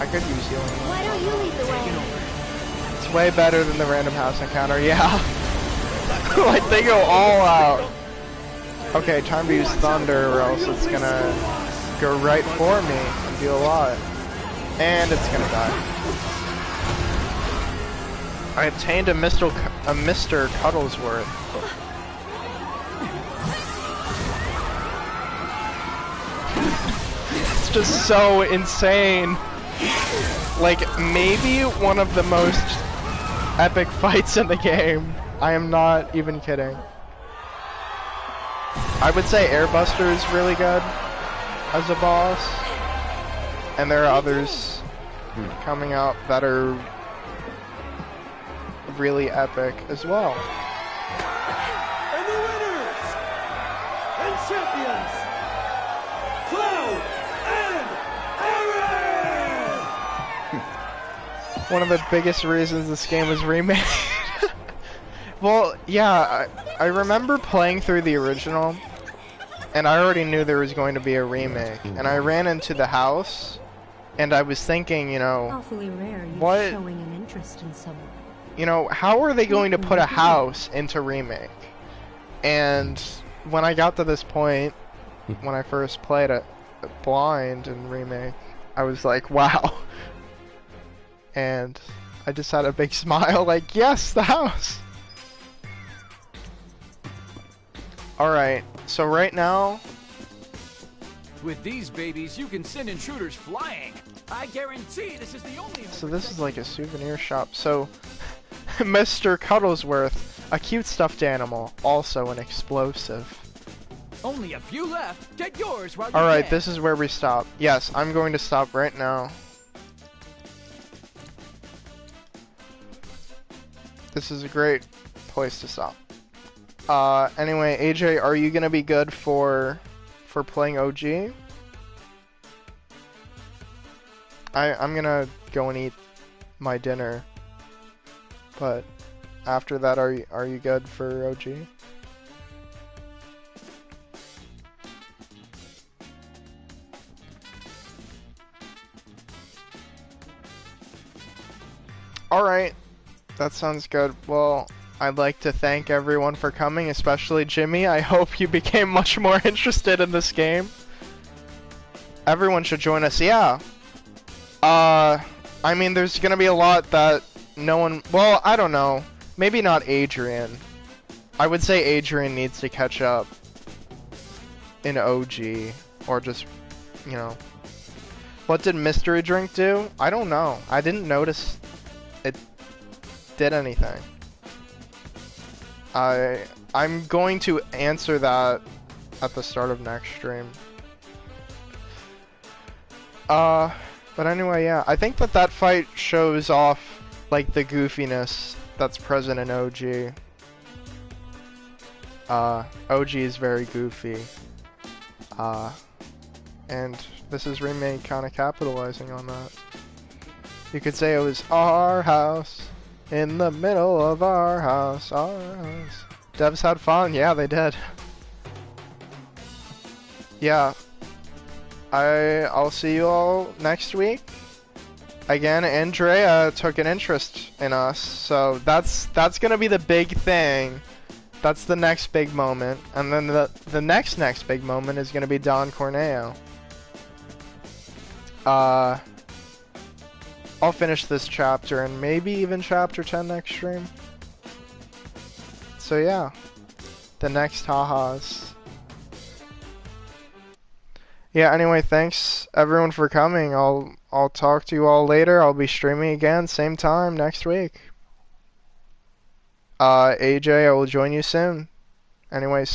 S1: I could use healing.
S3: Why don't you lead the way?
S1: It's way better than the random house encounter, yeah. Like, they go all out. Okay, time to use Thunder or else it's gonna go right for me and do a lot. And it's gonna die. I obtained a Mr. Cuddlesworth. It's just so insane. Like, maybe one of the most epic fights in the game. I am not even kidding. I would say Airbuster is really good as a boss. And there are others coming out that are really epic as well.
S17: And the winners and champions, Cloud and Aerith!
S1: One of the biggest reasons this game was remade. Well, yeah, I remember playing through the original, and I already knew there was going to be a remake. And I ran into the house, and I was thinking, you know,
S15: Awfully rare you
S1: what,
S15: showing an interest in someone.
S1: you know, how are they going to put a house into remake? And when I got to this point, when I first played it blind in remake, I was like, wow. And I just had a big smile, like, yes, the house. Alright, so right now,
S6: with these babies, you can send intruders flying. I guarantee this is the only.
S1: So this is like a souvenir shop. So, Mr. Cuddlesworth, a cute stuffed animal, also an explosive.
S6: Only a few left. Get yours while you
S1: Alright,
S6: can.
S1: this is where we stop. Yes, I'm going to stop right now. This is a great place to stop. Anyway, AJ, are you gonna be good for playing OG? I'm gonna go and eat my dinner, but after that, are you good for OG? Alright. That sounds good. Well, I'd like to thank everyone for coming, especially Jimmy. I hope you became much more interested in this game. Everyone should join us, yeah. I mean, there's gonna be a lot that no one... Well, I don't know. Maybe not Adrian. I would say Adrian needs to catch up in OG. Or just, you know. What did Mystery Drink do? I don't know. I didn't notice it did anything. I'm going to answer that at the start of next stream. But anyway, yeah. I think that fight shows off, like, the goofiness that's present in OG. OG is very goofy. And this is Remake kind of capitalizing on that. You could say it was our house, in the middle of our house, our house. Devs had fun, yeah, they did. Yeah. I'll see you all next week. Again, Andrea took an interest in us, so that's gonna be the big thing. That's the next big moment, and then the next big moment is gonna be Don Corneo. I'll finish this chapter and maybe even chapter 10 next stream. So yeah, the next ha-has. Yeah, anyway, thanks everyone for coming. I'll talk to you all later. I'll be streaming again, same time next week. AJ, I will join you soon. Anyways.